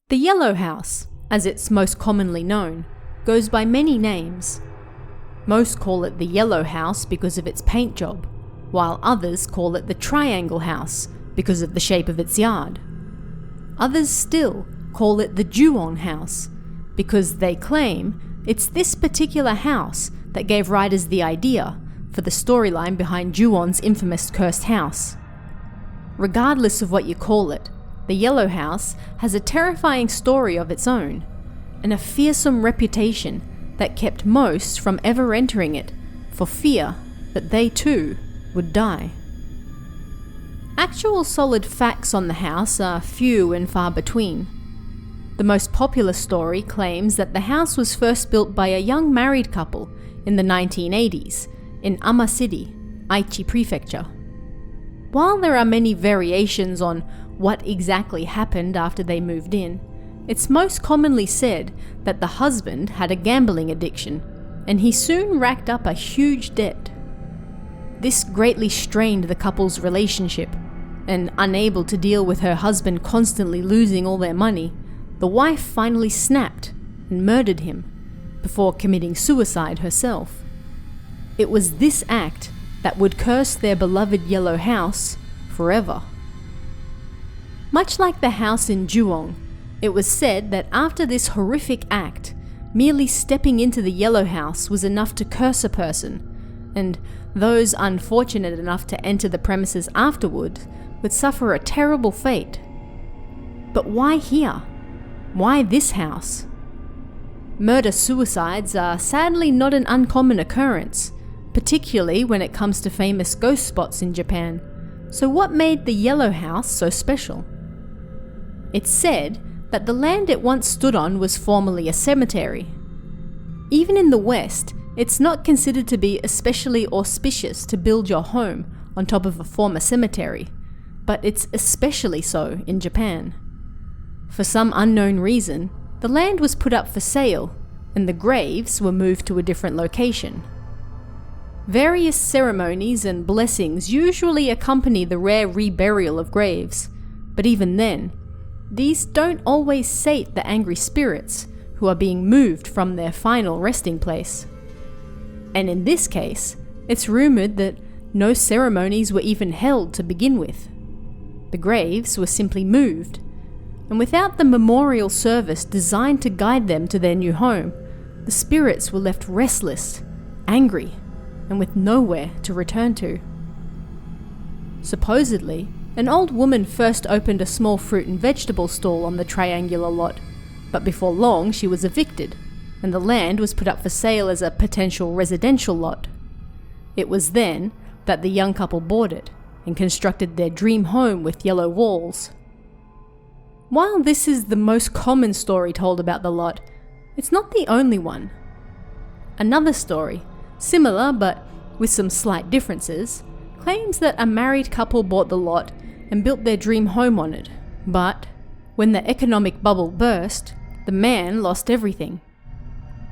The Yellow House, as it's most commonly known, goes by many names. Most call it the Yellow House because of its paint job, while others call it the Triangle House because of the shape of its yard. Others still call it the Jomon House because they claim it's this particular house that gave writers the idea for the storyline behind Ju-on's infamous cursed house. Regardless of what you call it, the Yellow House has a terrifying story of its own, and a fearsome reputation that kept most from ever entering it for fear that they too would die. Actual solid facts on the house are few and far between. The most popular story claims that the house was first built by a young married couple in the 1980s in Ama City, Aichi Prefecture. While there are many variations on what exactly happened after they moved in, it's most commonly said that the husband had a gambling addiction, and he soon racked up a huge debt. This greatly strained the couple's relationship, and unable to deal with her husband constantly losing all their money, the wife finally snapped and murdered him, before committing suicide herself. It was this act that would curse their beloved Yellow House forever. Much like the house in Ju-on, it was said that after this horrific act, merely stepping into the Yellow House was enough to curse a person, and those unfortunate enough to enter the premises afterward would suffer a terrible fate. But why here? Why this house? Murder-suicides are sadly not an uncommon occurrence, particularly when it comes to famous ghost spots in Japan. So what made the Yellow House so special? It's said that the land it once stood on was formerly a cemetery. Even in the West, it's not considered to be especially auspicious to build your home on top of a former cemetery, but it's especially so in Japan. For some unknown reason, the land was put up for sale, and the graves were moved to a different location. Various ceremonies and blessings usually accompany the rare reburial of graves, but even then, these don't always sate the angry spirits who are being moved from their final resting place. And in this case, it's rumoured that no ceremonies were even held to begin with. The graves were simply moved, and without the memorial service designed to guide them to their new home, the spirits were left restless, angry, and with nowhere to return to. Supposedly, an old woman first opened a small fruit and vegetable stall on the triangular lot, but before long she was evicted, and the land was put up for sale as a potential residential lot. It was then that the young couple bought it and constructed their dream home with yellow walls. While this is the most common story told about the lot, it's not the only one. Another story, similar but with some slight differences, claims that a married couple bought the lot and built their dream home on it, but when the economic bubble burst, the man lost everything.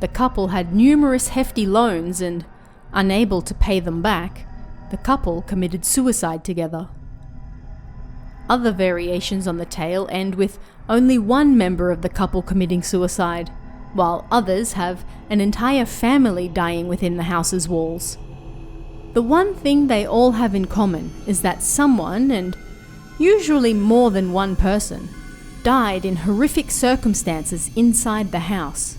The couple had numerous hefty loans and, unable to pay them back, the couple committed suicide together. Other variations on the tale end with only one member of the couple committing suicide, while others have an entire family dying within the house's walls. The one thing they all have in common is that someone, and usually more than one person, died in horrific circumstances inside the house.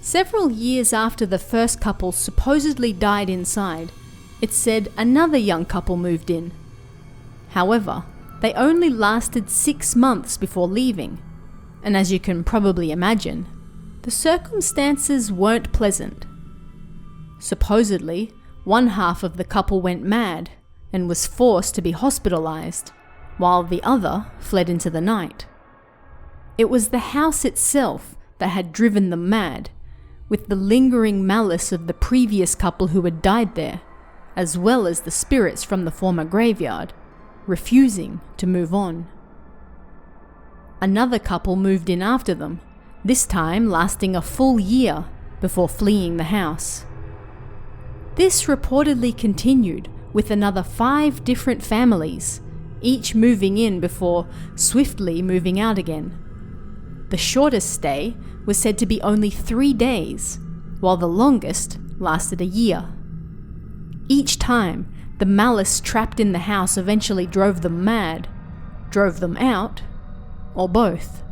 Several years after the first couple supposedly died inside, it's said another young couple moved in. However, they only lasted 6 months before leaving, and as you can probably imagine, the circumstances weren't pleasant. Supposedly, one half of the couple went mad and was forced to be hospitalized, while the other fled into the night. It was the house itself that had driven them mad, with the lingering malice of the previous couple who had died there, as well as the spirits from the former graveyard, refusing to move on. Another couple moved in after them, this time lasting a full year before fleeing the house. This reportedly continued with another 5 different families, each moving in before swiftly moving out again. The shortest stay was said to be only 3 days, while the longest lasted a year. Each time, the malice trapped in the house eventually drove them mad, drove them out, or both.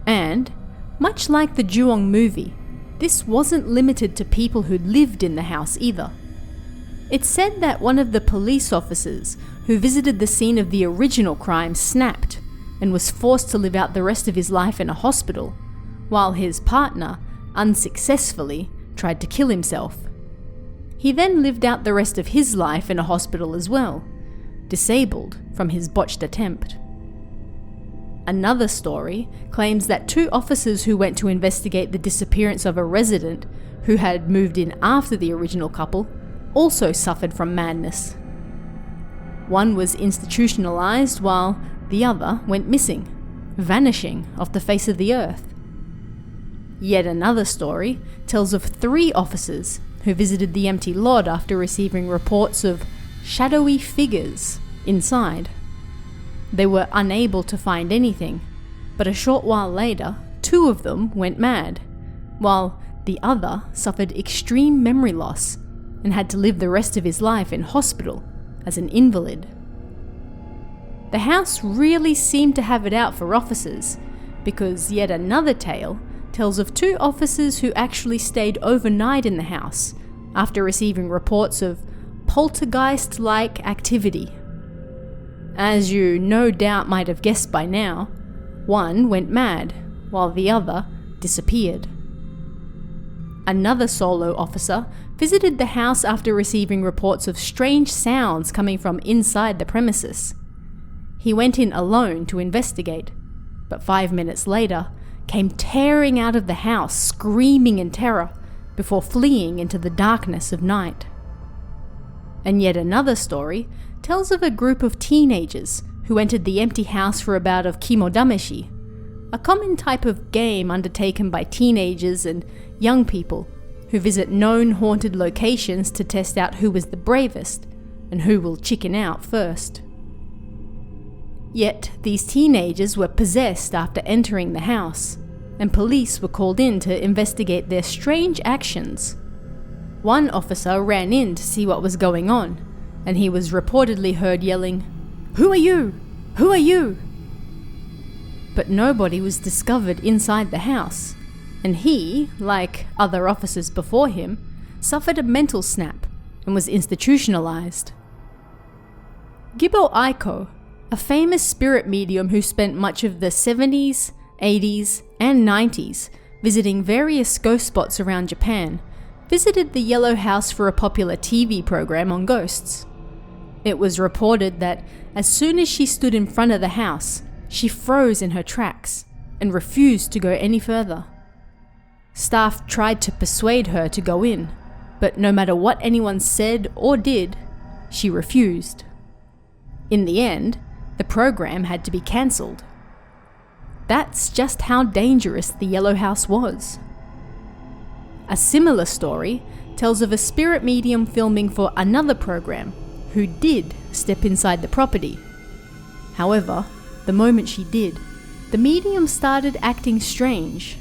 And, much like the Ju-on movie, this wasn't limited to people who lived in the house either. It's said that one of the police officers who visited the scene of the original crime snapped and was forced to live out the rest of his life in a hospital, while his partner unsuccessfully tried to kill himself. He then lived out the rest of his life in a hospital as well, disabled from his botched attempt. Another story claims that 2 officers who went to investigate the disappearance of a resident who had moved in after the original couple also suffered from madness. One was institutionalized while the other went missing, vanishing off the face of the earth. Yet another story tells of 3 officers who visited the empty lot after receiving reports of shadowy figures inside. They were unable to find anything, but a short while later, 2 of them went mad, while the other suffered extreme memory loss and had to live the rest of his life in hospital as an invalid. The house really seemed to have it out for officers, because yet another tale tells of 2 officers who actually stayed overnight in the house after receiving reports of poltergeist-like activity. As you no doubt might have guessed by now, one went mad, while the other disappeared. Another solo officer visited the house after receiving reports of strange sounds coming from inside the premises. He went in alone to investigate, but 5 minutes later came tearing out of the house screaming in terror before fleeing into the darkness of night. And yet another story tells of a group of teenagers who entered the empty house for a bout of kimodameshi, a common type of game undertaken by teenagers and young people who visit known haunted locations to test out who is the bravest and who will chicken out first. Yet these teenagers were possessed after entering the house, and police were called in to investigate their strange actions. One officer ran in to see what was going on, and he was reportedly heard yelling, "Who are you? Who are you?" But nobody was discovered inside the house, and he, like other officers before him, suffered a mental snap and was institutionalized. Gibbo Aiko, a famous spirit medium who spent much of the 70s, 80s, and 90s visiting various ghost spots around Japan, visited the Yellow House for a popular TV program on ghosts. It was reported that as soon as she stood in front of the house, she froze in her tracks and refused to go any further. Staff tried to persuade her to go in, but no matter what anyone said or did, she refused. In the end, the program had to be cancelled. That's just how dangerous the Yellow House was. A similar story tells of a spirit medium filming for another program who did step inside the property. However, the moment she did, the medium started acting strange.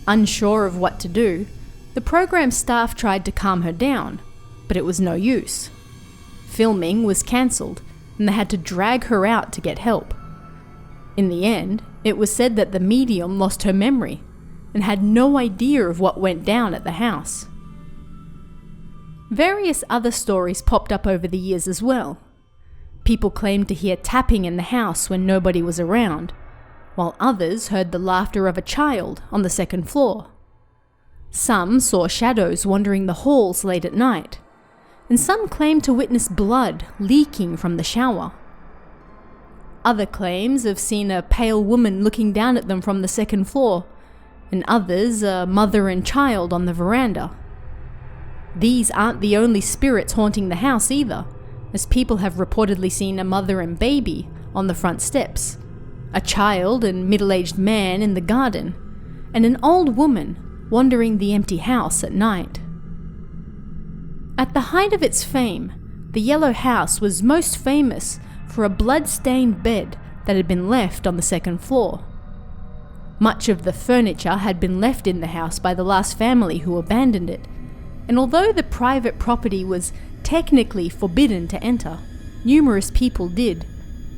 Unsure of what to do, the program staff tried to calm her down, but it was no use. Filming was cancelled, and they had to drag her out to get help. In the end, it was said that the medium lost her memory and had no idea of what went down at the house. Various other stories popped up over the years as well. People claimed to hear tapping in the house when nobody was around, while others heard the laughter of a child on the second floor. Some saw shadows wandering the halls late at night, and some claimed to witness blood leaking from the shower. Other claims have seen a pale woman looking down at them from the second floor, and others a mother and child on the veranda. These aren't the only spirits haunting the house either, as people have reportedly seen a mother and baby on the front steps, a child and middle-aged man in the garden, and an old woman wandering the empty house at night. At the height of its fame, the Yellow House was most famous for a blood-stained bed that had been left on the second floor. Much of the furniture had been left in the house by the last family who abandoned it, and although the private property was technically forbidden to enter, numerous people did,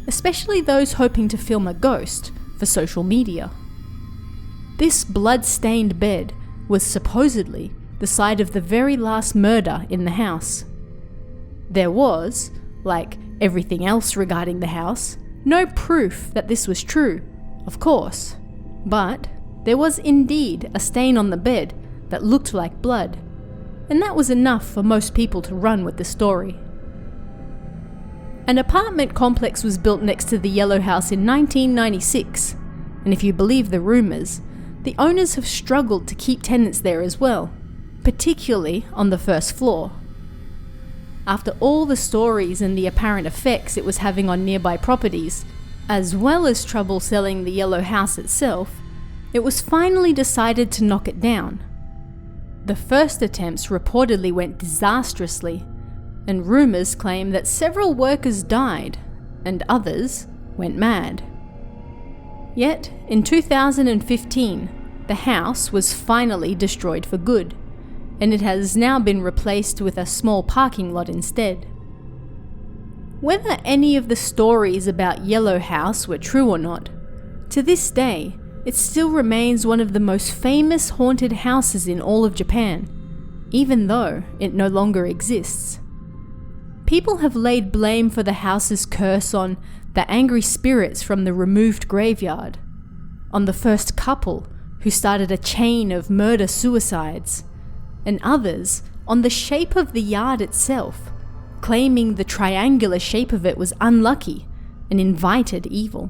especially those hoping to film a ghost for social media. This blood-stained bed was supposedly the site of the very last murder in the house. There was, like everything else regarding the house, no proof that this was true, of course, but there was indeed a stain on the bed that looked like blood, and that was enough for most people to run with the story. An apartment complex was built next to the Yellow House in 1996, and if you believe the rumours, the owners have struggled to keep tenants there as well, particularly on the first floor. After all the stories and the apparent effects it was having on nearby properties, as well as trouble selling the Yellow House itself, it was finally decided to knock it down. The first attempts reportedly went disastrously, and rumours claim that several workers died, and others went mad. Yet, in 2015, the house was finally destroyed for good, and it has now been replaced with a small parking lot instead. Whether any of the stories about Yellow House were true or not, to this day, it still remains one of the most famous haunted houses in all of Japan, even though it no longer exists. People have laid blame for the house's curse on the angry spirits from the removed graveyard, on the first couple who started a chain of murder-suicides, and others on the shape of the yard itself, claiming the triangular shape of it was unlucky and invited evil.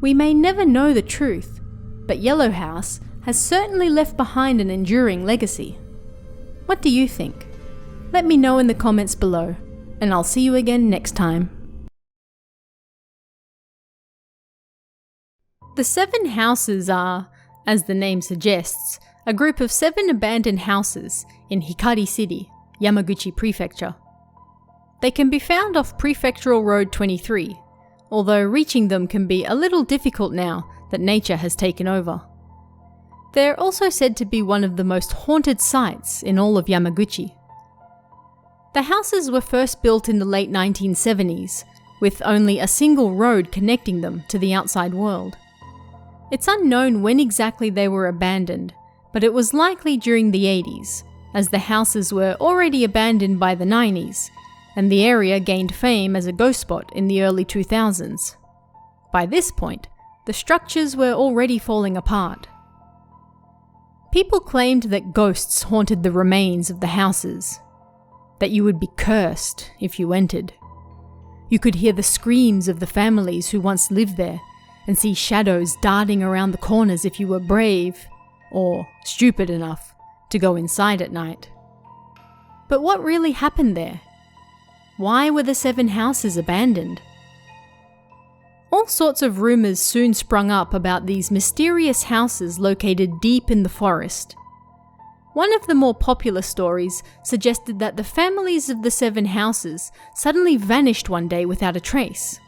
We may never know the truth, but Yellow House has certainly left behind an enduring legacy. What do you think? Let me know in the comments below, and I'll see you again next time. The 7 houses are, as the name suggests, a group of 7 abandoned houses in Hikari City, Yamaguchi Prefecture. They can be found off Prefectural Road 23, although reaching them can be a little difficult now that nature has taken over. They're also said to be one of the most haunted sites in all of Yamaguchi. The houses were first built in the late 1970s, with only a single road connecting them to the outside world. It's unknown when exactly they were abandoned, but it was likely during the 80s, as the houses were already abandoned by the 90s, and the area gained fame as a ghost spot in the early 2000s. By this point, the structures were already falling apart. People claimed that ghosts haunted the remains of the houses, that you would be cursed if you entered. You could hear the screams of the families who once lived there, and see shadows darting around the corners if you were brave, or stupid enough, to go inside at night. But what really happened there? Why were the 7 houses abandoned? All sorts of rumours soon sprung up about these mysterious houses located deep in the forest. One of the more popular stories suggested that the families of the 7 houses suddenly vanished one day without a trace.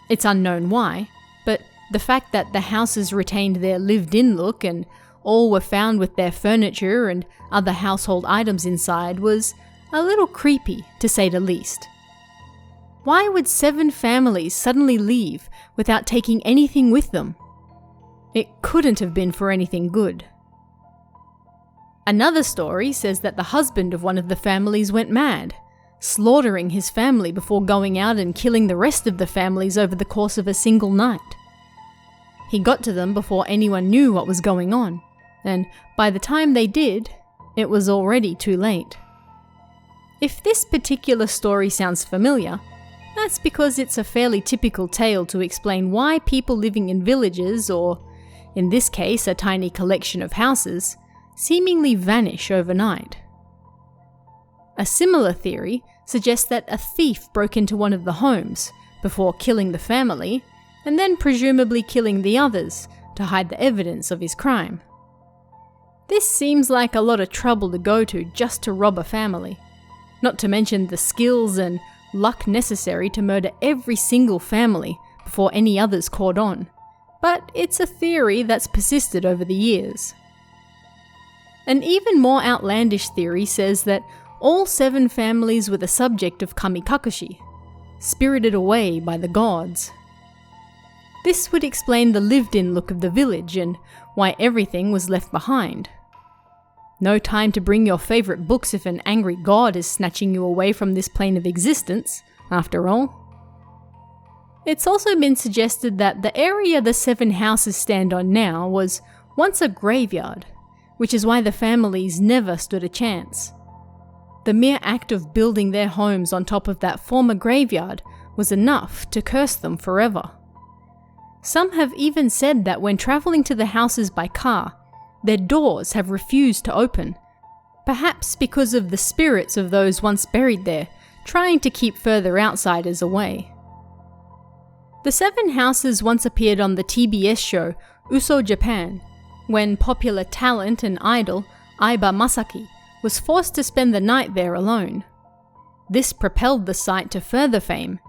It's unknown why, but the fact that the houses retained their lived-in look and all were found with their furniture and other household items inside was a little creepy, to say the least. Why would 7 families suddenly leave without taking anything with them? It couldn't have been for anything good. Another story says that the husband of one of the families went mad, slaughtering his family before going out and killing the rest of the families over the course of a single night. He got to them before anyone knew what was going on, and by the time they did, it was already too late. If this particular story sounds familiar, that's because it's a fairly typical tale to explain why people living in villages, or in this case a tiny collection of houses, seemingly vanish overnight. A similar theory suggests that a thief broke into one of the homes before killing the family, and then presumably killing the others to hide the evidence of his crime. This seems like a lot of trouble to go to just to rob a family, not to mention the skills and luck necessary to murder every single family before any others caught on, but it's a theory that's persisted over the years. An even more outlandish theory says that all 7 families were the subject of kamikakushi, spirited away by the gods. This would explain the lived-in look of the village and why everything was left behind. No time to bring your favourite books if an angry god is snatching you away from this plane of existence, after all. It's also been suggested that the area the 7 houses stand on now was once a graveyard, which is why the families never stood a chance. The mere act of building their homes on top of that former graveyard was enough to curse them forever. Some have even said that when travelling to the houses by car, their doors have refused to open, perhaps because of the spirits of those once buried there, trying to keep further outsiders away. The 7 houses once appeared on the TBS show Uso Japan, when popular talent and idol Aiba Masaki was forced to spend the night there alone. This propelled the site to further fame,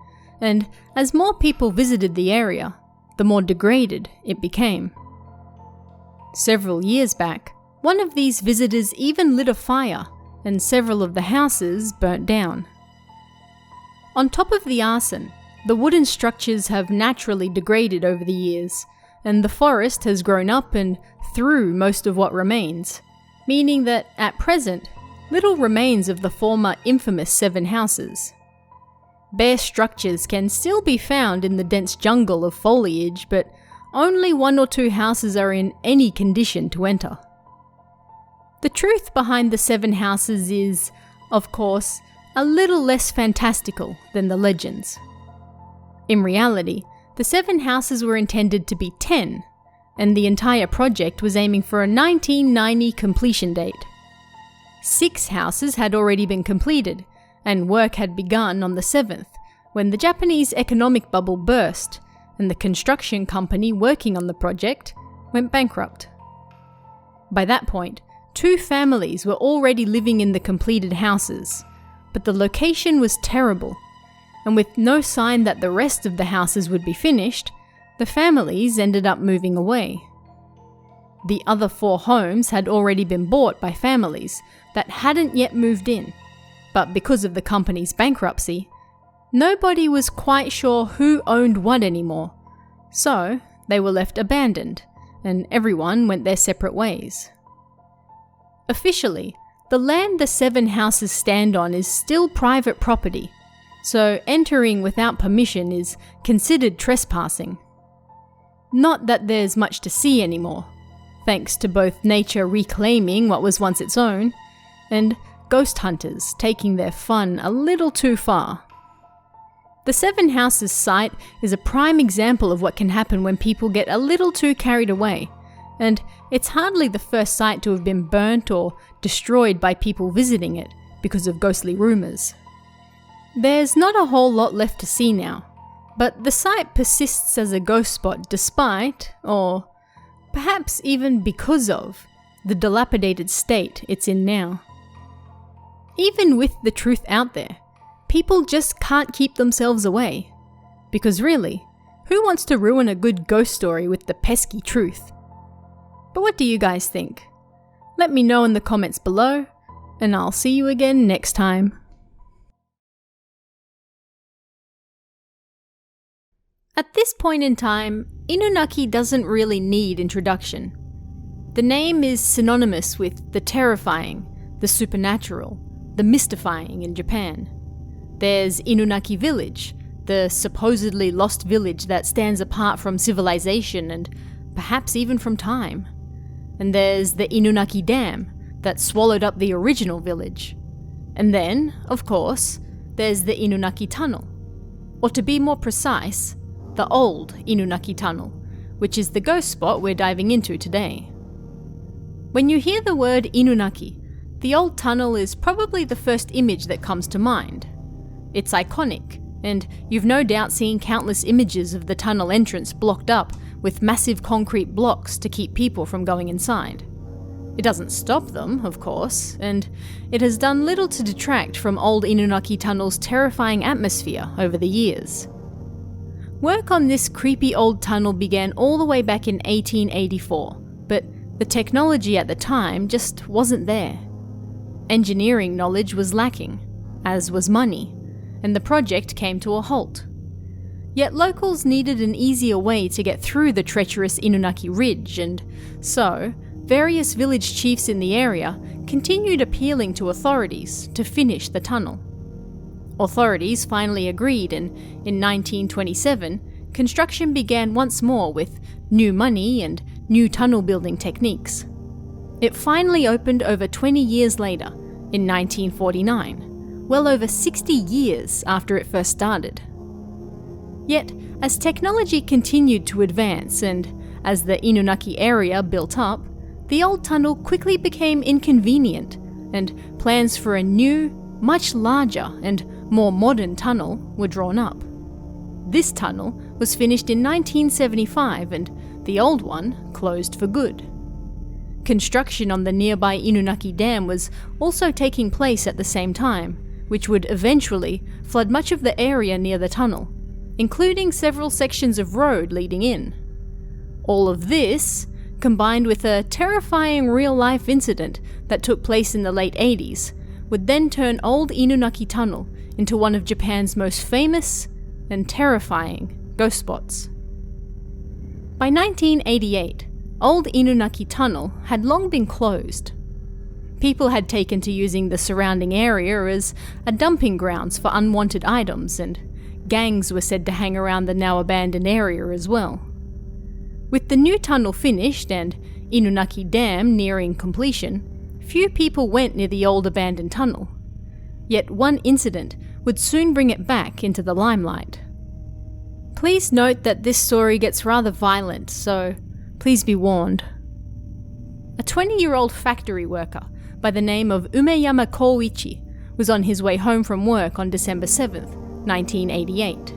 and as more people visited the area, the more degraded it became. Several years back, one of these visitors even lit a fire, and several of the houses burnt down. On top of the arson, the wooden structures have naturally degraded over the years, and the forest has grown up and through most of what remains, meaning that, at present, little remains of the former infamous 7 houses. Bare structures can still be found in the dense jungle of foliage, but only 1 or 2 houses are in any condition to enter. The truth behind the 7 houses is, of course, a little less fantastical than the legends. In reality, the 7 houses were intended to be 10, and the entire project was aiming for a 1990 completion date. 6 houses had already been completed, and work had begun on the 7th, when the Japanese economic bubble burst, and the construction company working on the project went bankrupt. By that point, 2 families were already living in the completed houses, but the location was terrible, and with no sign that the rest of the houses would be finished, the families ended up moving away. The other 4 homes had already been bought by families that hadn't yet moved in, but because of the company's bankruptcy, nobody was quite sure who owned what anymore, so they were left abandoned, and everyone went their separate ways. Officially, the land the 7 houses stand on is still private property, so entering without permission is considered trespassing. Not that there's much to see anymore, thanks to both nature reclaiming what was once its own, and ghost hunters taking their fun a little too far. The 7 houses site is a prime example of what can happen when people get a little too carried away, and it's hardly the first site to have been burnt or destroyed by people visiting it because of ghostly rumours. There's not a whole lot left to see now, but the site persists as a ghost spot despite, or perhaps even because of, the dilapidated state it's in now. Even with the truth out there, people just can't keep themselves away. Because really, who wants to ruin a good ghost story with the pesky truth? But what do you guys think? Let me know in the comments below, and I'll see you again next time. At this point in time, Inunaki doesn't really need introduction. The name is synonymous with the terrifying, the supernatural, the mystifying in Japan. There's Inunaki Village, the supposedly lost village that stands apart from civilization and perhaps even from time. And there's the Inunaki Dam that swallowed up the original village. And then, of course, there's the Inunaki Tunnel. Or to be more precise, the old Inunaki Tunnel, which is the ghost spot we're diving into today. When you hear the word Inunaki, the old tunnel is probably the first image that comes to mind. It's iconic, and you've no doubt seen countless images of the tunnel entrance blocked up with massive concrete blocks to keep people from going inside. It doesn't stop them, of course, and it has done little to detract from old Inunaki Tunnel's terrifying atmosphere over the years. Work on this creepy old tunnel began all the way back in 1884, but the technology at the time just wasn't there. Engineering knowledge was lacking, as was money, and the project came to a halt. Yet locals needed an easier way to get through the treacherous Inunaki Ridge, and so various village chiefs in the area continued appealing to authorities to finish the tunnel. Authorities finally agreed, and in 1927, construction began once more with new money and new tunnel building techniques. It finally opened over 20 years later, in 1949, well over 60 years after it first started. Yet, as technology continued to advance and as the Inunaki area built up, the old tunnel quickly became inconvenient, and plans for a new, much larger and more modern tunnel were drawn up. This tunnel was finished in 1975 and the old one closed for good. Construction on the nearby Inunaki Dam was also taking place at the same time, which would eventually flood much of the area near the tunnel, including several sections of road leading in. All of this, combined with a terrifying real-life incident that took place in the late 80s, would then turn old Inunaki Tunnel into one of Japan's most famous and terrifying ghost spots. By 1988, old Inunaki Tunnel had long been closed. People had taken to using the surrounding area as a dumping grounds for unwanted items, and gangs were said to hang around the now abandoned area as well. With the new tunnel finished and Inunaki Dam nearing completion, few people went near the old abandoned tunnel. Yet one incident would soon bring it back into the limelight. Please note that this story gets rather violent, so please be warned. A 20-year-old factory worker by the name of Umeyama Koichi was on his way home from work on December 7th, 1988.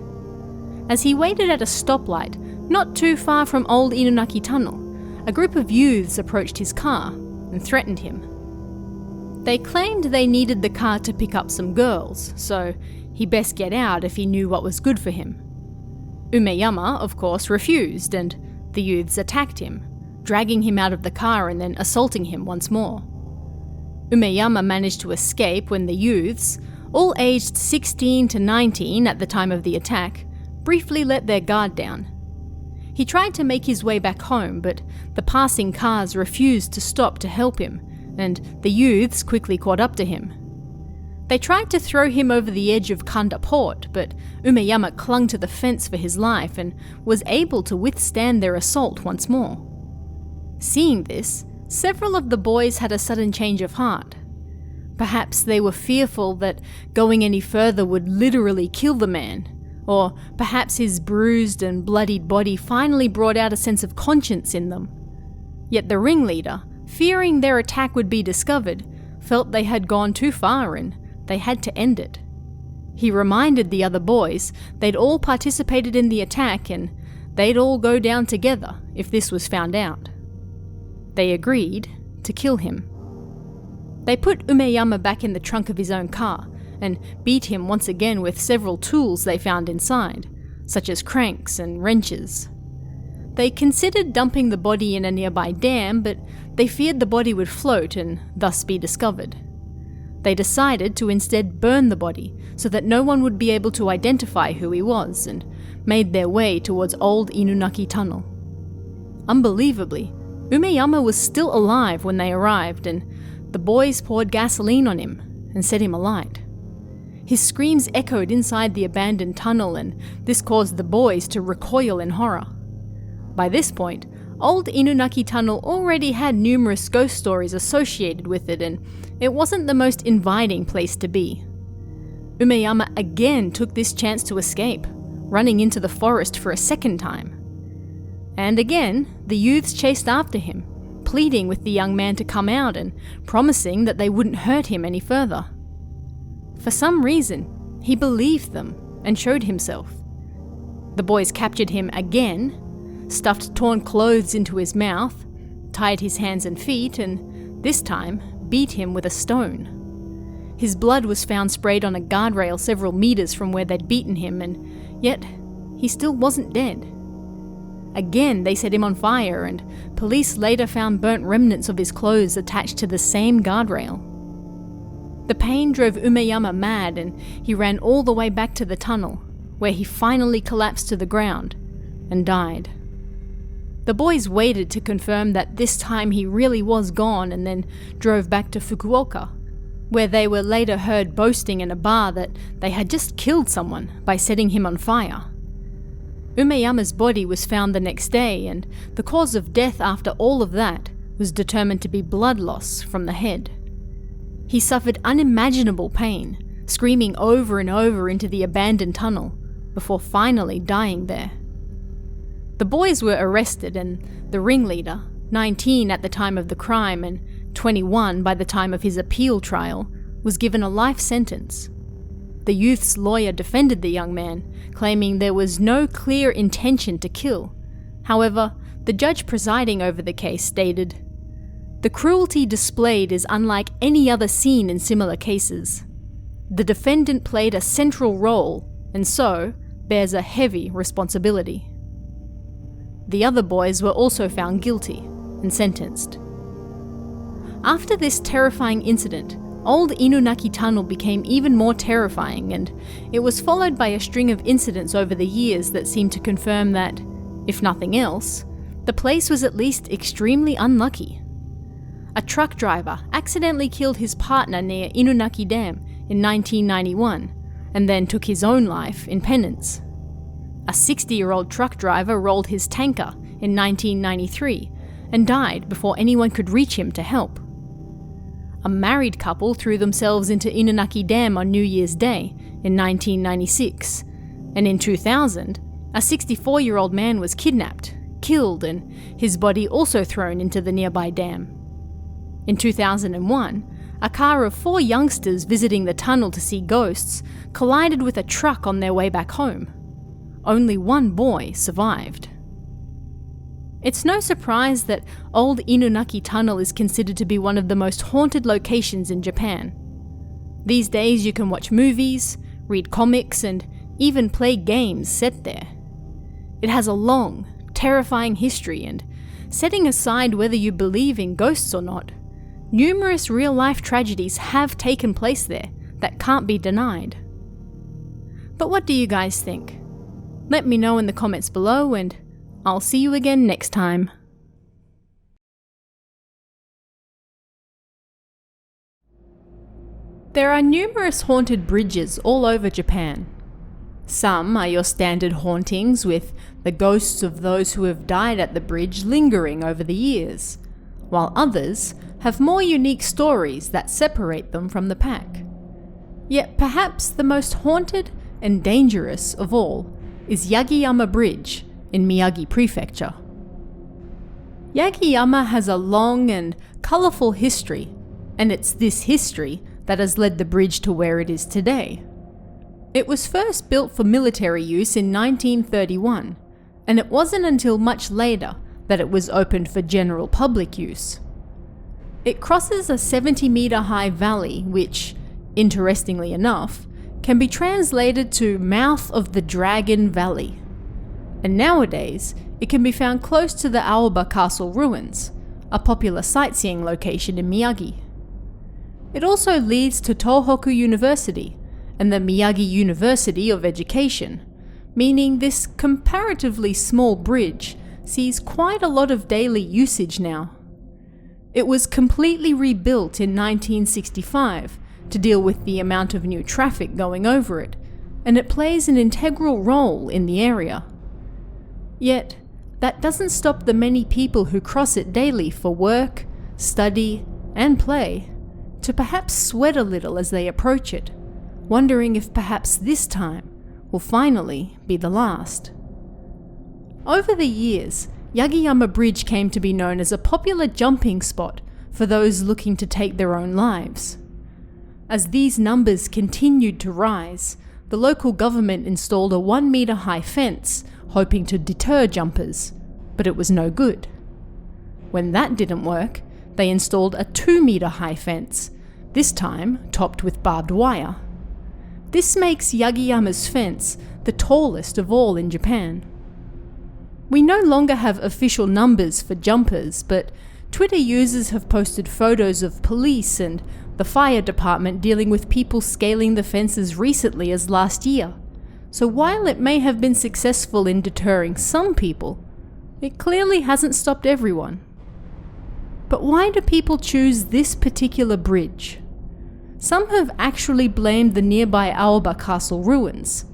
As he waited at a stoplight not too far from old Inunaki Tunnel, a group of youths approached his car and threatened him. They claimed they needed the car to pick up some girls, so he best get out if he knew what was good for him. Umeyama, of course, refused, and the youths attacked him, dragging him out of the car and then assaulting him once more. Umeyama managed to escape when the youths, all aged 16 to 19 at the time of the attack, briefly let their guard down. He tried to make his way back home, but the passing cars refused to stop to help him, and the youths quickly caught up to him. They tried to throw him over the edge of Kanda Port, but Umeyama clung to the fence for his life and was able to withstand their assault once more. Seeing this, several of the boys had a sudden change of heart. Perhaps they were fearful that going any further would literally kill the man, or perhaps his bruised and bloodied body finally brought out a sense of conscience in them. Yet the ringleader, fearing their attack would be discovered, felt they had gone too far and they had to end it. He reminded the other boys they'd all participated in the attack and they'd all go down together if this was found out. They agreed to kill him. They put Umeyama back in the trunk of his own car and beat him once again with several tools they found inside, such as cranks and wrenches. They considered dumping the body in a nearby dam, but they feared the body would float and thus be discovered. They decided to instead burn the body so that no one would be able to identify who he was, and made their way towards old Inunaki Tunnel. Unbelievably, Umeyama was still alive when they arrived, and the boys poured gasoline on him and set him alight. His screams echoed inside the abandoned tunnel, and this caused the boys to recoil in horror. By this point, old Inunaki Tunnel already had numerous ghost stories associated with it, and it wasn't the most inviting place to be. Umeyama again took this chance to escape, running into the forest for a second time. And again, the youths chased after him, pleading with the young man to come out and promising that they wouldn't hurt him any further. For some reason, he believed them and showed himself. The boys captured him again, stuffed torn clothes into his mouth, tied his hands and feet, and this time beat him with a stone. His blood was found sprayed on a guardrail several meters from where they'd beaten him, and yet he still wasn't dead. Again, they set him on fire, and police later found burnt remnants of his clothes attached to the same guardrail. The pain drove Umeyama mad, and he ran all the way back to the tunnel, where he finally collapsed to the ground and died. The boys waited to confirm that this time he really was gone, and then drove back to Fukuoka, where they were later heard boasting in a bar that they had just killed someone by setting him on fire. Umeyama's body was found the next day, and the cause of death after all of that was determined to be blood loss from the head. He suffered unimaginable pain, screaming over and over into the abandoned tunnel, before finally dying there. The boys were arrested, and the ringleader, 19 at the time of the crime and 21 by the time of his appeal trial, was given a life sentence. The youth's lawyer defended the young man, claiming there was no clear intention to kill. However, the judge presiding over the case stated, "The cruelty displayed is unlike any other seen in similar cases. The defendant played a central role, and so bears a heavy responsibility." The other boys were also found guilty and sentenced. After this terrifying incident, Old Inunaki Tunnel became even more terrifying, and it was followed by a string of incidents over the years that seemed to confirm that, if nothing else, the place was at least extremely unlucky. A truck driver accidentally killed his partner near Inunaki Dam in 1991, and then took his own life in penance. A 60-year-old truck driver rolled his tanker in 1993 and died before anyone could reach him to help. A married couple threw themselves into Inunaki Dam on New Year's Day in 1996, and in 2000, a 64-year-old man was kidnapped, killed, and his body also thrown into the nearby dam. In 2001, a car of 4 youngsters visiting the tunnel to see ghosts collided with a truck on their way back home. Only one boy survived. It's no surprise that Old Inunaki Tunnel is considered to be one of the most haunted locations in Japan. These days you can watch movies, read comics, and even play games set there. It has a long, terrifying history, and setting aside whether you believe in ghosts or not, numerous real-life tragedies have taken place there that can't be denied. But what do you guys think? Let me know in the comments below, and I'll see you again next time. There are numerous haunted bridges all over Japan. Some are your standard hauntings, with the ghosts of those who have died at the bridge lingering over the years, while others have more unique stories that separate them from the pack. Yet perhaps the most haunted and dangerous of all is Yagiyama Bridge in Miyagi Prefecture. Yagiyama has a long and colourful history, and it's this history that has led the bridge to where it is today. It was first built for military use in 1931, and it wasn't until much later that it was opened for general public use. It crosses a 70-metre high valley which, interestingly enough, can be translated to Mouth of the Dragon Valley. And nowadays, it can be found close to the Aoba Castle ruins, a popular sightseeing location in Miyagi. It also leads to Tohoku University and the Miyagi University of Education, meaning this comparatively small bridge sees quite a lot of daily usage now. It was completely rebuilt in 1965 to deal with the amount of new traffic going over it, and it plays an integral role in the area. Yet, that doesn't stop the many people who cross it daily for work, study, and play to perhaps sweat a little as they approach it, wondering if perhaps this time will finally be the last. Over the years, Yagiyama Bridge came to be known as a popular jumping spot for those looking to take their own lives. As these numbers continued to rise, the local government installed a 1-metre high fence, hoping to deter jumpers, but it was no good. When that didn't work, they installed a 2-meter high fence, this time topped with barbed wire. This makes Yagiyama's fence the tallest of all in Japan. We no longer have official numbers for jumpers, but Twitter users have posted photos of police and the fire department dealing with people scaling the fence as recently as last year. So while it may have been successful in deterring some people, it clearly hasn't stopped everyone. But why do people choose this particular bridge? Some have actually blamed the nearby Aoba Castle ruins.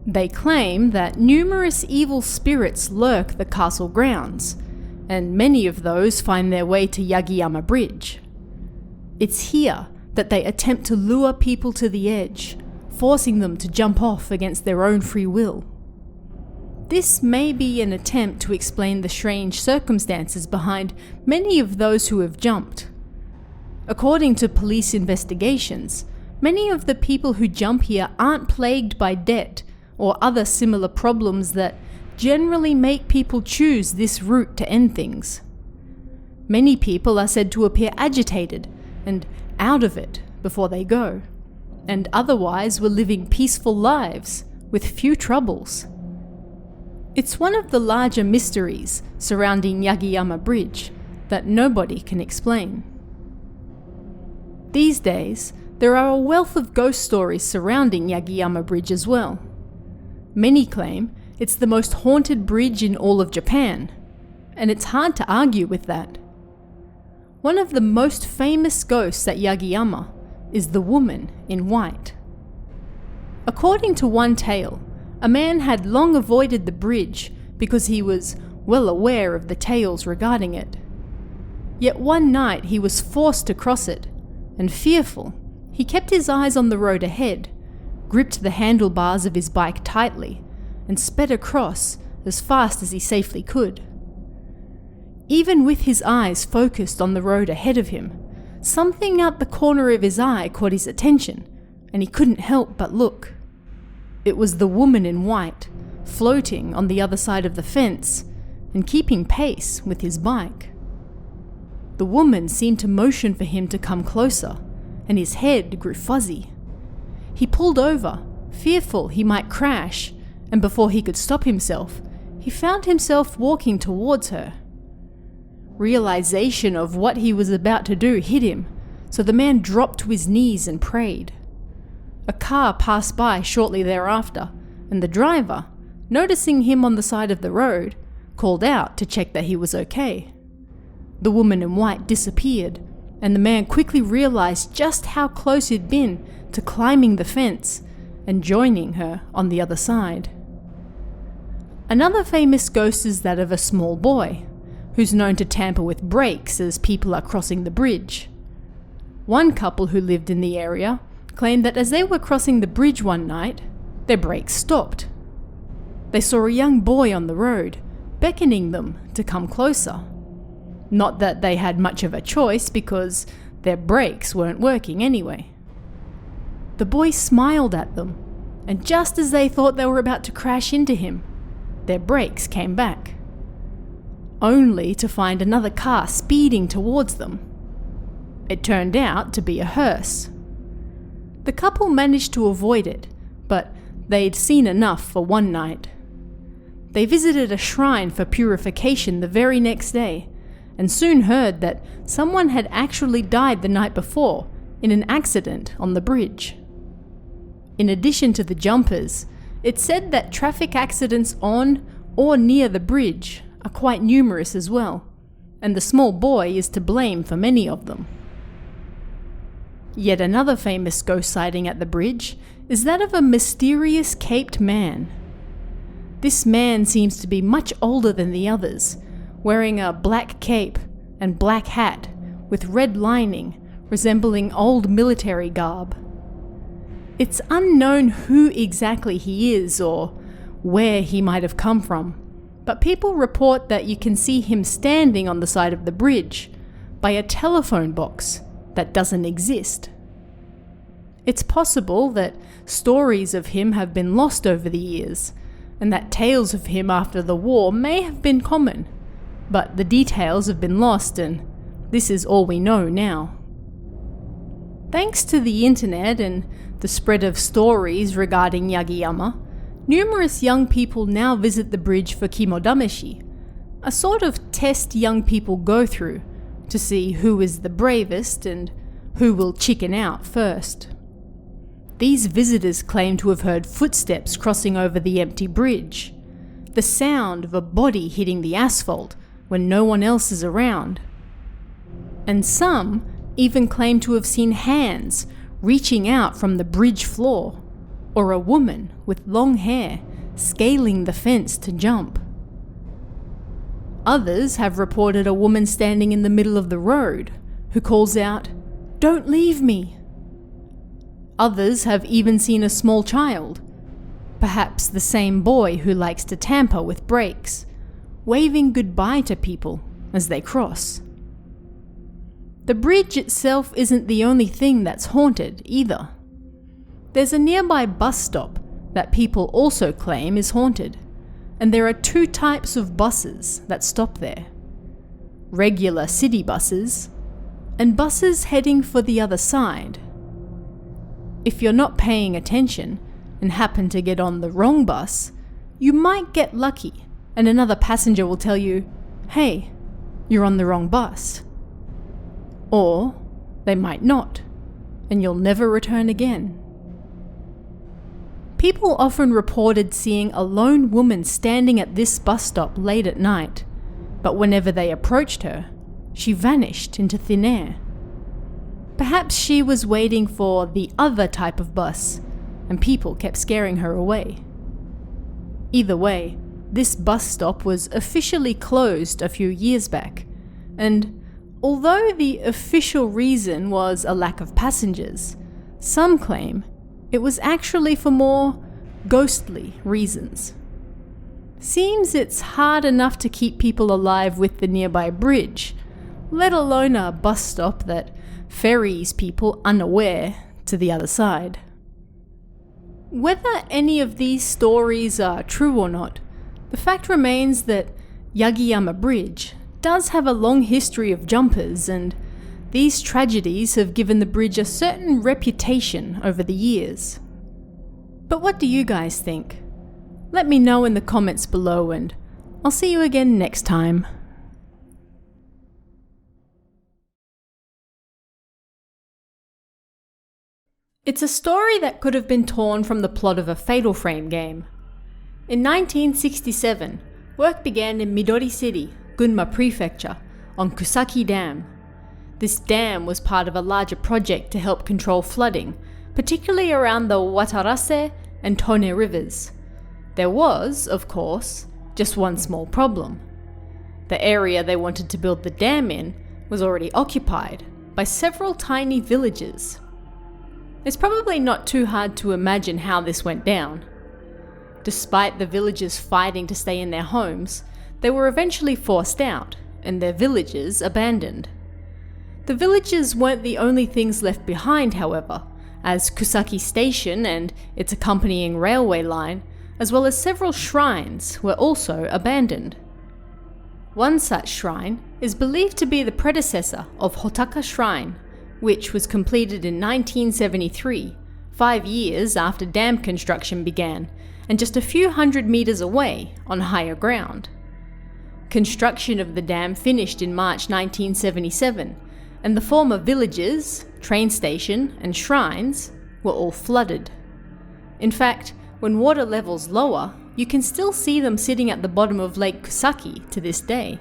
They claim that numerous evil spirits lurk the castle grounds, and many of those find their way to Yagiyama Bridge. It's here that they attempt to lure people to the edge, forcing them to jump off against their own free will. This may be an attempt to explain the strange circumstances behind many of those who have jumped. According to police investigations, many of the people who jump here aren't plagued by debt or other similar problems that generally make people choose this route to end things. Many people are said to appear agitated and out of it before they go, and otherwise were living peaceful lives with few troubles. It's one of the larger mysteries surrounding Yagiyama Bridge that nobody can explain. These days, there are a wealth of ghost stories surrounding Yagiyama Bridge as well. Many claim it's the most haunted bridge in all of Japan, and it's hard to argue with that. One of the most famous ghosts at Yagiyama is the woman in white. According to one tale, a man had long avoided the bridge because he was well aware of the tales regarding it. Yet one night he was forced to cross it, and fearful, he kept his eyes on the road ahead, gripped the handlebars of his bike tightly, and sped across as fast as he safely could. Even with his eyes focused on the road ahead of him, something out the corner of his eye caught his attention, and he couldn't help but look. It was the woman in white, floating on the other side of the fence and keeping pace with his bike. The woman seemed to motion for him to come closer, and his head grew fuzzy. He pulled over, fearful he might crash, and before he could stop himself, he found himself walking towards her. Realization of what he was about to do hit him, so the man dropped to his knees and prayed. A car passed by shortly thereafter, and the driver, noticing him on the side of the road, called out to check that he was okay. The woman in white disappeared, and the man quickly realized just how close he'd been to climbing the fence and joining her on the other side. Another famous ghost is that of a small boy, who's known to tamper with brakes as people are crossing the bridge. One couple who lived in the area claimed that as they were crossing the bridge one night, their brakes stopped. They saw a young boy on the road, beckoning them to come closer. Not that they had much of a choice because their brakes weren't working anyway. The boy smiled at them, and just as they thought they were about to crash into him, their brakes came back, only to find another car speeding towards them. It turned out to be a hearse. The couple managed to avoid it, but they'd seen enough for one night. They visited a shrine for purification the very next day, and soon heard that someone had actually died the night before in an accident on the bridge. In addition to the jumpers, it's said that traffic accidents on or near the bridge are quite numerous as well, and the small boy is to blame for many of them. Yet another famous ghost sighting at the bridge is that of a mysterious caped man. This man seems to be much older than the others, wearing a black cape and black hat with red lining resembling old military garb. It's unknown who exactly he is or where he might have come from, but people report that you can see him standing on the side of the bridge by a telephone box that doesn't exist. It's possible that stories of him have been lost over the years, and that tales of him after the war may have been common, but the details have been lost and this is all we know now. Thanks to the internet and the spread of stories regarding Yagiyama, numerous young people now visit the bridge for kimodameshi, a sort of test young people go through to see who is the bravest and who will chicken out first. These visitors claim to have heard footsteps crossing over the empty bridge, the sound of a body hitting the asphalt when no one else is around. And some even claim to have seen hands reaching out from the bridge floor, or a woman with long hair scaling the fence to jump. Others have reported a woman standing in the middle of the road who calls out, "Don't leave me!" Others have even seen a small child, perhaps the same boy who likes to tamper with brakes, waving goodbye to people as they cross. The bridge itself isn't the only thing that's haunted either. There's a nearby bus stop that people also claim is haunted, and there are two types of buses that stop there: regular city buses and buses heading for the other side. If you're not paying attention and happen to get on the wrong bus, you might get lucky and another passenger will tell you, "Hey, you're on the wrong bus." Or they might not, and you'll never return again. People often reported seeing a lone woman standing at this bus stop late at night, but whenever they approached her, she vanished into thin air. Perhaps she was waiting for the other type of bus, and people kept scaring her away. Either way, this bus stop was officially closed a few years back, and although the official reason was a lack of passengers, some claim it was actually for more ghostly reasons. Seems it's hard enough to keep people alive with the nearby bridge, let alone a bus stop that ferries people unaware to the other side. Whether any of these stories are true or not, the fact remains that Yagiyama Bridge does have a long history of jumpers, and these tragedies have given the bridge a certain reputation over the years. But what do you guys think? Let me know in the comments below, and I'll see you again next time. It's a story that could have been torn from the plot of a Fatal Frame game. In 1967, work began in Midori City, Gunma Prefecture, on Kusaki Dam. This dam was part of a larger project to help control flooding, particularly around the Watarase and Tone rivers. There was, of course, just one small problem. The area they wanted to build the dam in was already occupied by several tiny villages. It's probably not too hard to imagine how this went down. Despite the villagers fighting to stay in their homes, they were eventually forced out and their villages abandoned. The villages weren't the only things left behind, however, as Kusaki Station and its accompanying railway line, as well as several shrines, were also abandoned. One such shrine is believed to be the predecessor of Hotaka Shrine, which was completed in 1973, 5 years after dam construction began, and just a few hundred meters away on higher ground. Construction of the dam finished in March 1977, and the former villages, train station, and shrines were all flooded. In fact, when water levels lower, you can still see them sitting at the bottom of Lake Kusaki to this day.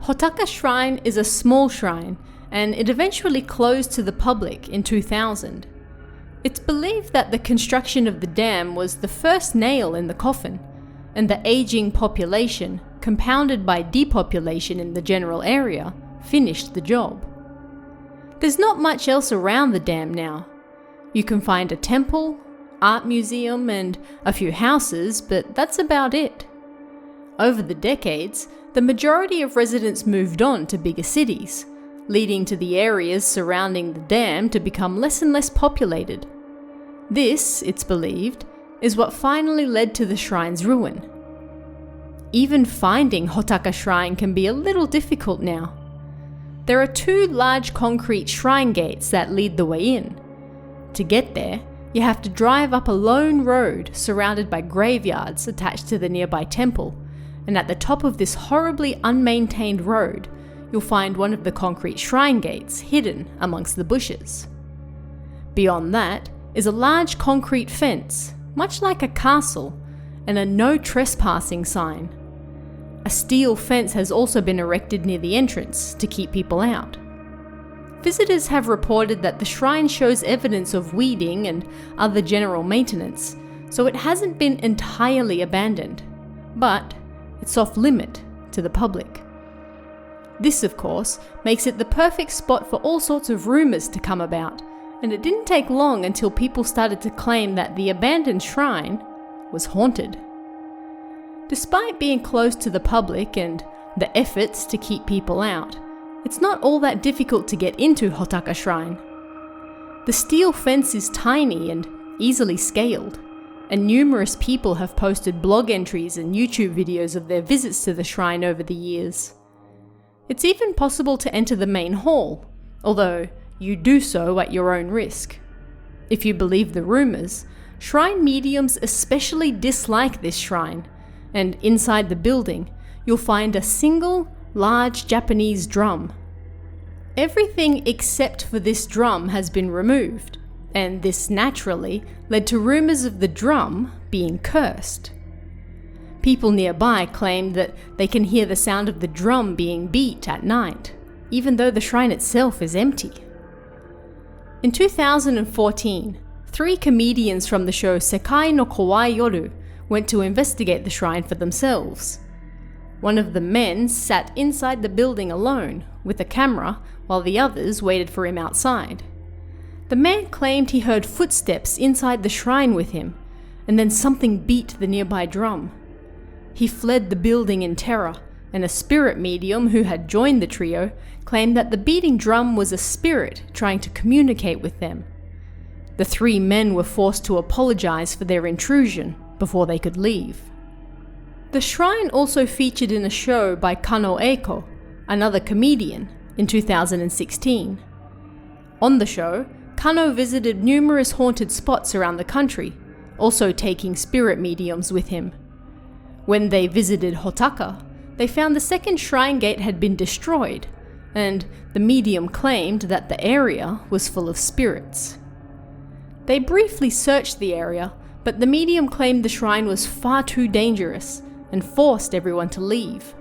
Hotaka Shrine is a small shrine, and it eventually closed to the public in 2000. It's believed that the construction of the dam was the first nail in the coffin, and the aging population, compounded by depopulation in the general area, finished the job. There's not much else around the dam now. You can find a temple, art museum, and a few houses, but that's about it. Over the decades, the majority of residents moved on to bigger cities, leading to the areas surrounding the dam to become less and less populated. This, it's believed, is what finally led to the shrine's ruin. Even finding Hotaka Shrine can be a little difficult now. There are 2 large concrete shrine gates that lead the way in. To get there, you have to drive up a lone road surrounded by graveyards attached to the nearby temple, and at the top of this horribly unmaintained road, you'll find one of the concrete shrine gates hidden amongst the bushes. Beyond that is a large concrete fence, much like a castle, and a no trespassing sign. A steel fence has also been erected near the entrance to keep people out. Visitors have reported that the shrine shows evidence of weeding and other general maintenance, so it hasn't been entirely abandoned, but it's off limit to the public. This, of course, makes it the perfect spot for all sorts of rumours to come about, and it didn't take long until people started to claim that the abandoned shrine was haunted. Despite being closed to the public and the efforts to keep people out, it's not all that difficult to get into Hotaka Shrine. The steel fence is tiny and easily scaled, and numerous people have posted blog entries and YouTube videos of their visits to the shrine over the years. It's even possible to enter the main hall, although you do so at your own risk. If you believe the rumours, shrine mediums especially dislike this shrine, and inside the building you'll find a single large Japanese drum. Everything except for this drum has been removed, and this naturally led to rumours of the drum being cursed. People nearby claim that they can hear the sound of the drum being beat at night, even though the shrine itself is empty. In 2014, 3 comedians from the show Sekai no Kowai Yoru went to investigate the shrine for themselves. One of the men sat inside the building alone with a camera while the others waited for him outside. The man claimed he heard footsteps inside the shrine with him, and then something beat the nearby drum. He fled the building in terror, and a spirit medium who had joined the trio claimed that the beating drum was a spirit trying to communicate with them. The 3 men were forced to apologize for their intrusion before they could leave. The shrine also featured in a show by Kano Eiko, another comedian, in 2016. On the show, Kano visited numerous haunted spots around the country, also taking spirit mediums with him. When they visited Hotaka, they found the second shrine gate had been destroyed, and the medium claimed that the area was full of spirits. They briefly searched the area, but the medium claimed the shrine was far too dangerous and forced everyone to leave.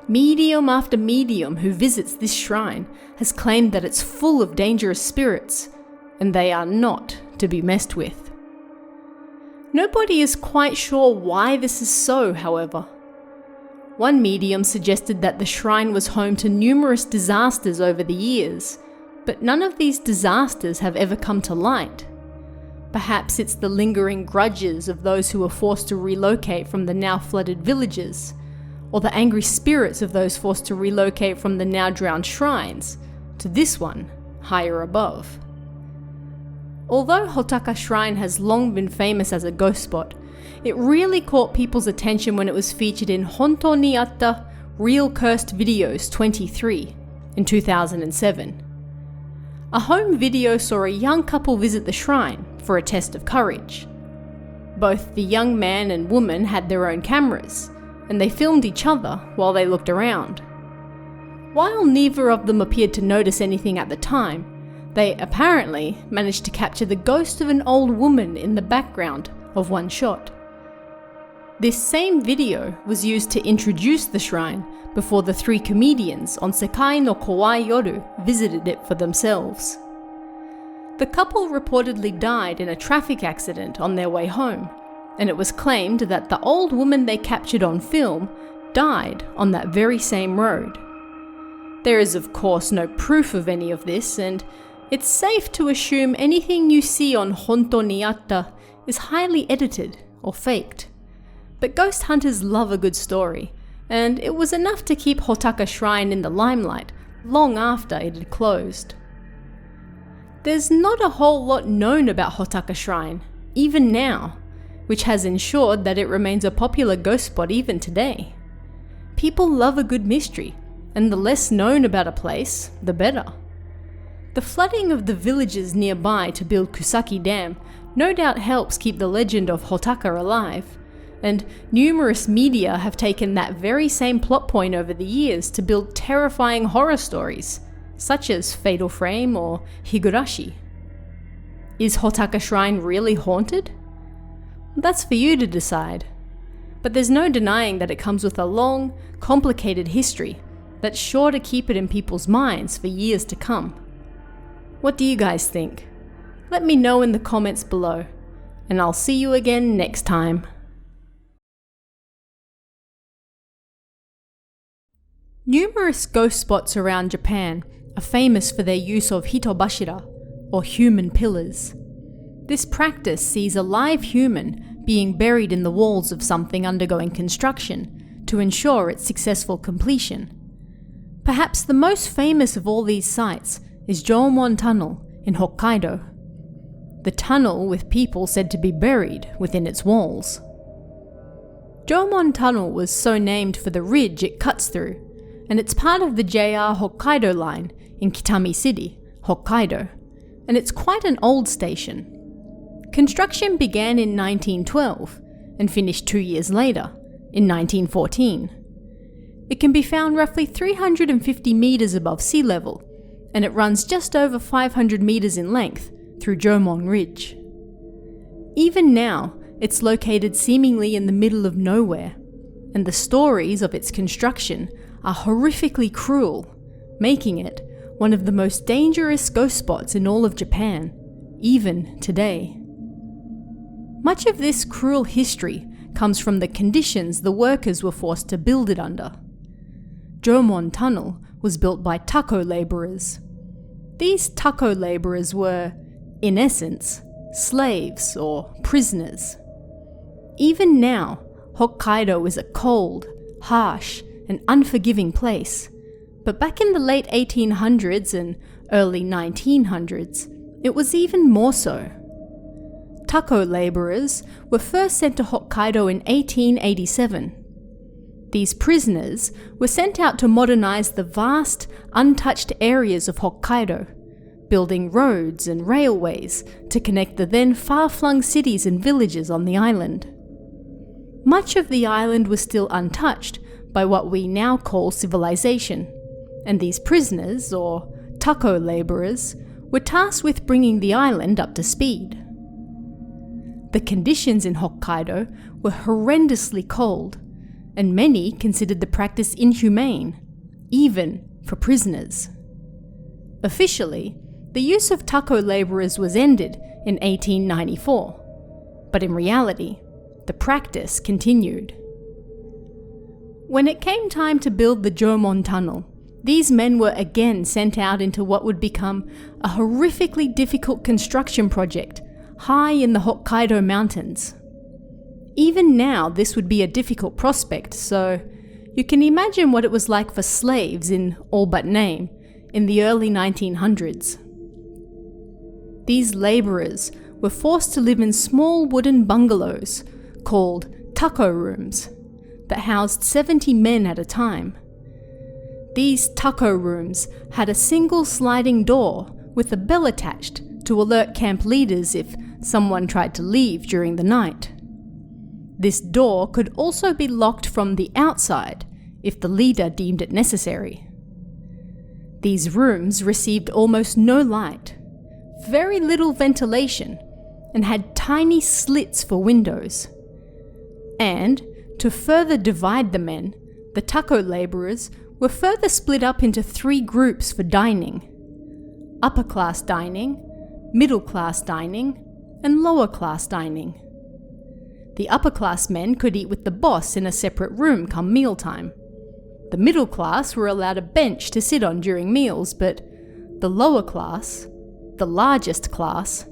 Medium after medium who visits this shrine has claimed that it's full of dangerous spirits, and they are not to be messed with. Nobody is quite sure why this is so, however. One medium suggested that the shrine was home to numerous disasters over the years, but none of these disasters have ever come to light. Perhaps it's the lingering grudges of those who were forced to relocate from the now flooded villages, or the angry spirits of those forced to relocate from the now drowned shrines to this one, higher above. Although Hotaka Shrine has long been famous as a ghost spot, it really caught people's attention when it was featured in Honto ni Atta Real Cursed Videos 23 in 2007. A home video saw a young couple visit the shrine for a test of courage. Both the young man and woman had their own cameras, and they filmed each other while they looked around. While neither of them appeared to notice anything at the time, they apparently managed to capture the ghost of an old woman in the background of one shot. This same video was used to introduce the shrine before the 3 comedians on Sekai no Kowai Yoru visited it for themselves. The couple reportedly died in a traffic accident on their way home, and it was claimed that the old woman they captured on film died on that very same road. There is of course no proof of any of this, and it's safe to assume anything you see on Honto ni Atta is highly edited or faked. But ghost hunters love a good story, and it was enough to keep Hotaka Shrine in the limelight long after it had closed. There's not a whole lot known about Hotaka Shrine, even now, which has ensured that it remains a popular ghost spot even today. People love a good mystery, and the less known about a place, the better. The flooding of the villages nearby to build Kusaki Dam no doubt helps keep the legend of Hotaka alive, and numerous media have taken that very same plot point over the years to build terrifying horror stories, such as Fatal Frame or Higurashi. Is Hotaka Shrine really haunted? That's for you to decide. But there's no denying that it comes with a long, complicated history that's sure to keep it in people's minds for years to come. What do you guys think? Let me know in the comments below, and I'll see you again next time. Numerous ghost spots around Japan are famous for their use of hitobashira, or human pillars. This practice sees a live human being buried in the walls of something undergoing construction to ensure its successful completion. Perhaps the most famous of all these sites is Jomon Tunnel in Hokkaido. The tunnel with people said to be buried within its walls. Jomon Tunnel was so named for the ridge it cuts through, and it's part of the JR Hokkaido line in Kitami City, Hokkaido, and it's quite an old station. Construction began in 1912 and finished 2 years later, in 1914. It can be found roughly 350 meters above sea level, and it runs just over 500 meters in length through Jomon Ridge. Even now, it's located seemingly in the middle of nowhere, and the stories of its construction are horrifically cruel, making it one of the most dangerous ghost spots in all of Japan, even today. Much of this cruel history comes from the conditions the workers were forced to build it under. Jomon Tunnel was built by tako labourers. These tako labourers were, in essence, slaves or prisoners. Even now, Hokkaido is a cold, harsh, and unforgiving place, but back in the late 1800s and early 1900s, it was even more so. Tako labourers were first sent to Hokkaido in 1887. These prisoners were sent out to modernize the vast, untouched areas of Hokkaido, building roads and railways to connect the then far-flung cities and villages on the island. Much of the island was still untouched by what we now call civilization, and these prisoners, or tako labourers, were tasked with bringing the island up to speed. The conditions in Hokkaido were horrendously cold, and many considered the practice inhumane, even for prisoners. Officially, the use of tako labourers was ended in 1894, but in reality, the practice continued. When it came time to build the Jomon Tunnel, these men were again sent out into what would become a horrifically difficult construction project high in the Hokkaido mountains. Even now, this would be a difficult prospect, so you can imagine what it was like for slaves in all but name in the early 1900s. These labourers were forced to live in small wooden bungalows called tako rooms that housed 70 men at a time. These tako rooms had a single sliding door with a bell attached to alert camp leaders if someone tried to leave during the night. This door could also be locked from the outside if the leader deemed it necessary. These rooms received almost no light, very little ventilation, and had tiny slits for windows. And, to further divide the men, the tako labourers were further split up into 3 groups for dining: upper class dining, middle class dining, and lower class dining. The upper class men could eat with the boss in a separate room come mealtime. The middle class were allowed a bench to sit on during meals, but the lower class, the largest class,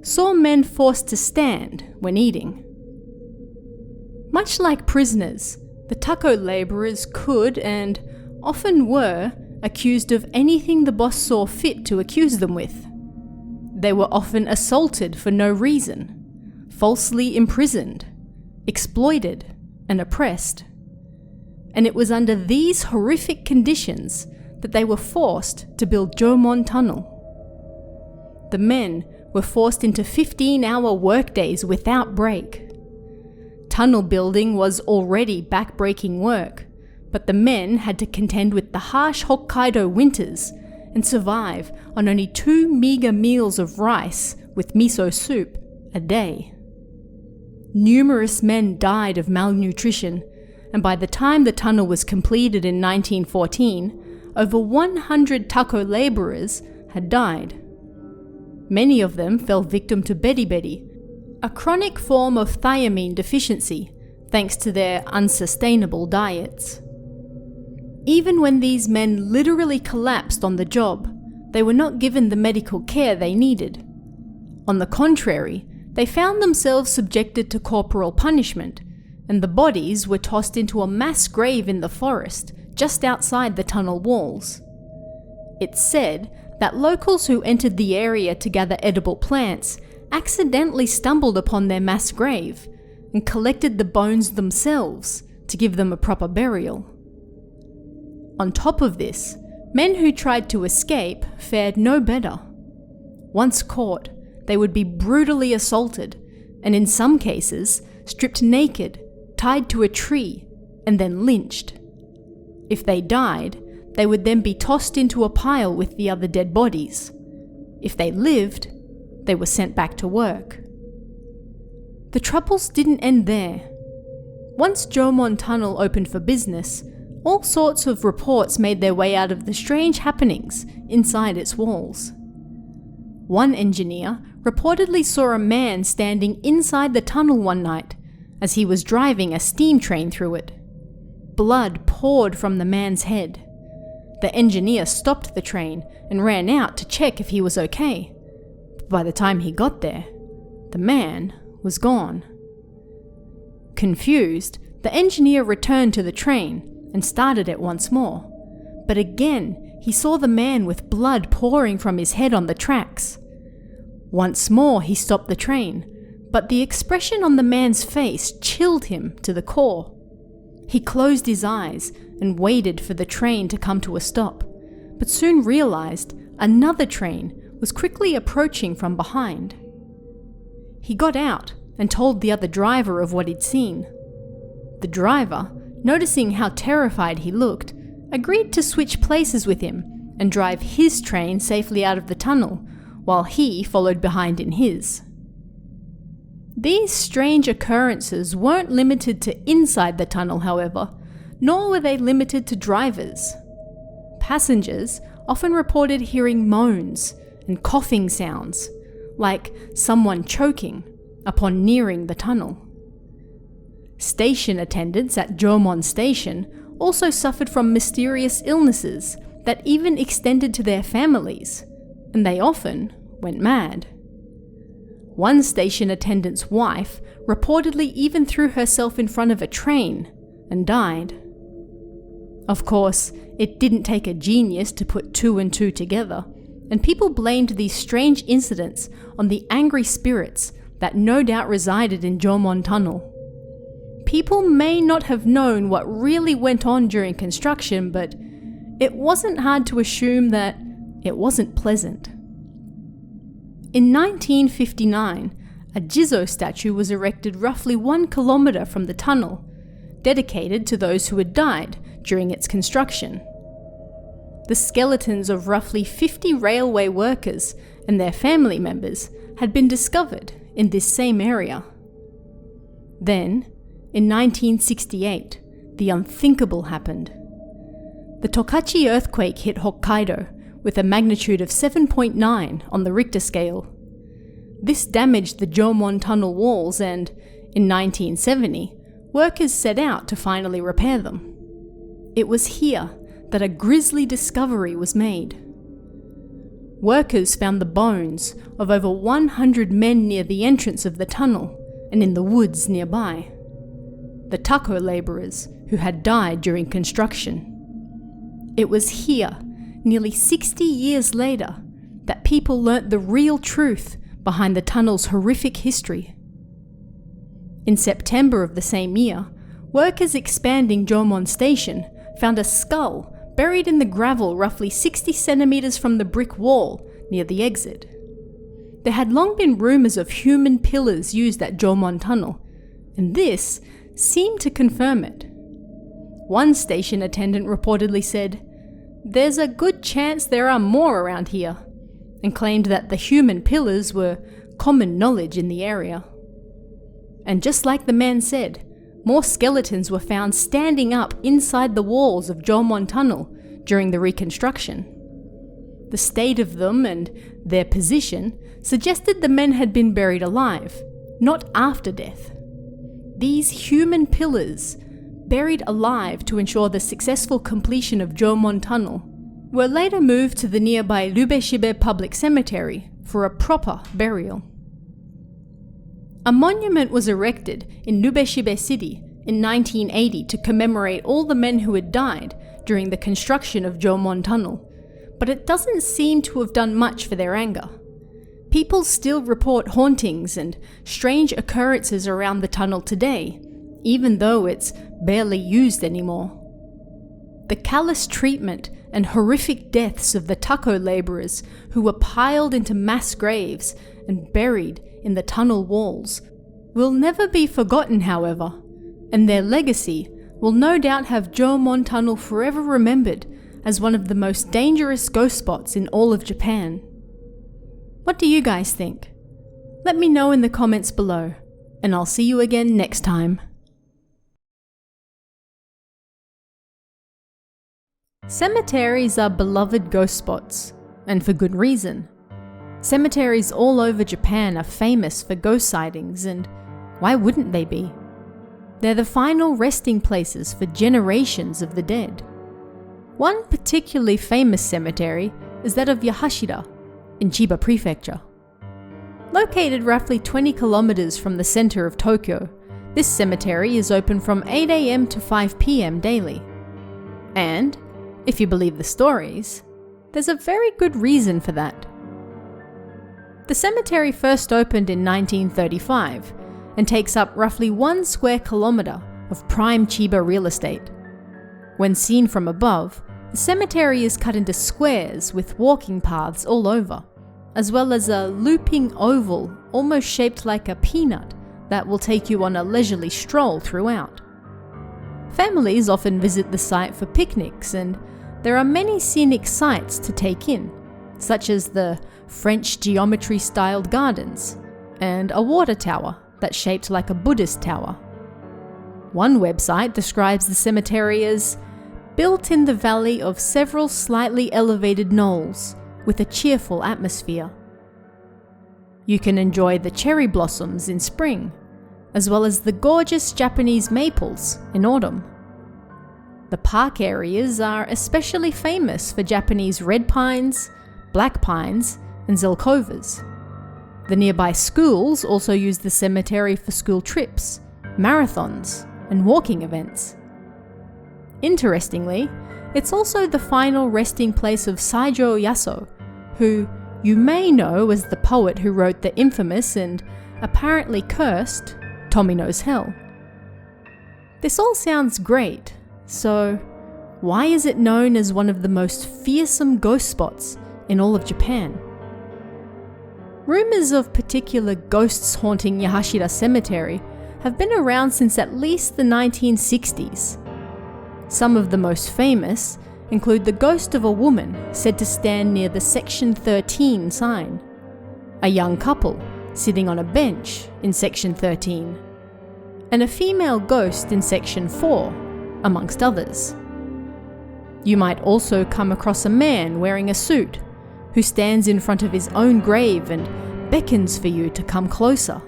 saw men forced to stand when eating. Much like prisoners, the tako labourers could, and often were, accused of anything the boss saw fit to accuse them with. They were often assaulted for no reason, falsely imprisoned, exploited, and oppressed. And it was under these horrific conditions that they were forced to build Jomon Tunnel. The men were forced into 15-hour workdays without break. Tunnel building was already back-breaking work, but the men had to contend with the harsh Hokkaido winters and survive on only 2 meager meals of rice with miso soup a day. Numerous men died of malnutrition, and by the time the tunnel was completed in 1914, over 100 tako labourers had died. Many of them fell victim to bedi-bedi, a chronic form of thiamine deficiency, thanks to their unsustainable diets. Even when these men literally collapsed on the job, they were not given the medical care they needed. On the contrary, they found themselves subjected to corporal punishment, and the bodies were tossed into a mass grave in the forest just outside the tunnel walls. It's said that locals who entered the area to gather edible plants accidentally stumbled upon their mass grave and collected the bones themselves to give them a proper burial. On top of this, men who tried to escape fared no better. Once caught, they would be brutally assaulted, and in some cases, stripped naked, tied to a tree, and then lynched. If they died, they would then be tossed into a pile with the other dead bodies. If they lived, they were sent back to work. The troubles didn't end there. Once Jomon Tunnel opened for business, all sorts of reports made their way out of the strange happenings inside its walls. One engineer reportedly saw a man standing inside the tunnel one night as he was driving a steam train through it. Blood poured from the man's head. The engineer stopped the train and ran out to check if he was okay. But by the time he got there, the man was gone. Confused, the engineer returned to the train and started it once more. But again, he saw the man with blood pouring from his head on the tracks. Once more he stopped the train, but the expression on the man's face chilled him to the core. He closed his eyes and waited for the train to come to a stop, but soon realized another train was quickly approaching from behind. He got out and told the other driver of what he'd seen. The driver, noticing how terrified he looked, agreed to switch places with him and drive his train safely out of the tunnel, while he followed behind in his. These strange occurrences weren't limited to inside the tunnel, however, nor were they limited to drivers. Passengers often reported hearing moans and coughing sounds, like someone choking, upon nearing the tunnel. Station attendants at Jomon Station also suffered from mysterious illnesses that even extended to their families, and they often went mad. One station attendant's wife reportedly even threw herself in front of a train and died. Of course, it didn't take a genius to put 2 and 2 together, and people blamed these strange incidents on the angry spirits that no doubt resided in Jomon Tunnel. People may not have known what really went on during construction, but it wasn't hard to assume that it wasn't pleasant. In 1959, a Jizo statue was erected roughly 1 kilometre from the tunnel, dedicated to those who had died during its construction. The skeletons of roughly 50 railway workers and their family members had been discovered in this same area. Then, in 1968, the unthinkable happened. The Tokachi earthquake hit Hokkaido with a magnitude of 7.9 on the Richter scale. This damaged the Jomon Tunnel walls and, in 1970, workers set out to finally repair them. It was here that a grisly discovery was made. Workers found the bones of over 100 men near the entrance of the tunnel and in the woods nearby. The tako labourers who had died during construction. It was here, nearly 60 years later, that people learnt the real truth behind the tunnel's horrific history. In September of the same year, Workers expanding Jomon Station found a skull buried in the gravel roughly 60 centimeters from the brick wall near the exit. There had long been rumors of human pillars used at Jomon Tunnel, and this seemed to confirm it. One station attendant reportedly said, "There's a good chance there are more around here," and claimed that the human pillars were common knowledge in the area. And just like the man said, more skeletons were found standing up inside the walls of Jomon Tunnel during the reconstruction. The state of them and their position suggested the men had been buried alive, not after death. These human pillars, buried alive to ensure the successful completion of Jomon Tunnel, were later moved to the nearby Lubeshibe Public Cemetery for a proper burial. A monument was erected in Lubeshibe City in 1980 to commemorate all the men who had died during the construction of Jomon Tunnel, but it doesn't seem to have done much for their anger. People still report hauntings and strange occurrences around the tunnel today, even though it's barely used anymore. The callous treatment and horrific deaths of the taco labourers who were piled into mass graves and buried in the tunnel walls will never be forgotten, however, and their legacy will no doubt have Jomon Tunnel forever remembered as one of the most dangerous ghost spots in all of Japan. What do you guys think? Let me know in the comments below, and I'll see you again next time. Cemeteries are beloved ghost spots, and for good reason. Cemeteries all over Japan are famous for ghost sightings, and why wouldn't they be? They're the final resting places for generations of the dead. One particularly famous cemetery is that of Yahashira in Chiba Prefecture. Located roughly 20 kilometers from the center of Tokyo, this cemetery is open from 8 AM to 5 PM daily. And, if you believe the stories, there's a very good reason for that. The cemetery first opened in 1935 and takes up roughly 1 square kilometer of prime Chiba real estate. When seen from above, the cemetery is cut into squares with walking paths all over, as well as a looping oval almost shaped like a peanut that will take you on a leisurely stroll throughout. Families often visit the site for picnics, and there are many scenic sights to take in, such as the French geometry-styled gardens and a water tower that's shaped like a Buddhist tower. One website describes the cemetery as built in the valley of several slightly elevated knolls with a cheerful atmosphere. You can enjoy the cherry blossoms in spring, as well as the gorgeous Japanese maples in autumn. The park areas are especially famous for Japanese red pines, black pines, and zelkovas. The nearby schools also use the cemetery for school trips, marathons, and walking events. Interestingly, it's also the final resting place of Saijo Yaso, who you may know as the poet who wrote the infamous and apparently cursed Tomino's Hell. This all sounds great, so why is it known as one of the most fearsome ghost spots in all of Japan? Rumors of particular ghosts haunting Yahashira Cemetery have been around since at least the 1960s. Some of the most famous include the ghost of a woman said to stand near the Section 13 sign, a young couple sitting on a bench in Section 13, and a female ghost in Section 4, amongst others. You might also come across a man wearing a suit who stands in front of his own grave and beckons for you to come closer,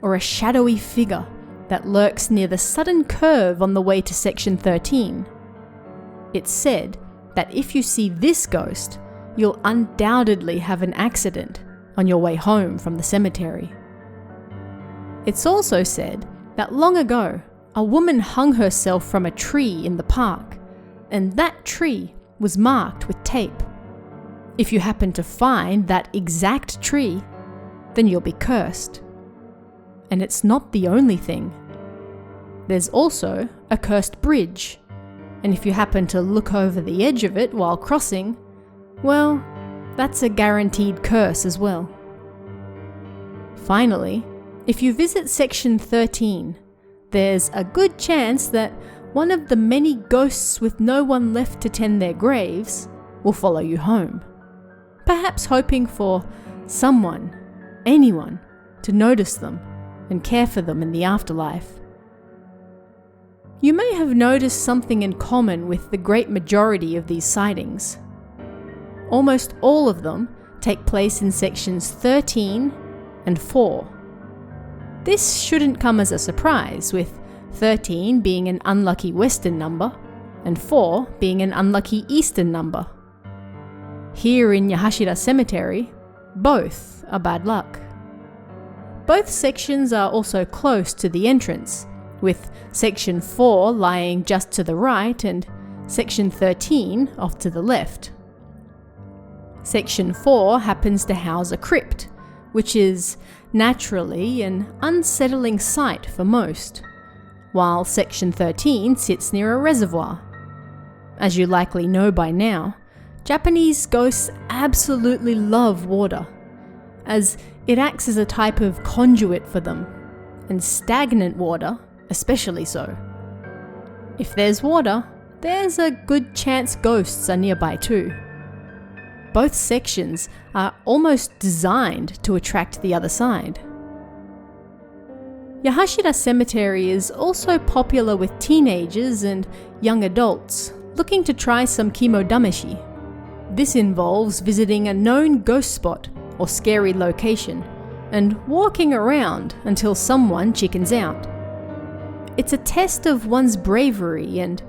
or a shadowy figure that lurks near the sudden curve on the way to Section 13. It's said that if you see this ghost, you'll undoubtedly have an accident on your way home from the cemetery. It's also said that long ago, a woman hung herself from a tree in the park, and that tree was marked with tape. If you happen to find that exact tree, then you'll be cursed. And it's not the only thing. There's also a cursed bridge, and if you happen to look over the edge of it while crossing, well, that's a guaranteed curse as well. Finally, if you visit section 13, there's a good chance that one of the many ghosts with no one left to tend their graves will follow you home, perhaps hoping for someone, anyone, to notice them and care for them in the afterlife. You may have noticed something in common with the great majority of these sightings. Almost all of them take place in sections 13 and 4. This shouldn't come as a surprise, with 13 being an unlucky western number and 4 being an unlucky eastern number. Here in Yahashira Cemetery, both are bad luck. Both sections are also close to the entrance, with section 4 lying just to the right and section 13 off to the left. Section 4 happens to house a crypt, which is naturally an unsettling sight for most, while section 13 sits near a reservoir. As you likely know by now, Japanese ghosts absolutely love water, as it acts as a type of conduit for them, and stagnant water especially so. If there's water, there's a good chance ghosts are nearby too. Both sections are almost designed to attract the other side. Yahashira Cemetery is also popular with teenagers and young adults looking to try some kimodameshi. This involves visiting a known ghost spot or scary location and walking around until someone chickens out. It's a test of one's bravery, and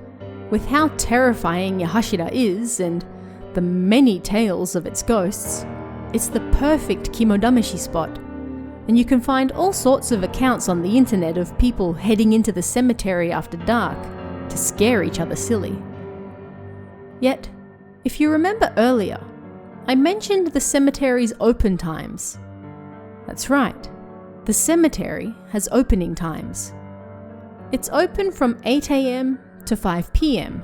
with how terrifying Yahashira is and the many tales of its ghosts, it's the perfect kimodameshi spot, and you can find all sorts of accounts on the internet of people heading into the cemetery after dark to scare each other silly. Yet, if you remember earlier, I mentioned the cemetery's open times. That's right, the cemetery has opening times. It's open from 8 AM to 5 PM,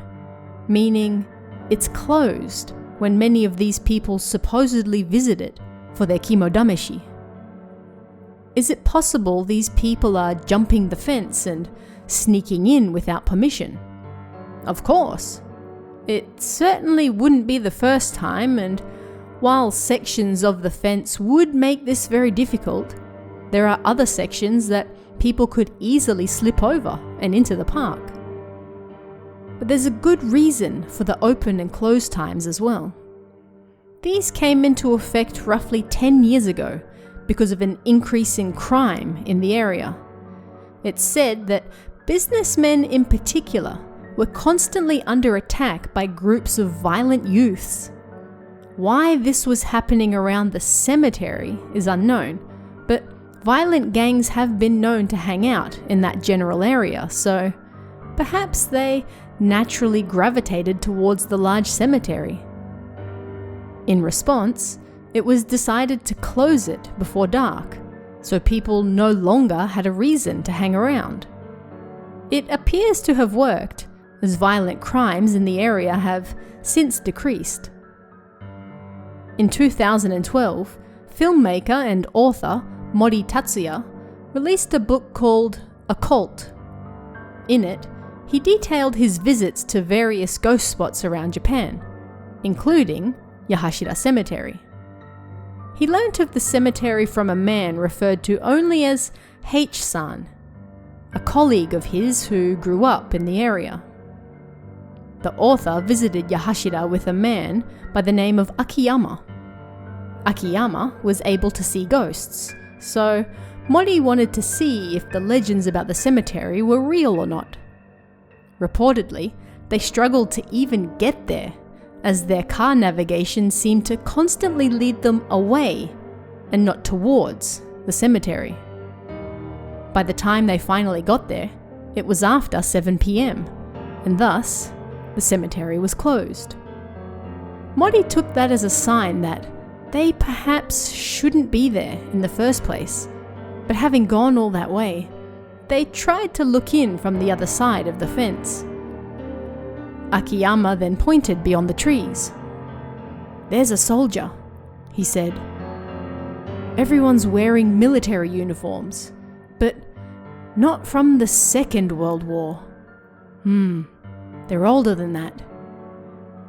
meaning it's closed when many of these people supposedly visit it for their kimodameshi. Is it possible these people are jumping the fence and sneaking in without permission? Of course. It certainly wouldn't be the first time, and while sections of the fence would make this very difficult, there are other sections that people could easily slip over and into the park. But there's a good reason for the open and close times as well. These came into effect roughly 10 years ago because of an increase in crime in the area. It's said that businessmen in particular were constantly under attack by groups of violent youths. Why this was happening around the cemetery is unknown, but violent gangs have been known to hang out in that general area, so perhaps they naturally gravitated towards the large cemetery. In response, it was decided to close it before dark, so people no longer had a reason to hang around. It appears to have worked, as violent crimes in the area have since decreased. In 2012, filmmaker and author Mori Tatsuya released a book called Occult. In it, he detailed his visits to various ghost spots around Japan, including Yahashira Cemetery. He learnt of the cemetery from a man referred to only as H-san, a colleague of his who grew up in the area. The author visited Yahashira with a man by the name of Akiyama. Akiyama was able to see ghosts, so Mori wanted to see if the legends about the cemetery were real or not. Reportedly, they struggled to even get there, as their car navigation seemed to constantly lead them away and not towards the cemetery. By the time they finally got there, it was after 7 PM, and thus, the cemetery was closed. Mori took that as a sign that they perhaps shouldn't be there in the first place, but having gone all that way, they tried to look in from the other side of the fence. Akiyama then pointed beyond the trees. "There's a soldier," he said. "Everyone's wearing military uniforms, but not from the Second World War. They're older than that.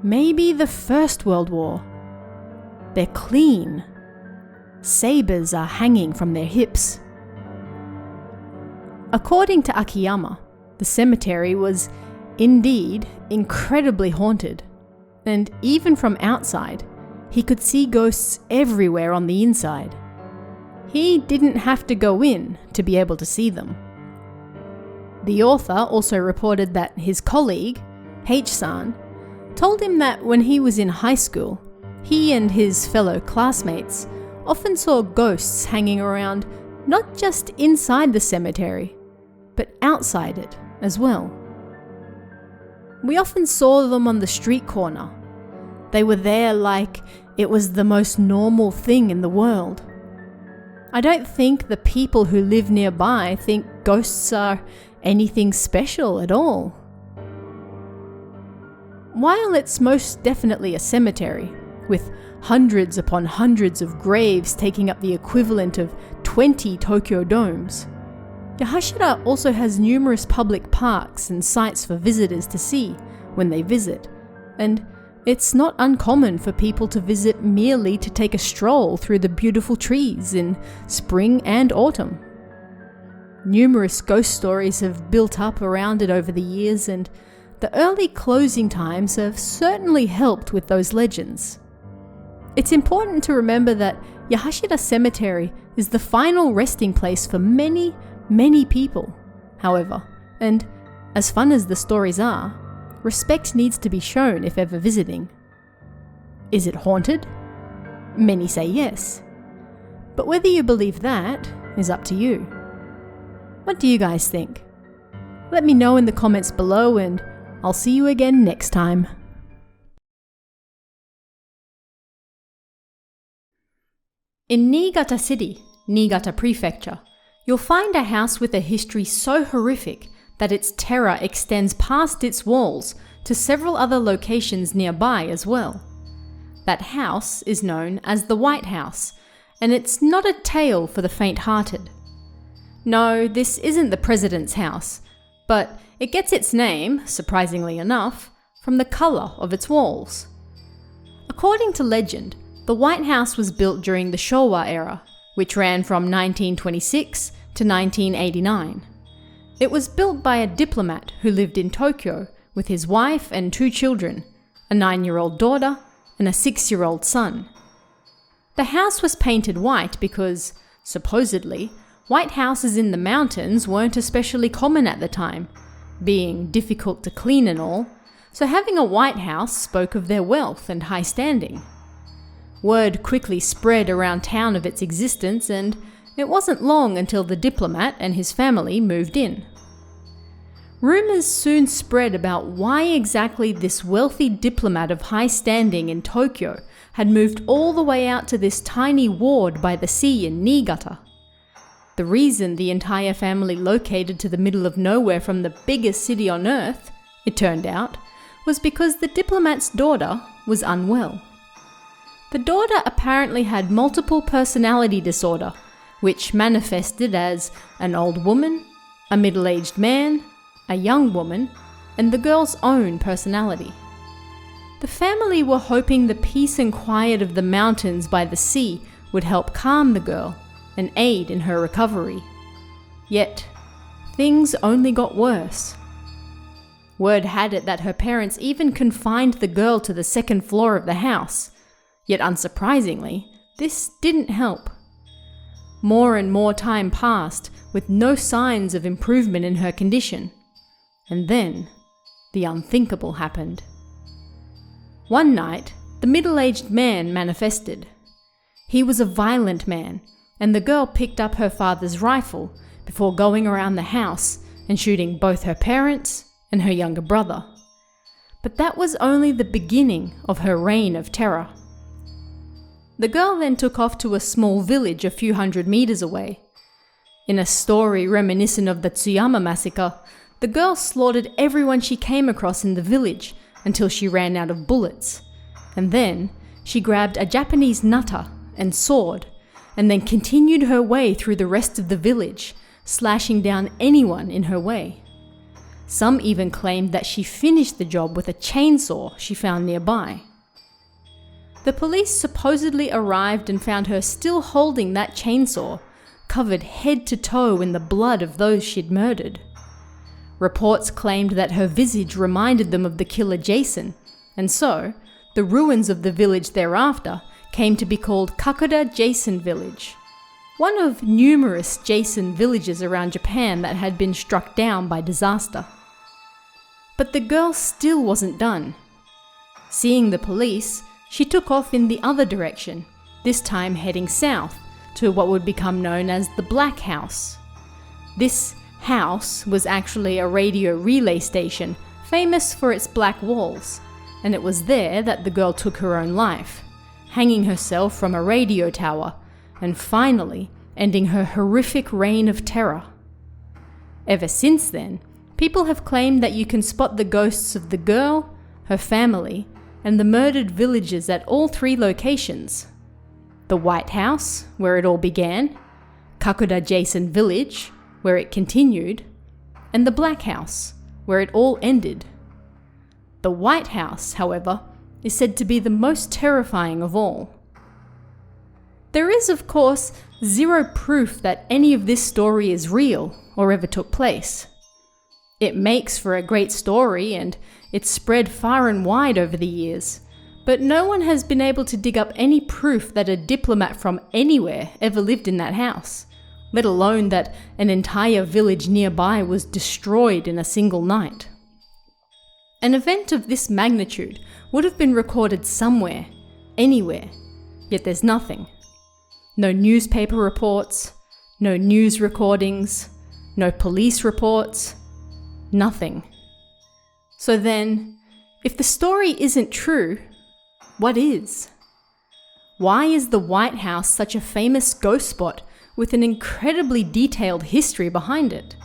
Maybe the First World War. They're clean. Sabers are hanging from their hips." According to Akiyama, the cemetery was indeed incredibly haunted, and even from outside, he could see ghosts everywhere on the inside. He didn't have to go in to be able to see them. The author also reported that his colleague, H-san, told him that when he was in high school, he and his fellow classmates often saw ghosts hanging around not just inside the cemetery, but outside it as well. We often saw them on the street corner. They were there like it was the most normal thing in the world. I don't think the people who live nearby think ghosts are anything special at all. While it's most definitely a cemetery, with hundreds upon hundreds of graves taking up the equivalent of 20 Tokyo domes, Yahashira also has numerous public parks and sites for visitors to see when they visit, and it's not uncommon for people to visit merely to take a stroll through the beautiful trees in spring and autumn. Numerous ghost stories have built up around it over the years, and the early closing times have certainly helped with those legends. It's important to remember that Yahashira Cemetery is the final resting place for many, many people, however, and as fun as the stories are, respect needs to be shown if ever visiting. Is it haunted? Many say yes, but whether you believe that is up to you. What do you guys think? Let me know in the comments below, and I'll see you again next time. In Niigata City, Niigata Prefecture, you'll find a house with a history so horrific that its terror extends past its walls to several other locations nearby as well. That house is known as the White House, and it's not a tale for the faint-hearted. No, this isn't the president's house, but it gets its name, surprisingly enough, from the colour of its walls. According to legend, the White House was built during the Showa era, which ran from 1926 to 1989. It was built by a diplomat who lived in Tokyo with his wife and 2 children, a 9-year-old daughter and a 6-year-old son. The house was painted white because, supposedly, white houses in the mountains weren't especially common at the time, being difficult to clean and all, so having a white house spoke of their wealth and high standing. Word quickly spread around town of its existence, and it wasn't long until the diplomat and his family moved in. Rumours soon spread about why exactly this wealthy diplomat of high standing in Tokyo had moved all the way out to this tiny ward by the sea in Niigata. The reason the entire family located to the middle of nowhere from the biggest city on earth, it turned out, was because the diplomat's daughter was unwell. The daughter apparently had multiple personality disorder, which manifested as an old woman, a middle-aged man, a young woman, and the girl's own personality. The family were hoping the peace and quiet of the mountains by the sea would help calm the girl and aid in her recovery. Yet, things only got worse. Word had it that her parents even confined the girl to the second floor of the house, yet unsurprisingly, this didn't help. More and more time passed with no signs of improvement in her condition. And then, the unthinkable happened. One night, the middle-aged man manifested. He was a violent man, and the girl picked up her father's rifle before going around the house and shooting both her parents and her younger brother. But that was only the beginning of her reign of terror. The girl then took off to a small village a few hundred meters away. In a story reminiscent of the Tsuyama massacre, the girl slaughtered everyone she came across in the village until she ran out of bullets, and then she grabbed a Japanese nata and sword, and then continued her way through the rest of the village, slashing down anyone in her way. Some even claimed that she finished the job with a chainsaw she found nearby. The police supposedly arrived and found her still holding that chainsaw, covered head to toe in the blood of those she'd murdered. Reports claimed that her visage reminded them of the killer Jason, and so the ruins of the village thereafter came to be called Kakuda Jason Village, one of numerous Jason villages around Japan that had been struck down by disaster. But the girl still wasn't done. Seeing the police, she took off in the other direction, this time heading south to what would become known as the Black House. This house was actually a radio relay station famous for its black walls, and it was there that the girl took her own life, hanging herself from a radio tower, and finally ending her horrific reign of terror. Ever since then, people have claimed that you can spot the ghosts of the girl, her family, and the murdered villagers at all three locations: the White House, where it all began, Kakuda Jason Village, where it continued, and the Black House, where it all ended. The White House, however, is said to be the most terrifying of all. There is, of course, zero proof that any of this story is real or ever took place. It makes for a great story, and it's spread far and wide over the years, but no one has been able to dig up any proof that a diplomat from anywhere ever lived in that house, let alone that an entire village nearby was destroyed in a single night. An event of this magnitude would have been recorded somewhere, anywhere, yet there's nothing. No newspaper reports, no news recordings, no police reports, nothing. So then, if the story isn't true, what is? Why is the White House such a famous ghost spot with an incredibly detailed history behind it?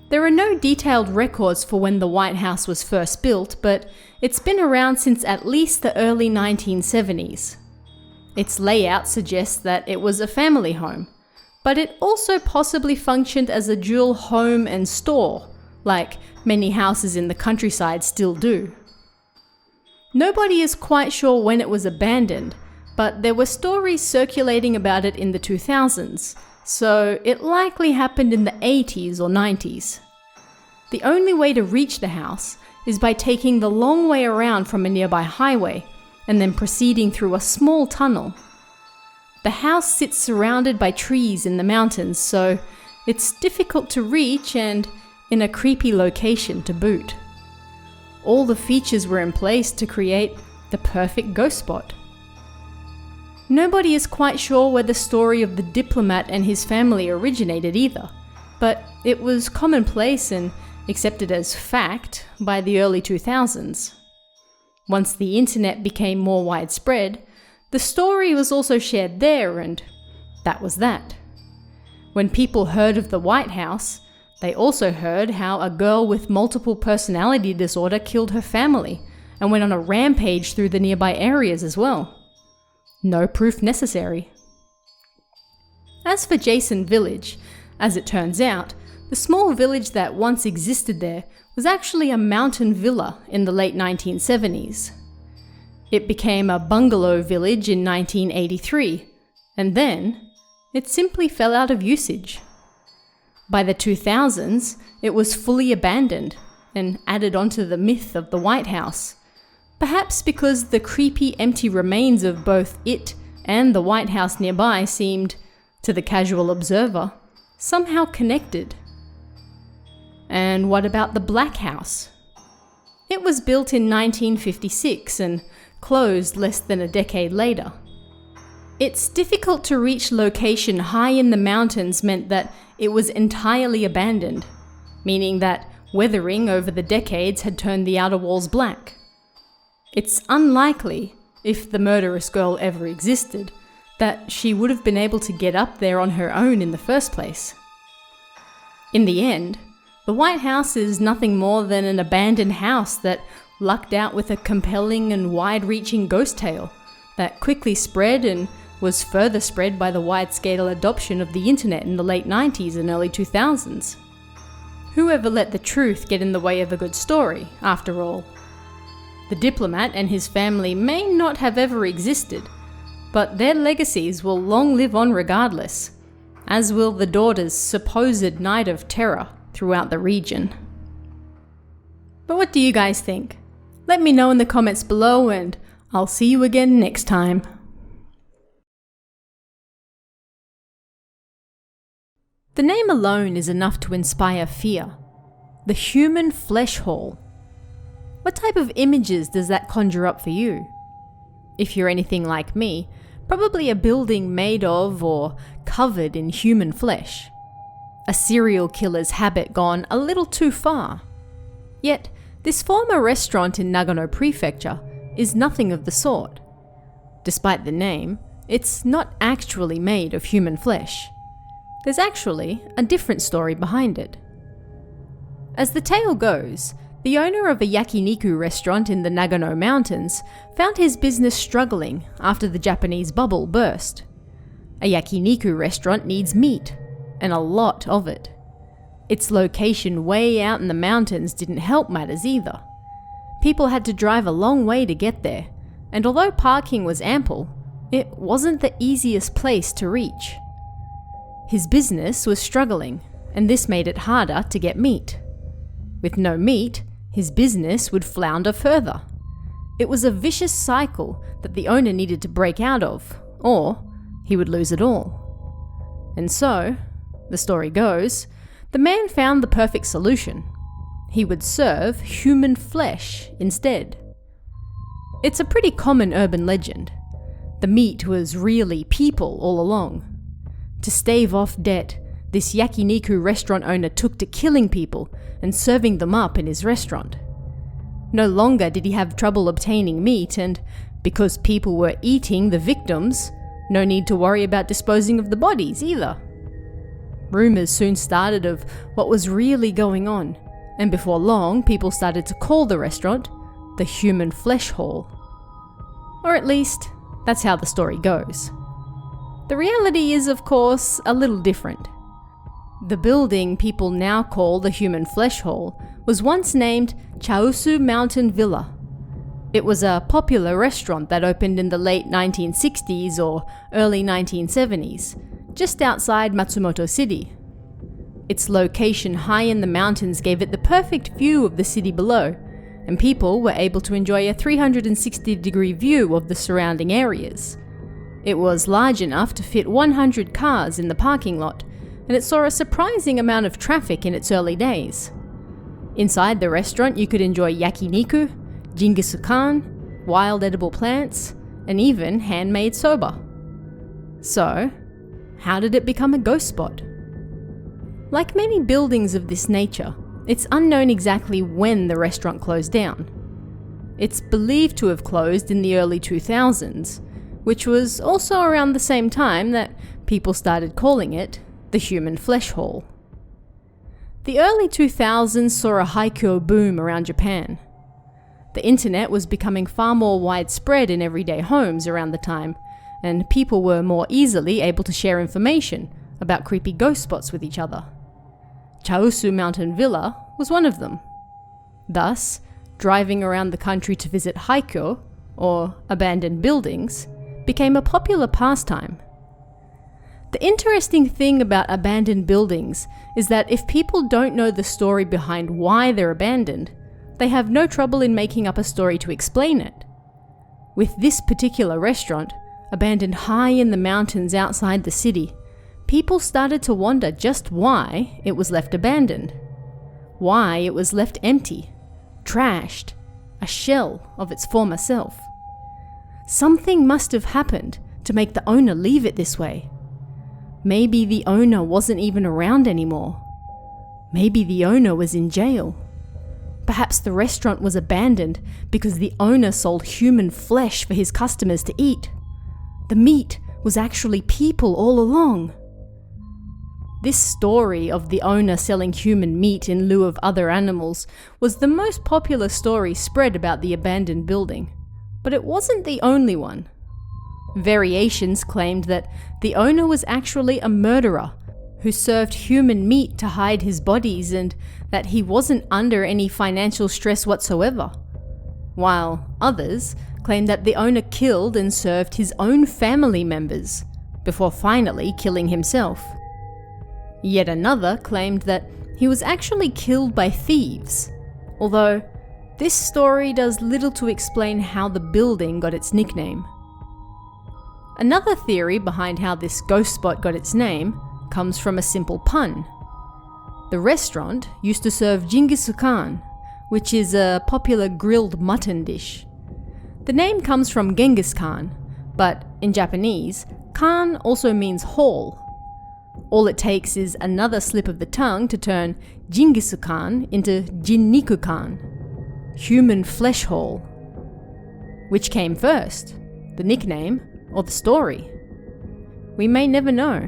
There are no detailed records for when the White House was first built, but it's been around since at least the early 1970s. Its layout suggests that it was a family home, but it also possibly functioned as a dual home and store, like many houses in the countryside still do. Nobody is quite sure when it was abandoned, but there were stories circulating about it in the 2000s, so it likely happened in the 80s or 90s. The only way to reach the house is by taking the long way around from a nearby highway and then proceeding through a small tunnel. The house sits surrounded by trees in the mountains, so it's difficult to reach and in a creepy location to boot. All the features were in place to create the perfect ghost spot. Nobody is quite sure where the story of the diplomat and his family originated either, but it was commonplace and accepted as fact by the early 2000s. Once the internet became more widespread, the story was also shared there, and that was that. When people heard of the White House, they also heard how a girl with multiple personality disorder killed her family and went on a rampage through the nearby areas as well. No proof necessary. As for Jason Village, as it turns out, the small village that once existed there was actually a mountain villa in the late 1970s. It became a bungalow village in 1983, and then it simply fell out of usage. By the 2000s, it was fully abandoned and added onto the myth of the White House, perhaps because the creepy empty remains of both it and the White House nearby seemed, to the casual observer, somehow connected. And what about the Black House? It was built in 1956 and closed less than a decade later. Its difficult to reach location high in the mountains meant that it was entirely abandoned, meaning that weathering over the decades had turned the outer walls black. It's unlikely, if the murderous girl ever existed, that she would have been able to get up there on her own in the first place. In the end, the White House is nothing more than an abandoned house that lucked out with a compelling and wide-reaching ghost tale that quickly spread and was further spread by the wide-scale adoption of the internet in the late 90s and early 2000s. Whoever let the truth get in the way of a good story, after all? The diplomat and his family may not have ever existed, but their legacies will long live on regardless, as will the daughter's supposed night of terror throughout the region. But what do you guys think? Let me know in the comments below, and I'll see you again next time. The name alone is enough to inspire fear. The Human Flesh Hall. What type of images does that conjure up for you? If you're anything like me, probably a building made of or covered in human flesh. A serial killer's habit gone a little too far. Yet, this former restaurant in Nagano Prefecture is nothing of the sort. Despite the name, it's not actually made of human flesh. There's actually a different story behind it. As the tale goes, the owner of a yakiniku restaurant in the Nagano Mountains found his business struggling after the Japanese bubble burst. A yakiniku restaurant needs meat, and a lot of it. Its location way out in the mountains didn't help matters either. People had to drive a long way to get there, and although parking was ample, it wasn't the easiest place to reach. His business was struggling, and this made it harder to get meat. With no meat, his business would flounder further. It was a vicious cycle that the owner needed to break out of, or he would lose it all. And so, the story goes, the man found the perfect solution. He would serve human flesh instead. It's a pretty common urban legend. The meat was really people all along. To stave off debt, this yakiniku restaurant owner took to killing people and serving them up in his restaurant. No longer did he have trouble obtaining meat, and because people were eating the victims, no need to worry about disposing of the bodies either. Rumours soon started of what was really going on, and before long people started to call the restaurant the Human Flesh Hall. Or at least, that's how the story goes. The reality is, of course, a little different. The building people now call the Human Flesh Hall was once named Chaosu Mountain Villa. It was a popular restaurant that opened in the late 1960s or early 1970s, just outside Matsumoto City. Its location high in the mountains gave it the perfect view of the city below, and people were able to enjoy a 360-degree view of the surrounding areas. It was large enough to fit 100 cars in the parking lot, and it saw a surprising amount of traffic in its early days. Inside the restaurant you could enjoy yakiniku, jingisukan, wild edible plants, and even handmade soba. So, how did it become a ghost spot? Like many buildings of this nature, it's unknown exactly when the restaurant closed down. It's believed to have closed in the early 2000s, which was also around the same time that people started calling it the Human Flesh Hall. The early 2000s saw a haikyuu boom around Japan. The internet was becoming far more widespread in everyday homes around the time, and people were more easily able to share information about creepy ghost spots with each other. Chaosu Mountain Villa was one of them. Thus, driving around the country to visit haikyuu, or abandoned buildings, became a popular pastime. The interesting thing about abandoned buildings is that if people don't know the story behind why they're abandoned, they have no trouble in making up a story to explain it. With this particular restaurant, abandoned high in the mountains outside the city, people started to wonder just why it was left abandoned. Why it was left empty, trashed, a shell of its former self. Something must have happened to make the owner leave it this way. Maybe the owner wasn't even around anymore. Maybe the owner was in jail. Perhaps the restaurant was abandoned because the owner sold human flesh for his customers to eat. The meat was actually people all along. This story of the owner selling human meat in lieu of other animals was the most popular story spread about the abandoned building, but it wasn't the only one. Variations claimed that the owner was actually a murderer who served human meat to hide his bodies and that he wasn't under any financial stress whatsoever, while others claimed that the owner killed and served his own family members before finally killing himself. Yet another claimed that he was actually killed by thieves, although this story does little to explain how the building got its nickname. Another theory behind how this ghost spot got its name comes from a simple pun. The restaurant used to serve Genghis Khan, which is a popular grilled mutton dish. The name comes from Genghis Khan, but in Japanese, Khan also means hall. All it takes is another slip of the tongue to turn Genghis Khan into Jinniku Khan, human flesh hall. Which came first, the nickname or the story? We may never know.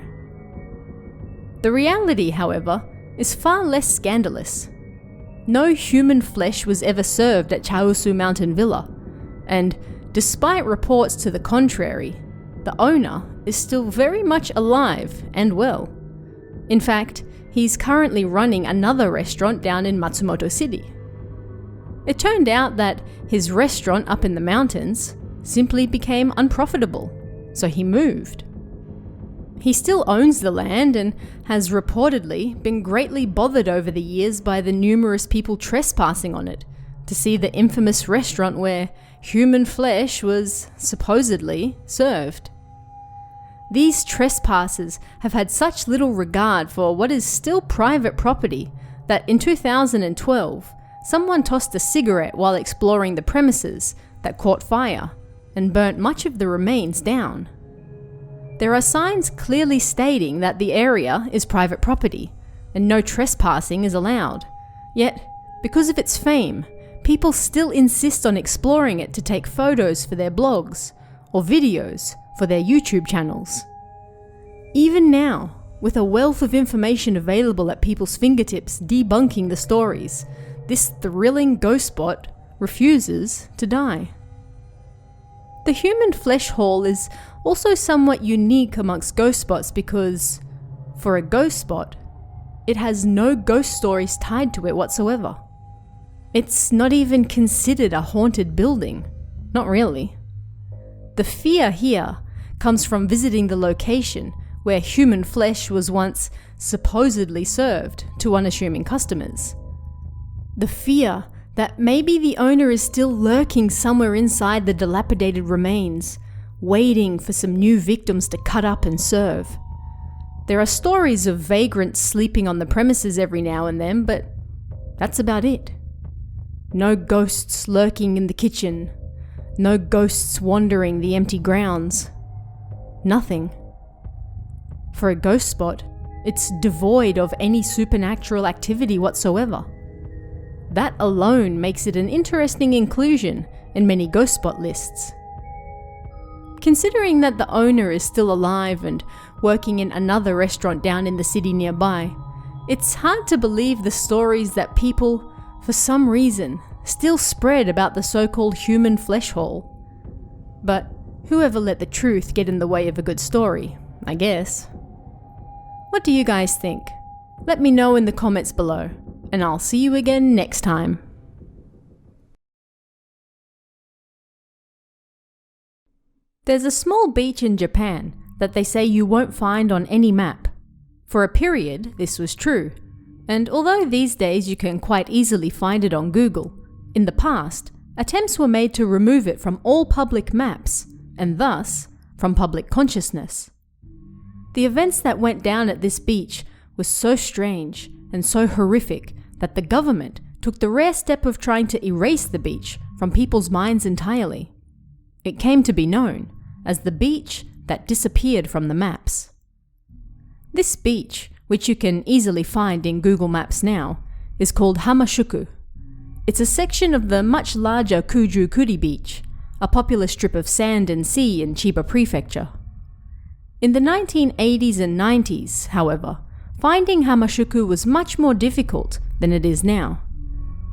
The reality, however, is far less scandalous. No human flesh was ever served at Chaosu Mountain Villa, and despite reports to the contrary, the owner is still very much alive and well. In fact, he's currently running another restaurant down in Matsumoto City. It turned out that his restaurant up in the mountains simply became unprofitable, so he moved. He still owns the land and has reportedly been greatly bothered over the years by the numerous people trespassing on it to see the infamous restaurant where human flesh was supposedly served. These trespassers have had such little regard for what is still private property that in 2012, someone tossed a cigarette while exploring the premises that caught fire and burnt much of the remains down. There are signs clearly stating that the area is private property and no trespassing is allowed. Yet, because of its fame, people still insist on exploring it to take photos for their blogs or videos for their YouTube channels. Even now, with a wealth of information available at people's fingertips debunking the stories, this thrilling ghost spot refuses to die. The human flesh hall is also somewhat unique amongst ghost spots because, for a ghost spot, it has no ghost stories tied to it whatsoever. It's not even considered a haunted building. Not really. The fear here comes from visiting the location where human flesh was once supposedly served to unassuming customers. The fear that maybe the owner is still lurking somewhere inside the dilapidated remains, waiting for some new victims to cut up and serve. There are stories of vagrants sleeping on the premises every now and then, but that's about it. No ghosts lurking in the kitchen. No ghosts wandering the empty grounds. Nothing. For a ghost spot, it's devoid of any supernatural activity whatsoever. That alone makes it an interesting inclusion in many ghost spot lists. Considering that the owner is still alive and working in another restaurant down in the city nearby, it's hard to believe the stories that people, for some reason, still spread about the so-called human flesh hall. But whoever let the truth get in the way of a good story, I guess. What do you guys think? Let me know in the comments below, and I'll see you again next time. There's a small beach in Japan that they say you won't find on any map. For a period, this was true, and although these days you can quite easily find it on Google, in the past, attempts were made to remove it from all public maps, and thus, from public consciousness. The events that went down at this beach were so strange and so horrific that the government took the rare step of trying to erase the beach from people's minds entirely. It came to be known as the beach that disappeared from the maps. This beach, which you can easily find in Google Maps now, is called Hamashuku. It's a section of the much larger Kujukuri Beach, a popular strip of sand and sea in Chiba Prefecture. In the 1980s and 90s, however, finding Hamashuku was much more difficult than it is now.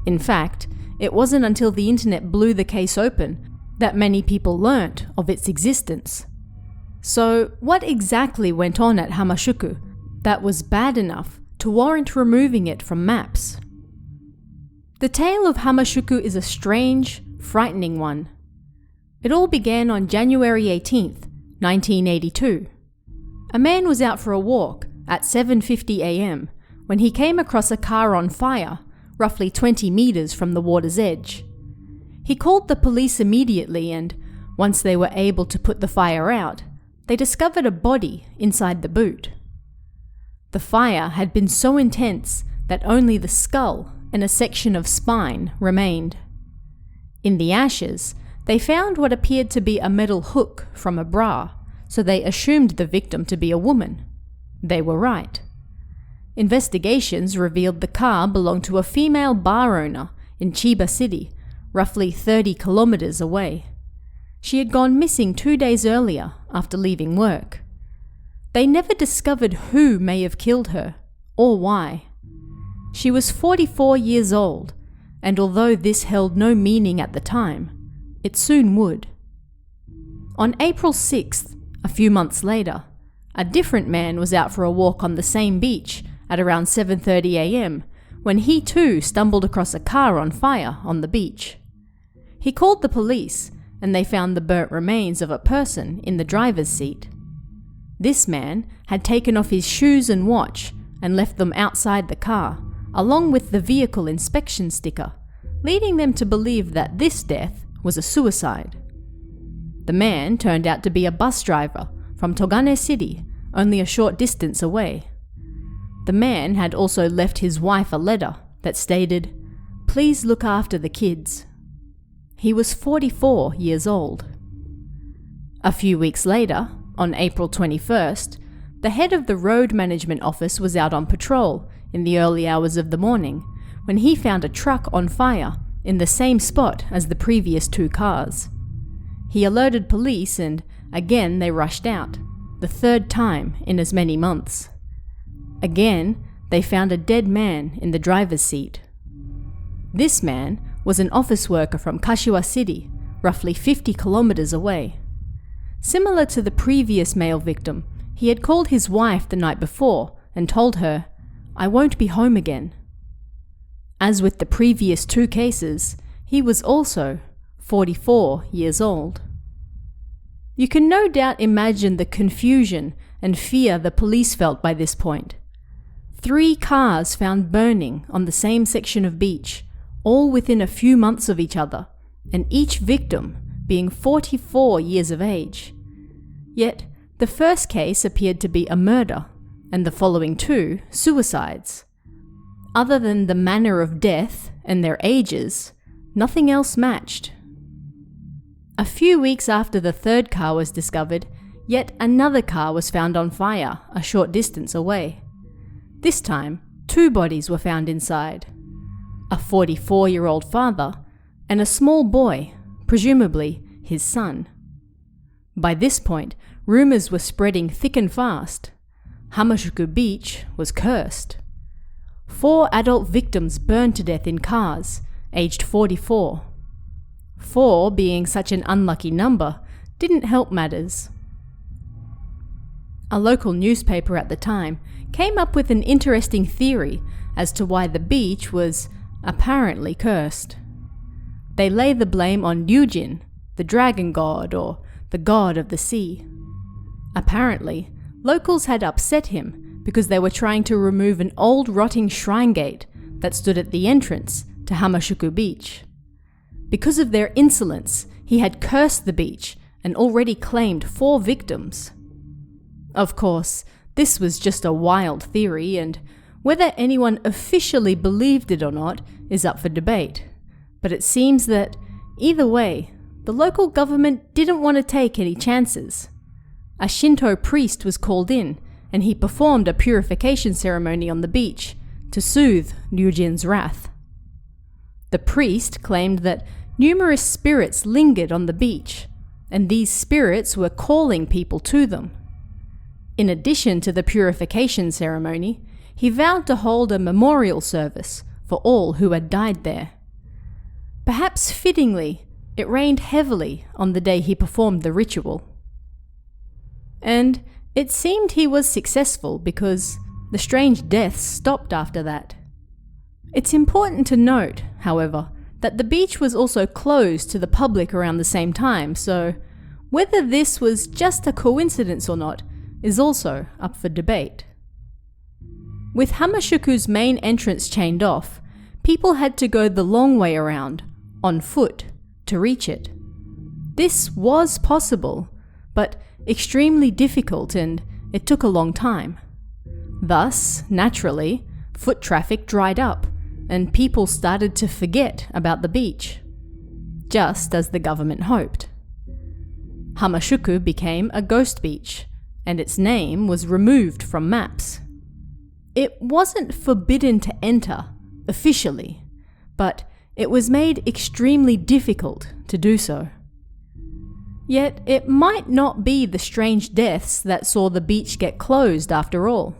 In fact, it wasn't until the internet blew the case open that many people learnt of its existence. So, what exactly went on at Hamashuku that was bad enough to warrant removing it from maps? The tale of Hamashuku is a strange, frightening one. It all began on January 18th, 1982. A man was out for a walk at 7:50 a.m. when he came across a car on fire, roughly 20 meters from the water's edge. He called the police immediately, and once they were able to put the fire out, they discovered a body inside the boot. The fire had been so intense that only the skull and a section of spine remained. In the ashes, they found what appeared to be a metal hook from a bra, so they assumed the victim to be a woman. They were right. Investigations revealed the car belonged to a female bar owner in Chiba City, roughly 30 kilometers away. She had gone missing 2 days earlier after leaving work. They never discovered who may have killed her, or why. She was 44 years old, and although this held no meaning at the time, it soon would. On April 6th, a few months later, a different man was out for a walk on the same beach at around 7:30 a.m. when he too stumbled across a car on fire on the beach. He called the police, and they found the burnt remains of a person in the driver's seat. This man had taken off his shoes and watch and left them outside the car, along with the vehicle inspection sticker, leading them to believe that this death was a suicide. The man turned out to be a bus driver from Togane City, only a short distance away. The man had also left his wife a letter that stated, "Please look after the kids." He was 44 years old. A few weeks later, on April 21st, the head of the road management office was out on patrol in the early hours of the morning when he found a truck on fire in the same spot as the previous 2 cars. He alerted police, and again they rushed out, the 3rd time in as many months. Again, they found a dead man in the driver's seat. This man was an office worker from Kashiwa City, roughly 50 kilometers away. Similar to the previous male victim, he had called his wife the night before and told her, "I won't be home again." As with the previous 2 cases, he was also 44 years old. You can no doubt imagine the confusion and fear the police felt by this point. 3 cars found burning on the same section of beach, all within a few months of each other, and each victim being 44 years of age. Yet, the first case appeared to be a murder, and the following 2 suicides. Other than the manner of death and their ages, nothing else matched. A few weeks after the 3rd car was discovered, yet another car was found on fire a short distance away. This time, 2 bodies were found inside. A 44-year-old father and a small boy, presumably his son. By this point, rumors were spreading thick and fast. Hamashuku Beach was cursed. 4 adult victims burned to death in cars, aged 44. 4 being such an unlucky number didn't help matters. A local newspaper at the time came up with an interesting theory as to why the beach was apparently cursed. They lay the blame on Ryujin, the dragon god or the god of the sea. Apparently, locals had upset him because they were trying to remove an old rotting shrine gate that stood at the entrance to Hamashuku Beach. Because of their insolence, he had cursed the beach and already claimed 4 victims. Of course, this was just a wild theory, and whether anyone officially believed it or not is up for debate. But it seems that, either way, the local government didn't want to take any chances. A Shinto priest was called in, and he performed a purification ceremony on the beach to soothe Ryujin's wrath. The priest claimed that numerous spirits lingered on the beach, and these spirits were calling people to them. In addition to the purification ceremony, he vowed to hold a memorial service for all who had died there. Perhaps fittingly, it rained heavily on the day he performed the ritual. And it seemed he was successful because the strange deaths stopped after that. It's important to note, however, that the beach was also closed to the public around the same time, so whether this was just a coincidence or not is also up for debate. With Hamashuku's main entrance chained off, people had to go the long way around, on foot, to reach it. This was possible, but extremely difficult, and it took a long time. Thus, naturally, foot traffic dried up, and people started to forget about the beach, just as the government hoped. Hamashuku became a ghost beach, and its name was removed from maps. It wasn't forbidden to enter, officially, but it was made extremely difficult to do so. Yet it might not be the strange deaths that saw the beach get closed after all.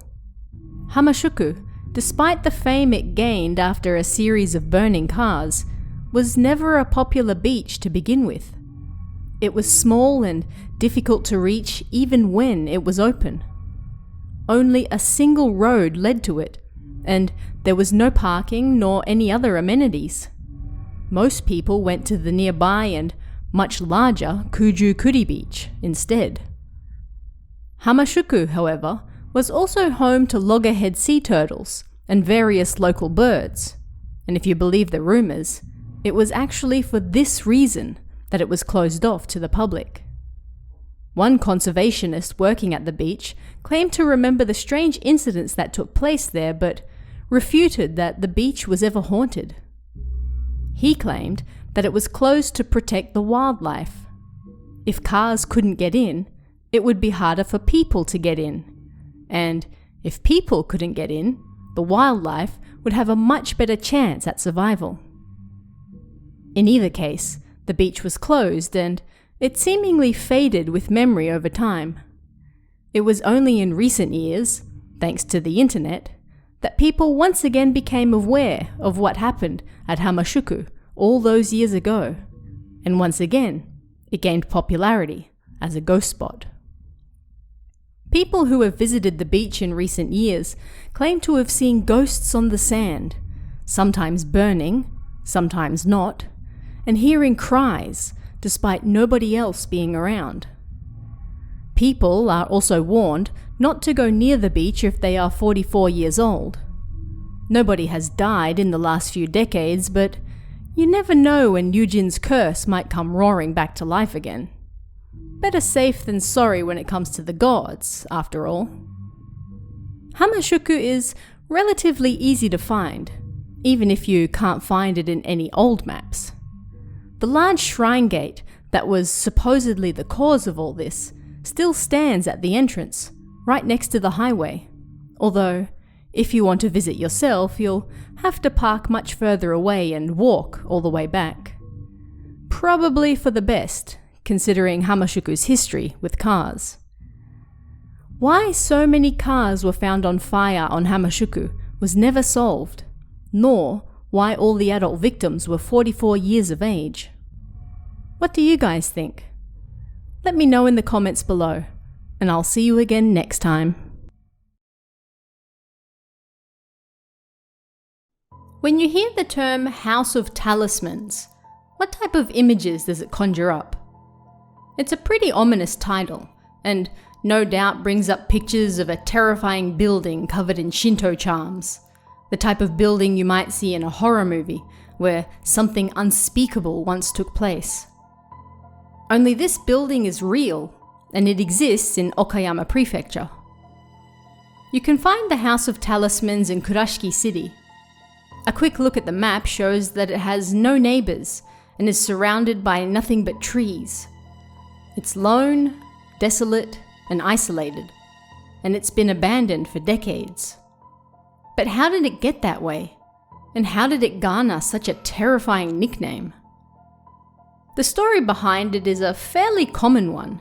Hamashuku, despite the fame it gained after a series of burning cars, was never a popular beach to begin with. It was small and difficult to reach even when it was open. Only a single road led to it, and there was no parking nor any other amenities. Most people went to the nearby and much larger Kujukuri Beach instead. Hamashuku, however, was also home to loggerhead sea turtles and various local birds, and if you believe the rumours, it was actually for this reason that it was closed off to the public. One conservationist working at the beach claimed to remember the strange incidents that took place there, but refuted that the beach was ever haunted. He claimed that it was closed to protect the wildlife. If cars couldn't get in, it would be harder for people to get in. And if people couldn't get in, the wildlife would have a much better chance at survival. In either case, the beach was closed and it seemingly faded with memory over time. It was only in recent years, thanks to the internet, that people once again became aware of what happened at Hamashuku all those years ago, and once again, it gained popularity as a ghost spot. People who have visited the beach in recent years claim to have seen ghosts on the sand, sometimes burning, sometimes not, and hearing cries despite nobody else being around. People are also warned not to go near the beach if they are 44 years old. Nobody has died in the last few decades, but you never know when Yujin's curse might come roaring back to life again. Better safe than sorry when it comes to the gods, after all. Hamashuku is relatively easy to find, even if you can't find it in any old maps. The large shrine gate that was supposedly the cause of all this still stands at the entrance, right next to the highway, although if you want to visit yourself, you'll have to park much further away and walk all the way back. Probably for the best, considering Hamashuku's history with cars. Why so many cars were found on fire on Hamashuku was never solved, nor why all the adult victims were 44 years of age. What do you guys think? Let me know in the comments below, and I'll see you again next time. When you hear the term House of Talismans, what type of images does it conjure up? It's a pretty ominous title, and no doubt brings up pictures of a terrifying building covered in Shinto charms, the type of building you might see in a horror movie where something unspeakable once took place. Only this building is real, and it exists in Okayama Prefecture. You can find the House of Talismans in Kurashiki City. A quick look at the map shows that it has no neighbours and is surrounded by nothing but trees. It's lone, desolate, and isolated, and it's been abandoned for decades. But how did it get that way? And how did it garner such a terrifying nickname? The story behind it is a fairly common one.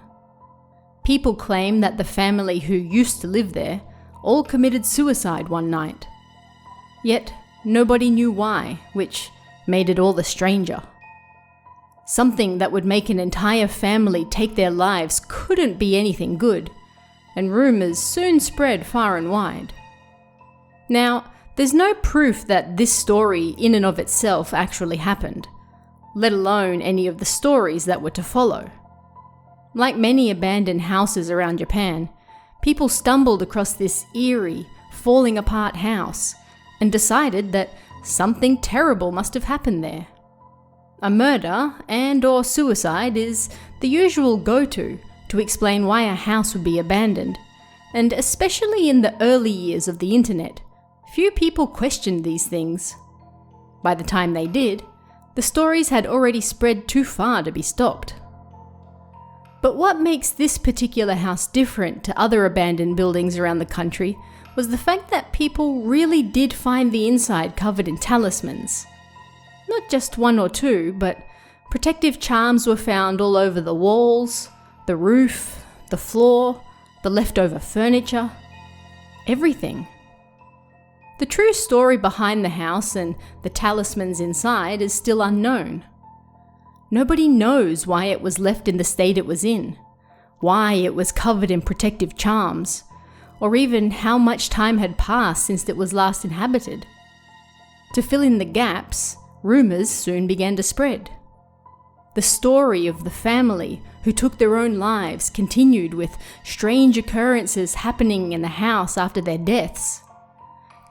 People claim that the family who used to live there all committed suicide one night. Yet, nobody knew why, which made it all the stranger. Something that would make an entire family take their lives couldn't be anything good, and rumours soon spread far and wide. Now, there's no proof that this story in and of itself actually happened, let alone any of the stories that were to follow. Like many abandoned houses around Japan, people stumbled across this eerie, falling apart house and decided that something terrible must have happened there. A murder and/or suicide is the usual go-to to explain why a house would be abandoned, and especially in the early years of the internet, few people questioned these things. By the time they did, the stories had already spread too far to be stopped. But what makes this particular house different to other abandoned buildings around the country was the fact that people really did find the inside covered in talismans. Not just one or two, but protective charms were found all over the walls, the roof, the floor, the leftover furniture, everything. The true story behind the house and the talismans inside is still unknown. Nobody knows why it was left in the state it was in, why it was covered in protective charms, or even how much time had passed since it was last inhabited. To fill in the gaps, rumours soon began to spread. The story of the family who took their own lives continued, with strange occurrences happening in the house after their deaths.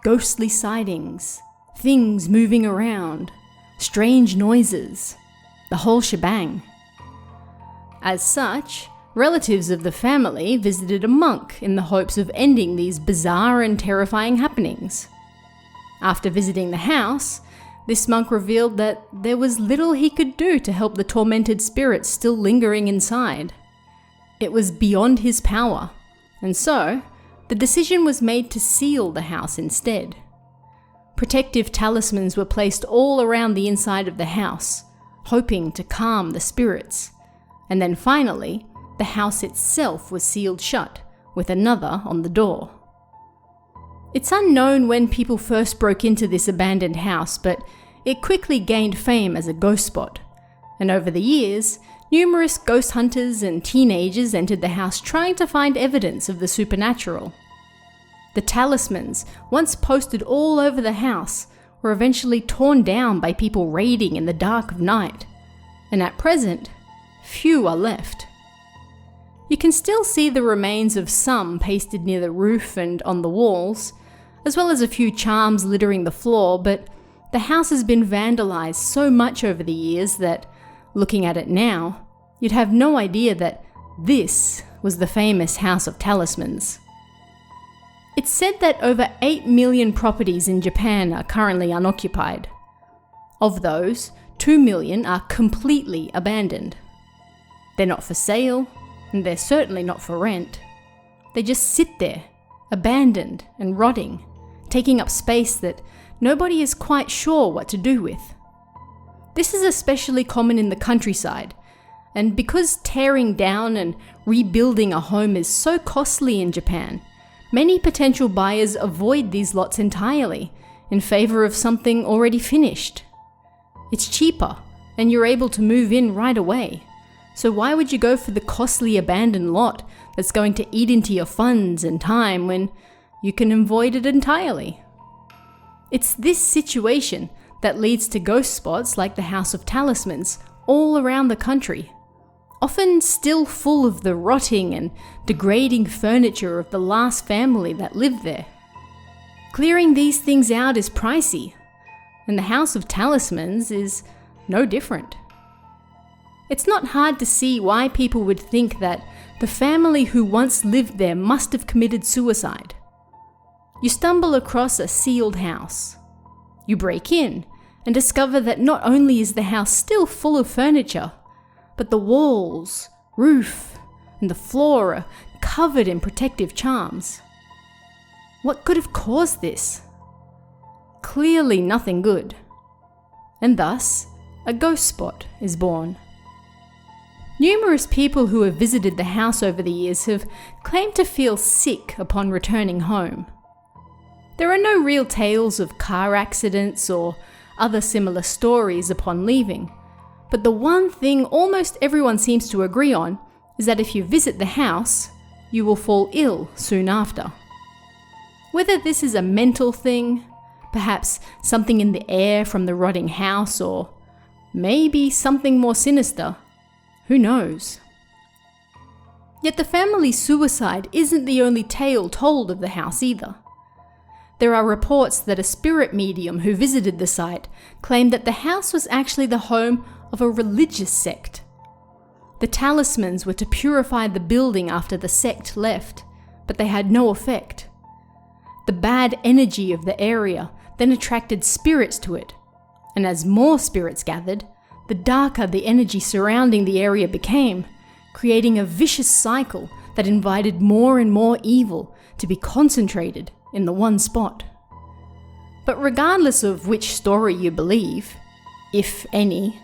Ghostly sightings, things moving around, strange noises, the whole shebang. As such, relatives of the family visited a monk in the hopes of ending these bizarre and terrifying happenings. After visiting the house, this monk revealed that there was little he could do to help the tormented spirits still lingering inside. It was beyond his power, and so the decision was made to seal the house instead. Protective talismans were placed all around the inside of the house, hoping to calm the spirits, and then finally, the house itself was sealed shut, with another on the door. It's unknown when people first broke into this abandoned house, but it quickly gained fame as a ghost spot, and over the years, numerous ghost hunters and teenagers entered the house trying to find evidence of the supernatural. The talismans, once posted all over the house, were eventually torn down by people raiding in the dark of night, and at present, few are left. You can still see the remains of some pasted near the roof and on the walls, as well as a few charms littering the floor, but the house has been vandalized so much over the years that, looking at it now, you'd have no idea that this was the famous House of Talismans. It's said that over 8 million properties in Japan are currently unoccupied. Of those, 2 million are completely abandoned. They're not for sale, and they're certainly not for rent. They just sit there, abandoned and rotting, taking up space that nobody is quite sure what to do with. This is especially common in the countryside, and because tearing down and rebuilding a home is so costly in Japan, many potential buyers avoid these lots entirely in favor of something already finished. It's cheaper, and you're able to move in right away. So why would you go for the costly abandoned lot that's going to eat into your funds and time when you can avoid it entirely? It's this situation that leads to ghost spots like the House of Talismans all around the country, often still full of the rotting and degrading furniture of the last family that lived there. Clearing these things out is pricey, and the House of Talismans is no different. It's not hard to see why people would think that the family who once lived there must have committed suicide. You stumble across a sealed house. You break in and discover that not only is the house still full of furniture, but the walls, roof, and the floor are covered in protective charms. What could have caused this? Clearly nothing good. And thus, a ghost spot is born. Numerous people who have visited the house over the years have claimed to feel sick upon returning home. There are no real tales of car accidents or other similar stories upon leaving, but the one thing almost everyone seems to agree on is that if you visit the house, you will fall ill soon after. Whether this is a mental thing, perhaps something in the air from the rotting house, or maybe something more sinister, who knows? Yet the family's suicide isn't the only tale told of the house either. There are reports that a spirit medium who visited the site claimed that the house was actually the home of a religious sect. The Talismans were to purify the building after the sect left, but they had no effect. The bad energy of the area then attracted spirits to it, and as more spirits gathered, the darker the energy surrounding the area became, creating a vicious cycle that invited more and more evil to be concentrated in the one spot. But regardless of which story you believe, if any,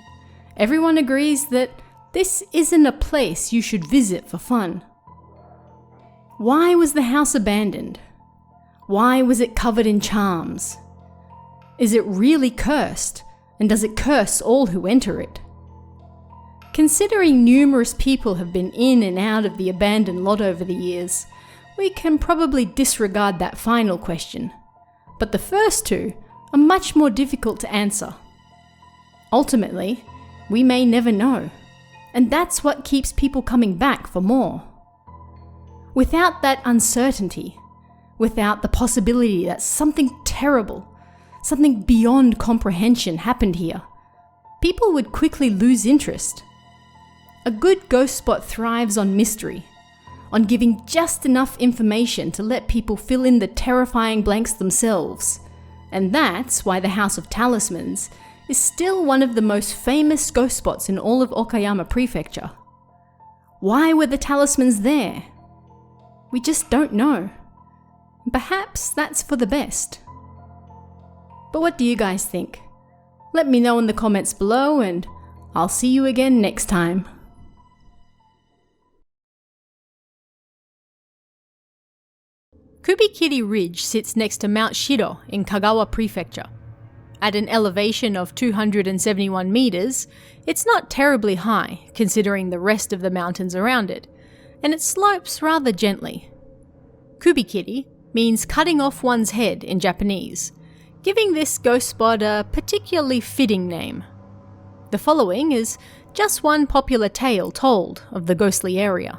everyone agrees that this isn't a place you should visit for fun. Why was the house abandoned? Why was it covered in charms? Is it really cursed, and does it curse all who enter it? Considering numerous people have been in and out of the abandoned lot over the years, we can probably disregard that final question, but the first two are much more difficult to answer. Ultimately, we may never know, and that's what keeps people coming back for more. Without that uncertainty, without the possibility that something terrible, something beyond comprehension happened here, people would quickly lose interest. A good ghost spot thrives on mystery, on giving just enough information to let people fill in the terrifying blanks themselves. And that's why the House of Talismans is still one of the most famous ghost spots in all of Okayama Prefecture. Why were the Talismans there? We just don't know. Perhaps that's for the best. But what do you guys think? Let me know in the comments below, and I'll see you again next time. Kubikiri Ridge sits next to Mount Shiro in Kagawa Prefecture. At an elevation of 271 meters, it's not terribly high considering the rest of the mountains around it, and it slopes rather gently. Kubikiri means cutting off one's head in Japanese, giving this ghost spot a particularly fitting name. The following is just one popular tale told of the ghostly area.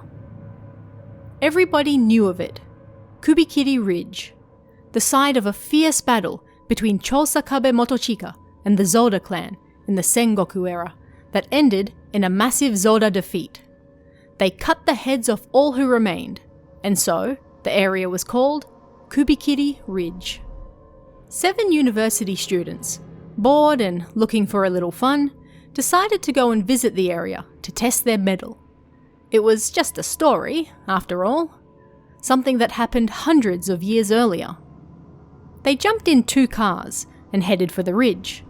Everybody knew of it. Kubikiri Ridge, the site of a fierce battle between Chosakabe Motochika and the Zoda clan in the Sengoku era that ended in a massive Zoda defeat. They cut the heads off all who remained, and so the area was called Kubikiri Ridge. 7 university students, bored and looking for a little fun, decided to go and visit the area to test their mettle. It was just a story, after all. Something that happened hundreds of years earlier. They jumped in 2 cars and headed for the ridge.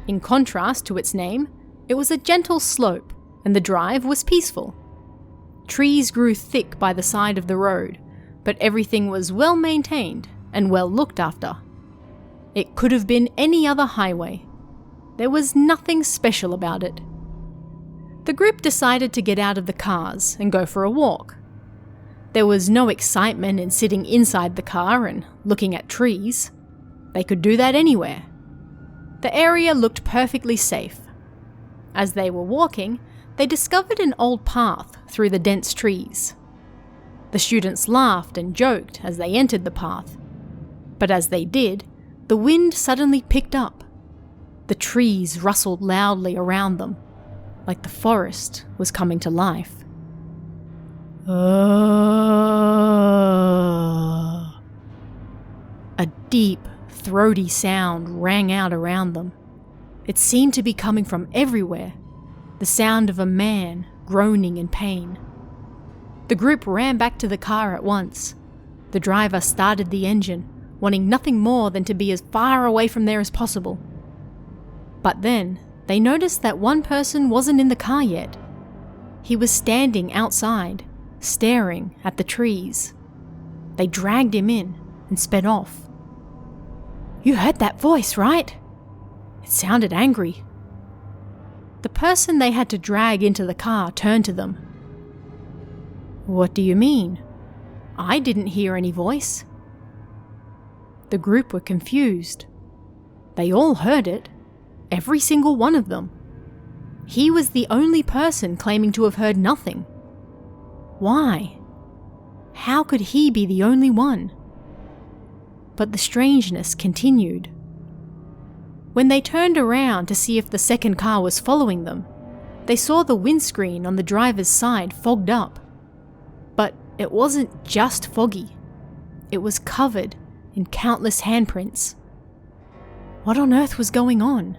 In contrast to its name, it was a gentle slope and the drive was peaceful. Trees grew thick by the side of the road, but everything was well maintained and well looked after. It could have been any other highway. There was nothing special about it. The group decided to get out of the cars and go for a walk. There was no excitement in sitting inside the car and looking at trees. They could do that anywhere. The area looked perfectly safe. As they were walking, they discovered an old path through the dense trees. The students laughed and joked as they entered the path. But as they did, the wind suddenly picked up. The trees rustled loudly around them, like the forest was coming to life. A deep, throaty sound rang out around them. It seemed to be coming from everywhere, the sound of a man groaning in pain. The group ran back to the car at once. The driver started the engine, wanting nothing more than to be as far away from there as possible. But then, they noticed that one person wasn't in the car yet. He was standing outside, staring at the trees. They dragged him in and sped off. "You heard that voice, right? It sounded angry." The person they had to drag into the car turned to them. "What do you mean? I didn't hear any voice." The group were confused. They all heard it, every single one of them. He was the only person claiming to have heard nothing. Why? How could he be the only one? But the strangeness continued. When they turned around to see if the second car was following them, they saw the windscreen on the driver's side fogged up. But it wasn't just foggy. It was covered in countless handprints. What on earth was going on?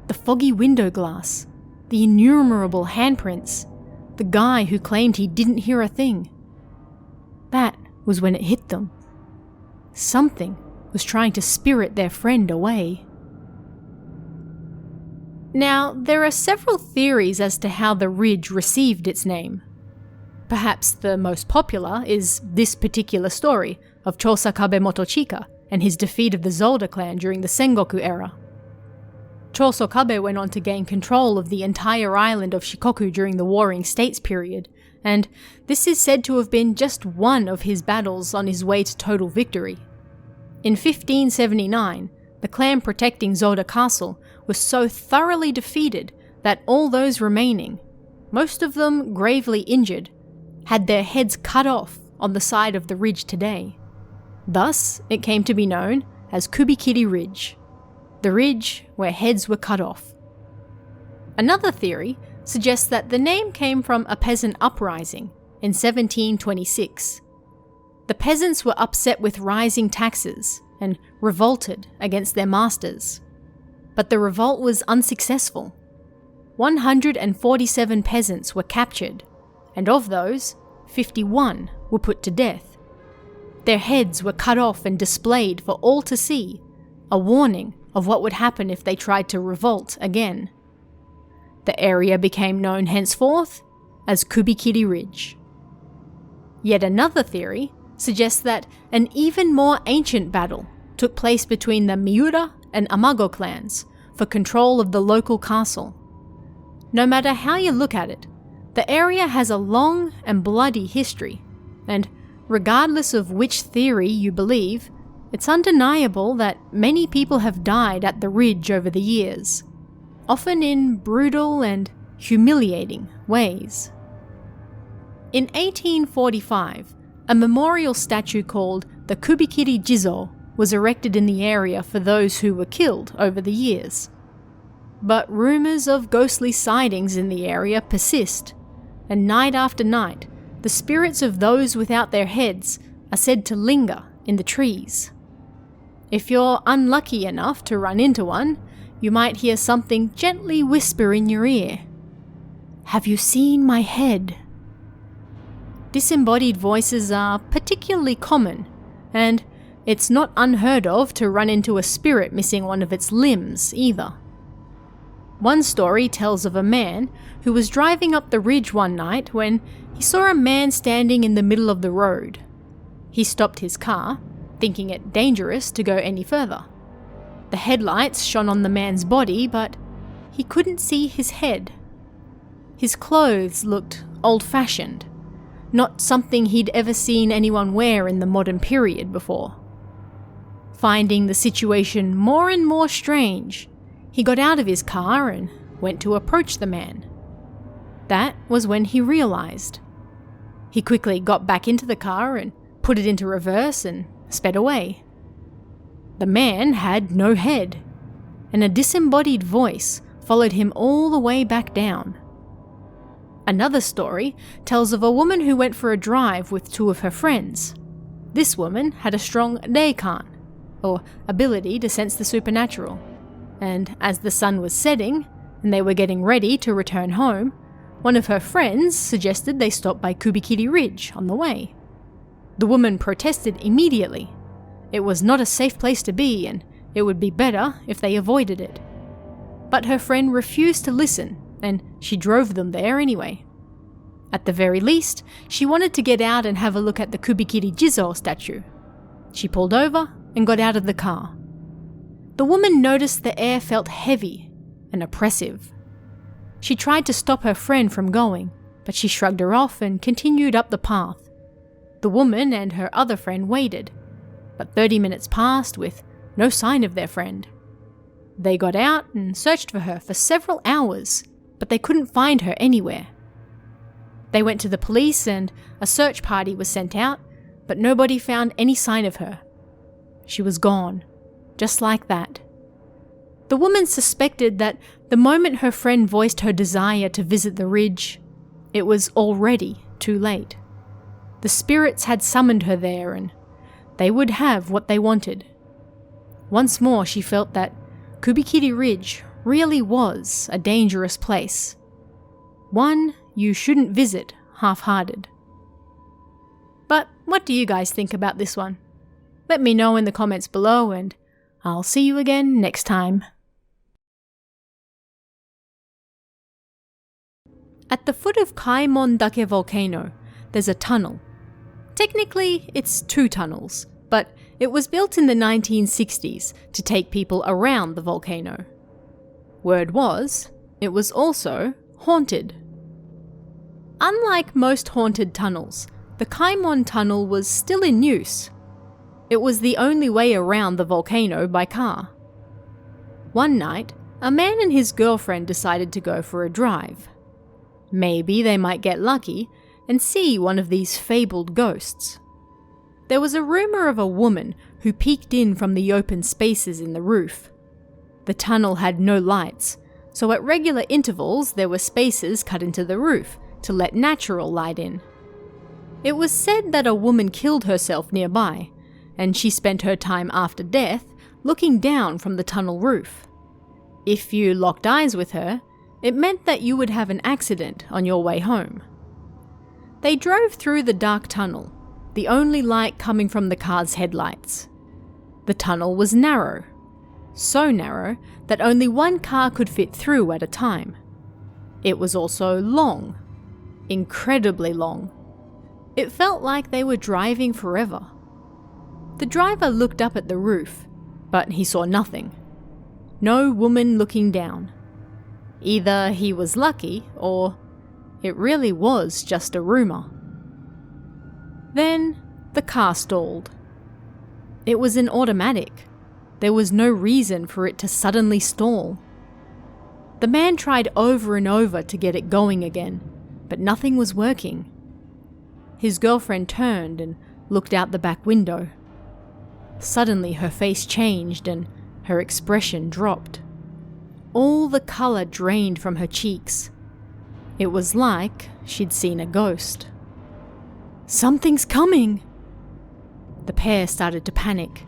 The foggy window glass, the innumerable handprints, the guy who claimed he didn't hear a thing. That was when it hit them. Something was trying to spirit their friend away. Now, there are several theories as to how the ridge received its name. Perhaps the most popular is this particular story of Chosakabe Motochika and his defeat of the Zolda clan during the Sengoku era. Chosokabe went on to gain control of the entire island of Shikoku during the Warring States period, and this is said to have been just one of his battles on his way to total victory. In 1579, the clan protecting Zolda Castle was so thoroughly defeated that all those remaining, most of them gravely injured, had their heads cut off on the side of the ridge today. Thus, it came to be known as Kubikiri Ridge, the ridge where heads were cut off. Another theory suggests that the name came from a peasant uprising in 1726. The peasants were upset with rising taxes and revolted against their masters. But the revolt was unsuccessful. 147 peasants were captured, and of those, 51 were put to death. Their heads were cut off and displayed for all to see, a warning of what would happen if they tried to revolt again. The area became known henceforth as Kubikiri Ridge. Yet another theory suggests that an even more ancient battle took place between the Miura and Amago clans for control of the local castle. No matter how you look at it, the area has a long and bloody history, and regardless of which theory you believe, it's undeniable that many people have died at the ridge over the years, often in brutal and humiliating ways. In 1845, a memorial statue called the Kubikiri Jizo was erected in the area for those who were killed over the years. But rumours of ghostly sightings in the area persist, and night after night, the spirits of those without their heads are said to linger in the trees. If you're unlucky enough to run into one, you might hear something gently whisper in your ear, "Have you seen my head?" Disembodied voices are particularly common, and it's not unheard of to run into a spirit missing one of its limbs either. One story tells of a man who was driving up the ridge one night when he saw a man standing in the middle of the road. He stopped his car, thinking it dangerous to go any further. The headlights shone on the man's body, but he couldn't see his head. His clothes looked old-fashioned, not something he'd ever seen anyone wear in the modern period before. Finding the situation more and more strange, he got out of his car and went to approach the man. That was when he realized. He quickly got back into the car and put it into reverse and sped away. The man had no head, and a disembodied voice followed him all the way back down. Another story tells of a woman who went for a drive with two of her friends. This woman had a strong reikan, or ability to sense the supernatural, and as the sun was setting and they were getting ready to return home, one of her friends suggested they stop by Kubikiri Ridge on the way. The woman protested immediately. It was not a safe place to be, and it would be better if they avoided it. But her friend refused to listen and she drove them there anyway. At the very least, she wanted to get out and have a look at the Kubikiri Jizo statue. She pulled over and got out of the car. The woman noticed the air felt heavy and oppressive. She tried to stop her friend from going, but she shrugged her off and continued up the path. The woman and her other friend waited, but 30 minutes passed with no sign of their friend. They got out and searched for her for several hours, but they couldn't find her anywhere. They went to the police and a search party was sent out, but nobody found any sign of her. She was gone, just like that. The woman suspected that the moment her friend voiced her desire to visit the ridge, it was already too late. The spirits had summoned her there and they would have what they wanted. Once more she felt that Kubikiri Ridge really was a dangerous place. One you shouldn't visit half-hearted. But what do you guys think about this one? Let me know in the comments below and I'll see you again next time. At the foot of Kaimon Dake volcano, there's a tunnel. Technically, it's 2 tunnels, but it was built in the 1960s to take people around the volcano. Word was, it was also haunted. Unlike most haunted tunnels, the Kaimon Tunnel was still in use. It was the only way around the volcano by car. One night, a man and his girlfriend decided to go for a drive. Maybe they might get lucky and see one of these fabled ghosts. There was a rumor of a woman who peeked in from the open spaces in the roof. The tunnel had no lights, so at regular intervals there were spaces cut into the roof to let natural light in. It was said that a woman killed herself nearby, and she spent her time after death looking down from the tunnel roof. If you locked eyes with her, it meant that you would have an accident on your way home. They drove through the dark tunnel, the only light coming from the car's headlights. The tunnel was narrow, so narrow that only one car could fit through at a time. It was also long, incredibly long. It felt like they were driving forever. The driver looked up at the roof, but he saw nothing. No woman looking down. Either he was lucky, or it really was just a rumor. Then the car stalled. It was an automatic. There was no reason for it to suddenly stall. The man tried over and over to get it going again, but nothing was working. His girlfriend turned and looked out the back window. Suddenly her face changed and her expression dropped. All the colour drained from her cheeks. It was like she'd seen a ghost. "Something's coming!" The pair started to panic.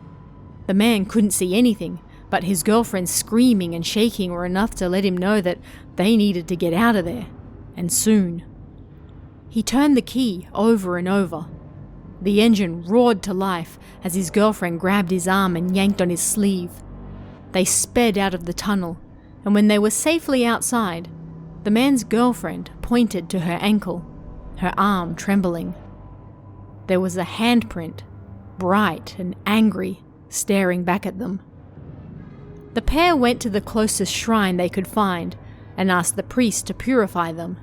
The man couldn't see anything, but his girlfriend's screaming and shaking were enough to let him know that they needed to get out of there, and soon. He turned the key over and over. The engine roared to life as his girlfriend grabbed his arm and yanked on his sleeve. They sped out of the tunnel, and when they were safely outside, the man's girlfriend pointed to her ankle, her arm trembling. There was a handprint, bright and angry, staring back at them. The pair went to the closest shrine they could find and asked the priest to purify them.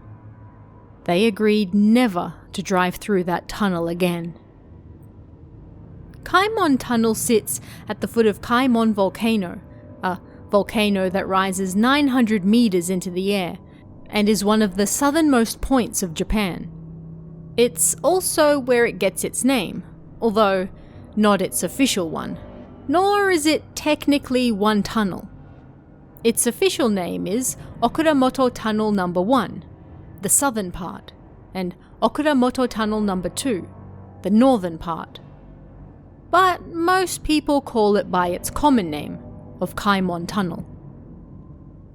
They agreed never to drive through that tunnel again. Kaimon Tunnel sits at the foot of Kaimon Volcano, a volcano that rises 900 meters into the air and is one of the southernmost points of Japan. It's also where it gets its name, although not its official one, nor is it technically one tunnel. Its official name is Okuramoto Tunnel No. 1, the southern part, and Okuramoto Tunnel No. 2, the northern part. But most people call it by its common name of Kaimon Tunnel.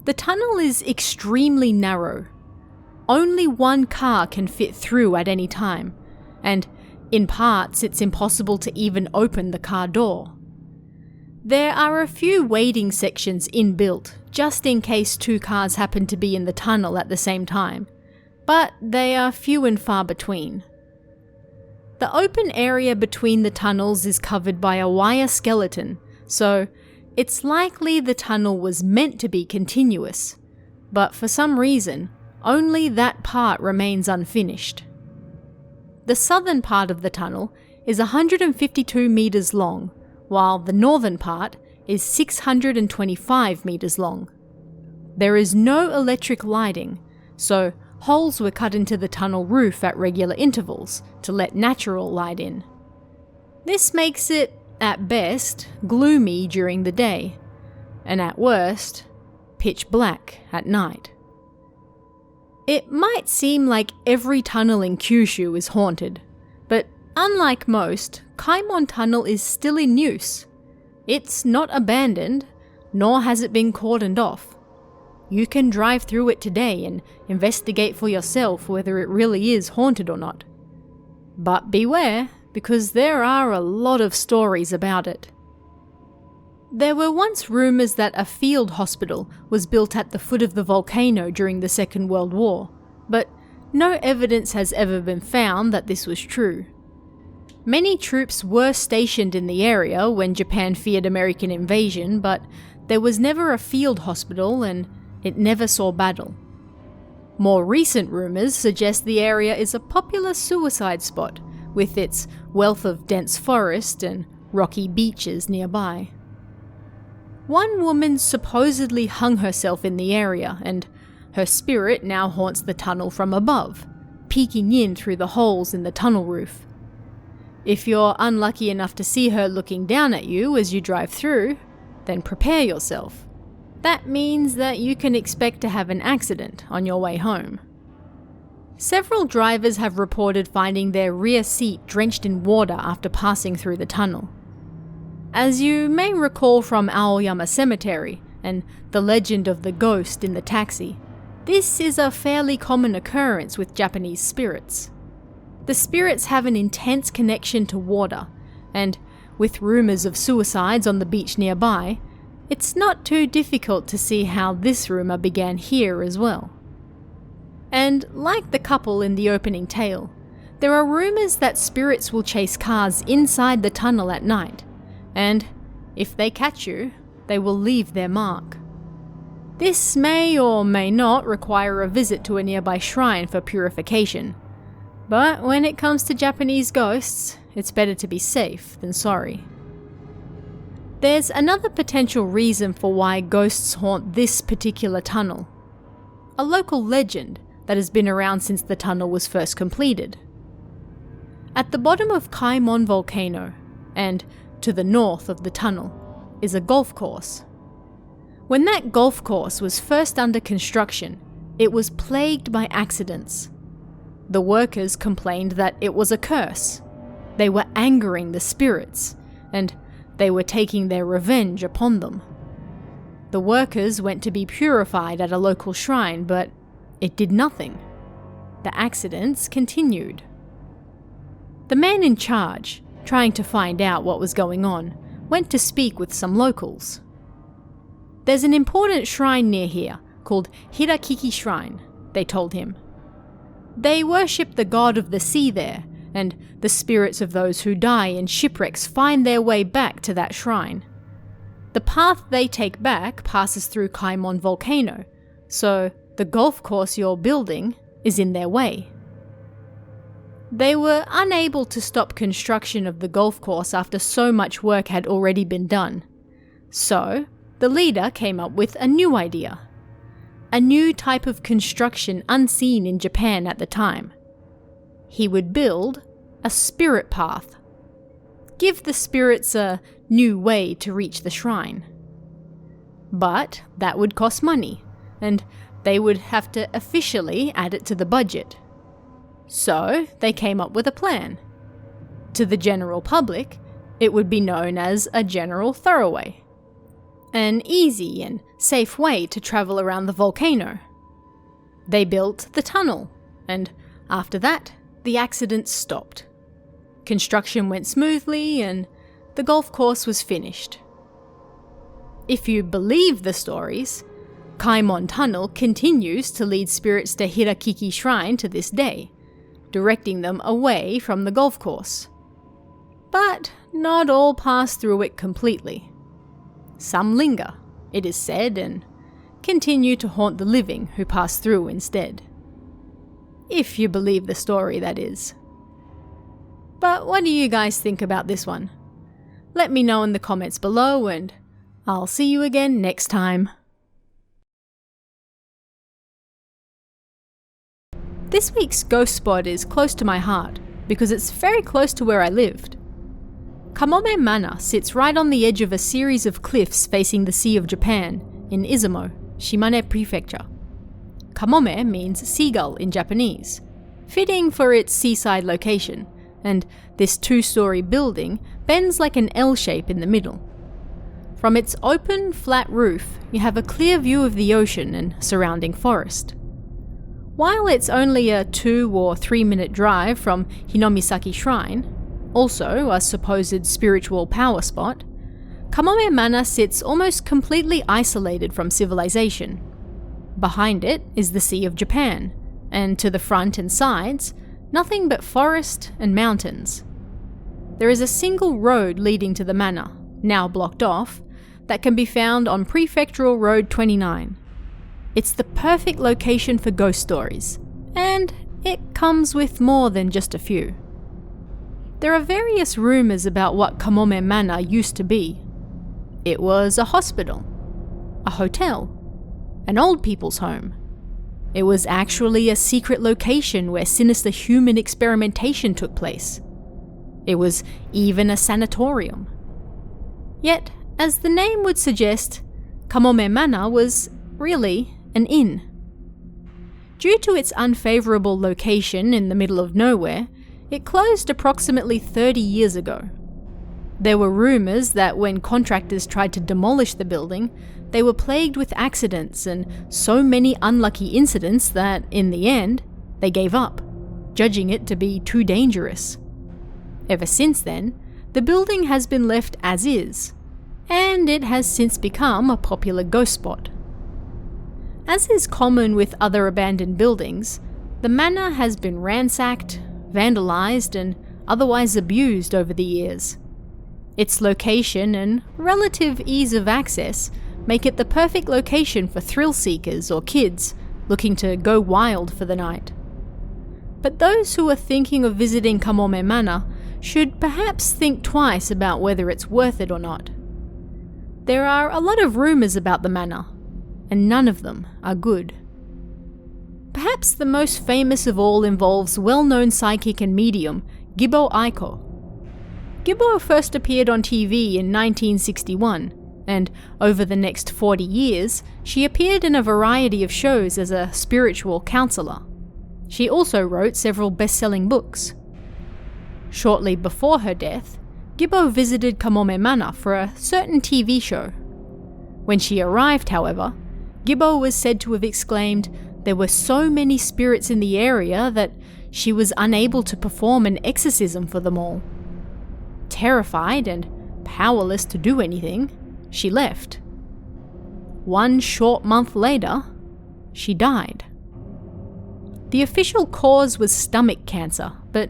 The tunnel is extremely narrow. Only one car can fit through at any time, and in parts it's impossible to even open the car door. There are a few waiting sections inbuilt, just in case two cars happen to be in the tunnel at the same time, but they are few and far between. The open area between the tunnels is covered by a wire skeleton, so it's likely the tunnel was meant to be continuous, but for some reason, only that part remains unfinished. The southern part of the tunnel is 152 metres long, while the northern part is 625 metres long. There is no electric lighting, so holes were cut into the tunnel roof at regular intervals to let natural light in. This makes it, at best, gloomy during the day, and at worst, pitch black at night. It might seem like every tunnel in Kyushu is haunted, but unlike most, Kaimon Tunnel is still in use. It's not abandoned, nor has it been cordoned off. You can drive through it today and investigate for yourself whether it really is haunted or not. But beware, because there are a lot of stories about it. There were once rumours that a field hospital was built at the foot of the volcano during the Second World War, but no evidence has ever been found that this was true. Many troops were stationed in the area when Japan feared American invasion, but there was never a field hospital and it never saw battle. More recent rumours suggest the area is a popular suicide spot, with its wealth of dense forest and rocky beaches nearby. One woman supposedly hung herself in the area, and her spirit now haunts the tunnel from above, peeking in through the holes in the tunnel roof. If you're unlucky enough to see her looking down at you as you drive through, then prepare yourself. That means that you can expect to have an accident on your way home. Several drivers have reported finding their rear seat drenched in water after passing through the tunnel. As you may recall from Aoyama Cemetery and the legend of the ghost in the taxi, this is a fairly common occurrence with Japanese spirits. The spirits have an intense connection to water, and with rumours of suicides on the beach nearby, it's not too difficult to see how this rumour began here as well. And like the couple in the opening tale, there are rumours that spirits will chase cars inside the tunnel at night, and if they catch you, they will leave their mark. This may or may not require a visit to a nearby shrine for purification, but when it comes to Japanese ghosts, it's better to be safe than sorry. There's another potential reason for why ghosts haunt this particular tunnel. A local legend that has been around since the tunnel was first completed. At the bottom of Kaimon volcano, and to the north of the tunnel, is a golf course. When that golf course was first under construction, it was plagued by accidents. The workers complained that it was a curse. They were angering the spirits, and they were taking their revenge upon them. The workers went to be purified at a local shrine, but it did nothing. The accidents continued. The man in charge, trying to find out what was going on, went to speak with some locals. There's an important shrine near here called Hirakiki Shrine, they told him. They worship the god of the sea there, and the spirits of those who die in shipwrecks find their way back to that shrine. The path they take back passes through Kaimon volcano, so the golf course you're building is in their way. They were unable to stop construction of the golf course after so much work had already been done. So, the leader came up with a new idea. A new type of construction unseen in Japan at the time. He would build a spirit path. Give the spirits a new way to reach the shrine. But that would cost money, and they would have to officially add it to the budget. So they came up with a plan. To the general public, it would be known as a general thoroughway. An easy and safe way to travel around the volcano. They built the tunnel, and after that, the accidents stopped. Construction went smoothly and the golf course was finished. If you believe the stories, Kaimon Tunnel continues to lead spirits to Hirakiki Shrine to this day, directing them away from the golf course. But not all pass through it completely. Some linger, it is said, and continue to haunt the living who pass through instead. If you believe the story, that is. But what do you guys think about this one? Let me know in the comments below, and I'll see you again next time. This week's ghost spot is close to my heart because it's very close to where I lived. Kamome Manor sits right on the edge of a series of cliffs facing the Sea of Japan in Izumo, Shimane Prefecture. Kamome means seagull in Japanese, fitting for its seaside location, and this 2-story building bends like an L shape in the middle. From its open, flat roof, you have a clear view of the ocean and surrounding forest. While it's only a 2 or 3 minute drive from Hinomisaki Shrine, also a supposed spiritual power spot, Kamome Manor sits almost completely isolated from civilization. Behind it is the Sea of Japan, and to the front and sides, nothing but forest and mountains. There is a single road leading to the manor, now blocked off, that can be found on Prefectural Road 29. It's the perfect location for ghost stories, and it comes with more than just a few. There are various rumours about what Kamome Manor used to be. It was a hospital, a hotel, an old people's home. It was actually a secret location where sinister human experimentation took place. It was even a sanatorium. Yet, as the name would suggest, Kamome Manor was really an inn. Due to its unfavourable location in the middle of nowhere, it closed approximately 30 years ago. There were rumours that when contractors tried to demolish the building, they were plagued with accidents and so many unlucky incidents that, in the end, they gave up, judging it to be too dangerous. Ever since then, the building has been left as is, and it has since become a popular ghost spot. As is common with other abandoned buildings, the manor has been ransacked, vandalised, and otherwise abused over the years. Its location and relative ease of access make it the perfect location for thrill seekers or kids looking to go wild for the night. But those who are thinking of visiting Kamome Manor should perhaps think twice about whether it's worth it or not. There are a lot of rumours about the manor, and none of them are good. Perhaps the most famous of all involves well-known psychic and medium Gibbo Aiko. Gibbo first appeared on TV in 1961, and over the next 40 years, she appeared in a variety of shows as a spiritual counsellor. She also wrote several best-selling books. Shortly before her death, Gibbo visited Kamome Manor for a certain TV show. When she arrived, however, Gibbo was said to have exclaimed there were so many spirits in the area that she was unable to perform an exorcism for them all. Terrified and powerless to do anything, she left. 1 short month later, she died. The official cause was stomach cancer, but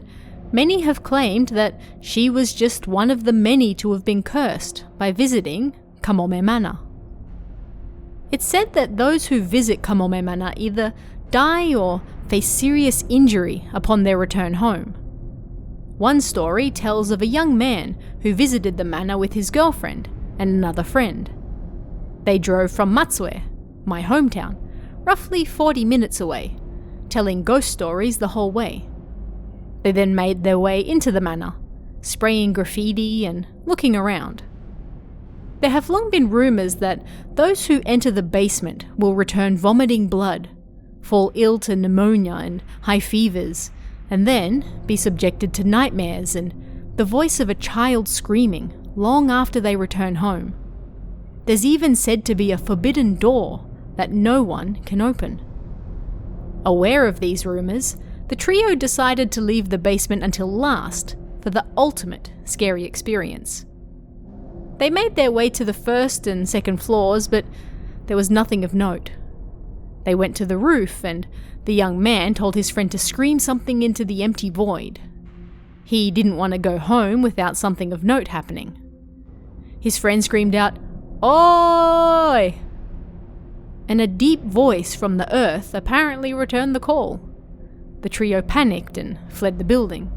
many have claimed that she was just one of the many to have been cursed by visiting Kamome Manor. It's said that those who visit Kamome Manor either die or face serious injury upon their return home. One story tells of a young man who visited the manor with his girlfriend and another friend. They drove from Matsue, my hometown, roughly 40 minutes away, telling ghost stories the whole way. They then made their way into the manor, spraying graffiti and looking around. There have long been rumours that those who enter the basement will return vomiting blood, fall ill to pneumonia and high fevers, and then be subjected to nightmares and the voice of a child screaming long after they return home. There's even said to be a forbidden door that no one can open. Aware of these rumours, the trio decided to leave the basement until last for the ultimate scary experience. They made their way to the first and second floors, but there was nothing of note. They went to the roof, and the young man told his friend to scream something into the empty void. He didn't want to go home without something of note happening. His friend screamed out, "Oi!" And a deep voice from the earth apparently returned the call. The trio panicked and fled the building.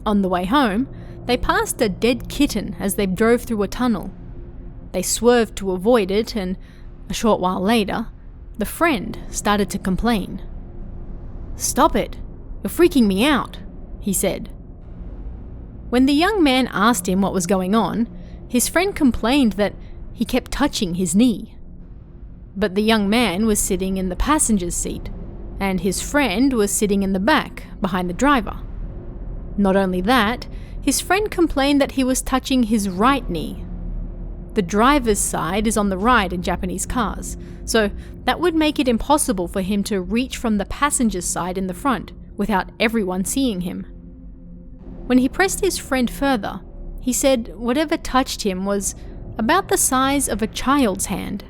On the way home, they passed a dead kitten as they drove through a tunnel. They swerved to avoid it, and a short while later, the friend started to complain. "Stop it! You're freaking me out," he said. When the young man asked him what was going on, his friend complained that he kept touching his knee. But the young man was sitting in the passenger's seat, and his friend was sitting in the back, behind the driver. Not only that, his friend complained that he was touching his right knee. The driver's side is on the right in Japanese cars, so that would make it impossible for him to reach from the passenger's side in the front without everyone seeing him. When he pressed his friend further, he said whatever touched him was about the size of a child's hand.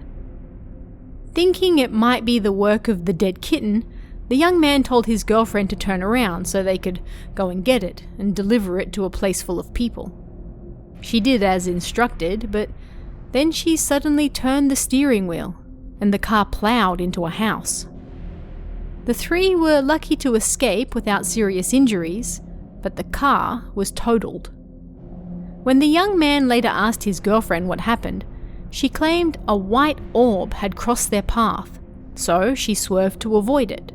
Thinking it might be the work of the dead kitten, the young man told his girlfriend to turn around so they could go and get it and deliver it to a place full of people. She did as instructed, but then she suddenly turned the steering wheel, and the car plowed into a house. The three were lucky to escape without serious injuries, but the car was totaled. When the young man later asked his girlfriend what happened, she claimed a white orb had crossed their path, so she swerved to avoid it.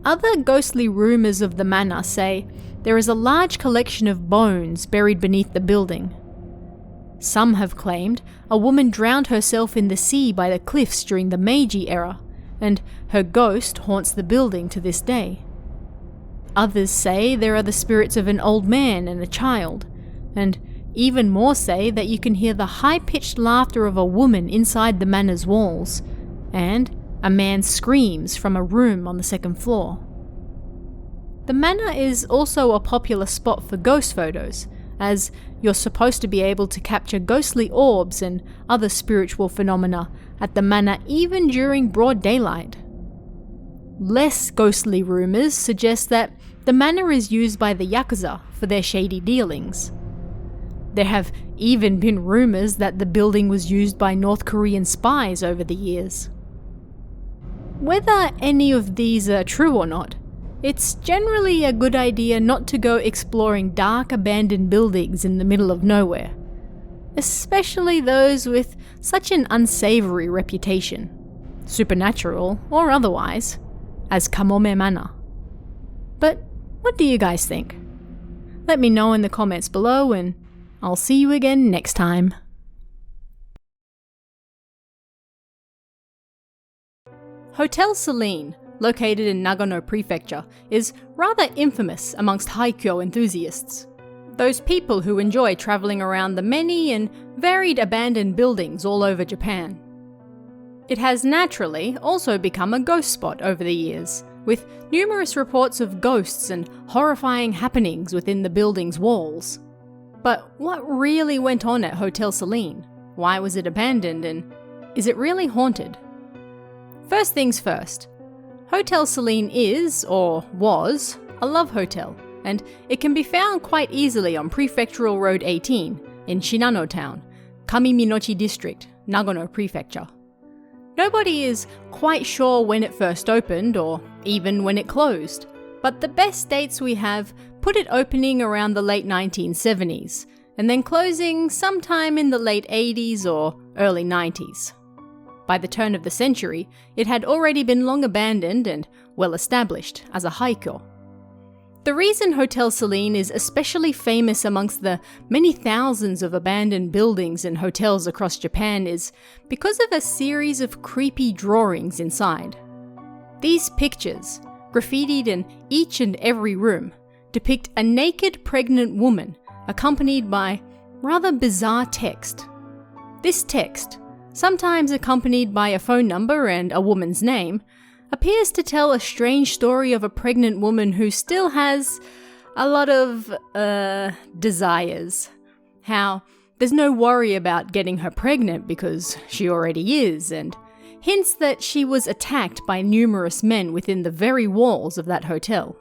Other ghostly rumours of the manor say there is a large collection of bones buried beneath the building. Some have claimed a woman drowned herself in the sea by the cliffs during the Meiji era, and her ghost haunts the building to this day. Others say there are the spirits of an old man and a child, and even more say that you can hear the high-pitched laughter of a woman inside the manor's walls, and a man screams from a room on the second floor. The manor is also a popular spot for ghost photos, as you're supposed to be able to capture ghostly orbs and other spiritual phenomena at the manor even during broad daylight. Less ghostly rumours suggest that the manor is used by the Yakuza for their shady dealings. There have even been rumours that the building was used by North Korean spies over the years. Whether any of these are true or not, it's generally a good idea not to go exploring dark abandoned buildings in the middle of nowhere, especially those with such an unsavoury reputation, supernatural or otherwise, as Kamome Manor. But what do you guys think? Let me know in the comments below, and I'll see you again next time. Hotel Celine, located in Nagano Prefecture, is rather infamous amongst Haikyo enthusiasts. Those people who enjoy travelling around the many and varied abandoned buildings all over Japan. It has naturally also become a ghost spot over the years, with numerous reports of ghosts and horrifying happenings within the building's walls. But what really went on at Hotel Celine? Why was it abandoned, and is it really haunted? First things first, Hotel Celine is, or was, a love hotel, and it can be found quite easily on Prefectural Road 18 in Shinano Town, Kamiminochi District, Nagano Prefecture. Nobody is quite sure when it first opened or even when it closed, but the best dates we have put it opening around the late 1970s, and then closing sometime in the late 80s or early 90s. By the turn of the century, it had already been long abandoned and well established as a haikyo. The reason Hotel Celine is especially famous amongst the many thousands of abandoned buildings and hotels across Japan is because of a series of creepy drawings inside. These pictures, graffitied in each and every room, depict a naked pregnant woman accompanied by rather bizarre text. This text, sometimes accompanied by a phone number and a woman's name, appears to tell a strange story of a pregnant woman who still has a lot of, desires. how there's no worry about getting her pregnant because she already is, and hints that she was attacked by numerous men within the very walls of that hotel.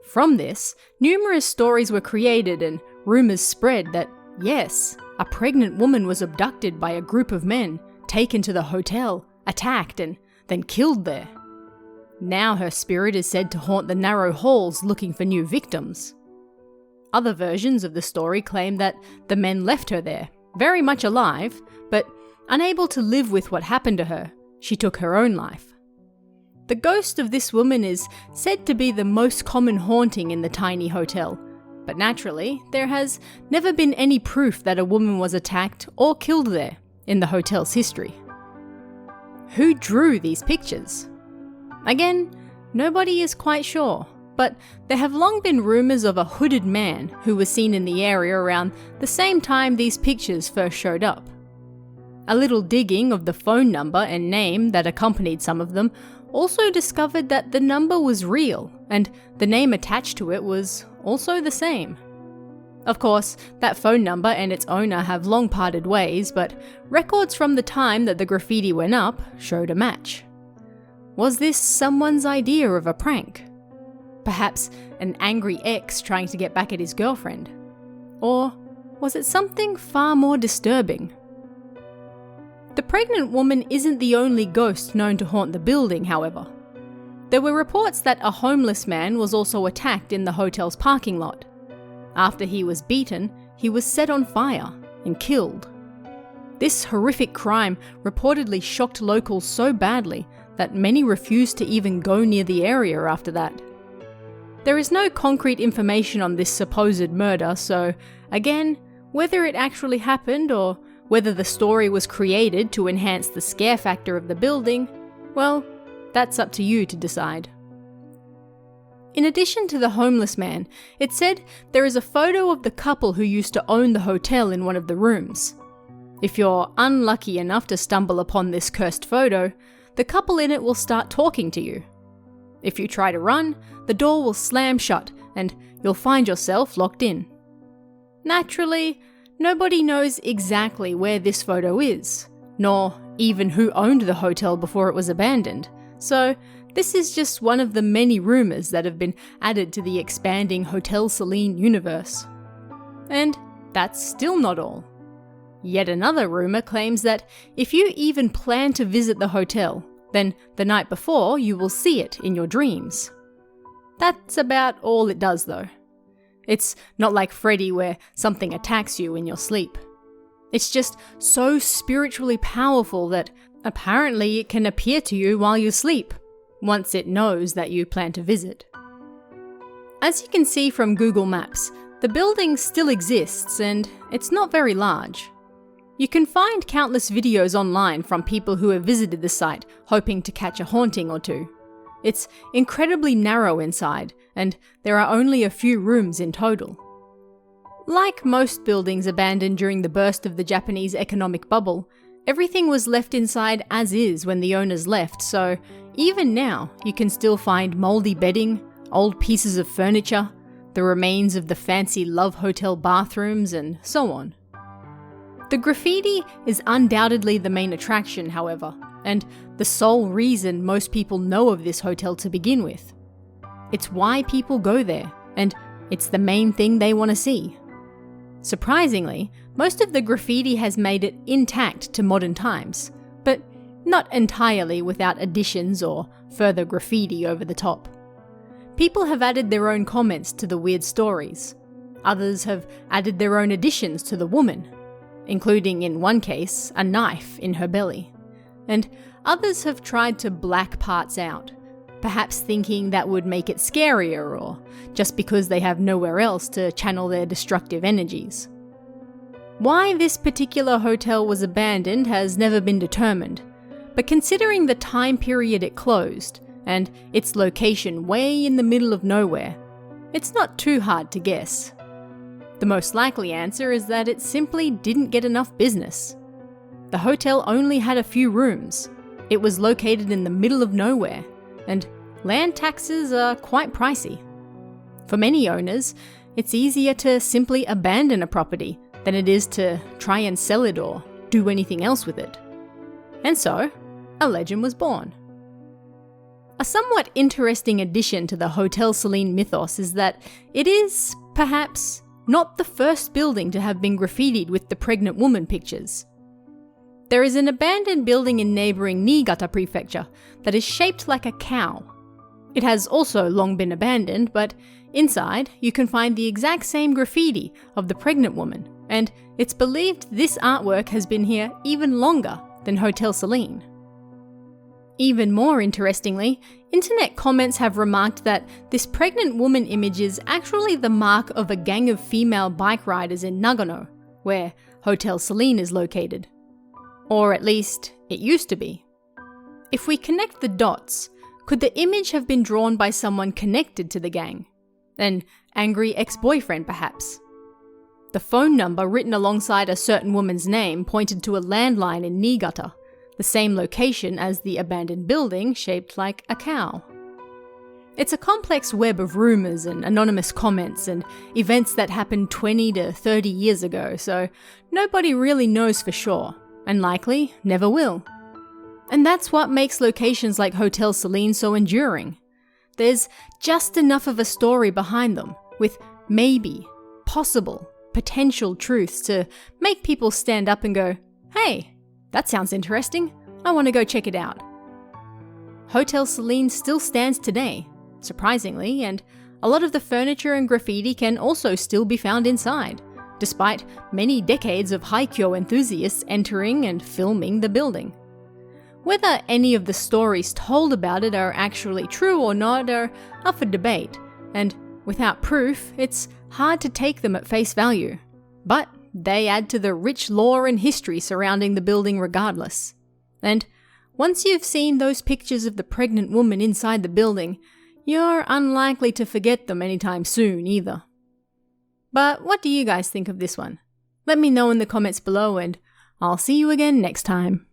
From this, numerous stories were created and rumours spread that, yes, a pregnant woman was abducted by a group of men, taken to the hotel, attacked, and then killed there. Now her spirit is said to haunt the narrow halls looking for new victims. Other versions of the story claim that the men left her there, very much alive, but unable to live with what happened to her, she took her own life. The ghost of this woman is said to be the most common haunting in the tiny hotel, but naturally, there has never been any proof that a woman was attacked or killed there in the hotel's history. Who drew these pictures? Again, nobody is quite sure, but there have long been rumours of a hooded man who was seen in the area around the same time these pictures first showed up. A little digging of the phone number and name that accompanied some of them also discovered that the number was real, and the name attached to it was also the same. Of course, that phone number and its owner have long parted ways, but records from the time that the graffiti went up showed a match. Was this someone's idea of a prank? Perhaps an angry ex trying to get back at his girlfriend? Or was it something far more disturbing? The pregnant woman isn't the only ghost known to haunt the building, however. There were reports that a homeless man was also attacked in the hotel's parking lot. After he was beaten, he was set on fire and killed. This horrific crime reportedly shocked locals so badly that many refused to even go near the area after that. There is no concrete information on this supposed murder, so again, whether it actually happened or whether the story was created to enhance the scare factor of the building, well, that's up to you to decide. In addition to the homeless man, it said there is a photo of the couple who used to own the hotel in one of the rooms. If you're unlucky enough to stumble upon this cursed photo, the couple in it will start talking to you. If you try to run, the door will slam shut and you'll find yourself locked in. Naturally, nobody knows exactly where this photo is, nor even who owned the hotel before it was abandoned, so this is just one of the many rumours that have been added to the expanding Hotel Celine universe. And that's still not all. Yet another rumour claims that if you even plan to visit the hotel, then the night before you will see it in your dreams. That's about all it does though. It's not like Freddy where something attacks you in your sleep. It's just so spiritually powerful that apparently it can appear to you while you sleep, once it knows that you plan to visit. As you can see from Google Maps, the building still exists and it's not very large. You can find countless videos online from people who have visited the site hoping to catch a haunting or two. It's incredibly narrow inside, and there are only a few rooms in total. Like most buildings abandoned during the burst of the Japanese economic bubble, everything was left inside as is when the owners left, so even now you can still find mouldy bedding, old pieces of furniture, the remains of the fancy love hotel bathrooms, and so on. The graffiti is undoubtedly the main attraction, however, and the sole reason most people know of this hotel to begin with. It's why people go there, and it's the main thing they want to see. Surprisingly, most of the graffiti has made it intact to modern times, but not entirely without additions or further graffiti over the top. People have added their own comments to the weird stories. Others have added their own additions to the woman, including in one case, a knife in her belly. And others have tried to black parts out, perhaps thinking that would make it scarier or just because they have nowhere else to channel their destructive energies. Why this particular hotel was abandoned has never been determined, but considering the time period it closed, and its location way in the middle of nowhere, it's not too hard to guess. The most likely answer is that it simply didn't get enough business. The hotel only had a few rooms, it was located in the middle of nowhere, and land taxes are quite pricey. For many owners, it's easier to simply abandon a property than it is to try and sell it or do anything else with it. And so, a legend was born. A somewhat interesting addition to the Hotel Celine mythos is that it is, perhaps, not the first building to have been graffitied with the pregnant woman pictures. There is an abandoned building in neighbouring Niigata Prefecture that is shaped like a cow. It has also long been abandoned, but inside you can find the exact same graffiti of the pregnant woman, and it's believed this artwork has been here even longer than Hotel Celine. Even more interestingly, internet comments have remarked that this pregnant woman image is actually the mark of a gang of female bike riders in Nagano, where Hotel Celine is located. Or at least, it used to be. If we connect the dots, could the image have been drawn by someone connected to the gang? An angry ex-boyfriend, perhaps? The phone number written alongside a certain woman's name pointed to a landline in Niigata, the same location as the abandoned building shaped like a cow. It's a complex web of rumours and anonymous comments and events that happened 20 to 30 years ago, so nobody really knows for sure, and likely never will. And that's what makes locations like Hotel Celine so enduring. There's just enough of a story behind them, with maybe, possible, potential truths to make people stand up and go, "Hey, that sounds interesting. I want to go check it out." Hotel Celine still stands today, surprisingly, and a lot of the furniture and graffiti can also still be found inside, despite many decades of Haikyo enthusiasts entering and filming the building. Whether any of the stories told about it are actually true or not are up for debate, and without proof, it's hard to take them at face value. But they add to the rich lore and history surrounding the building regardless. And once you've seen those pictures of the pregnant woman inside the building, you're unlikely to forget them anytime soon either. But what do you guys think of this one? Let me know in the comments below, and I'll see you again next time.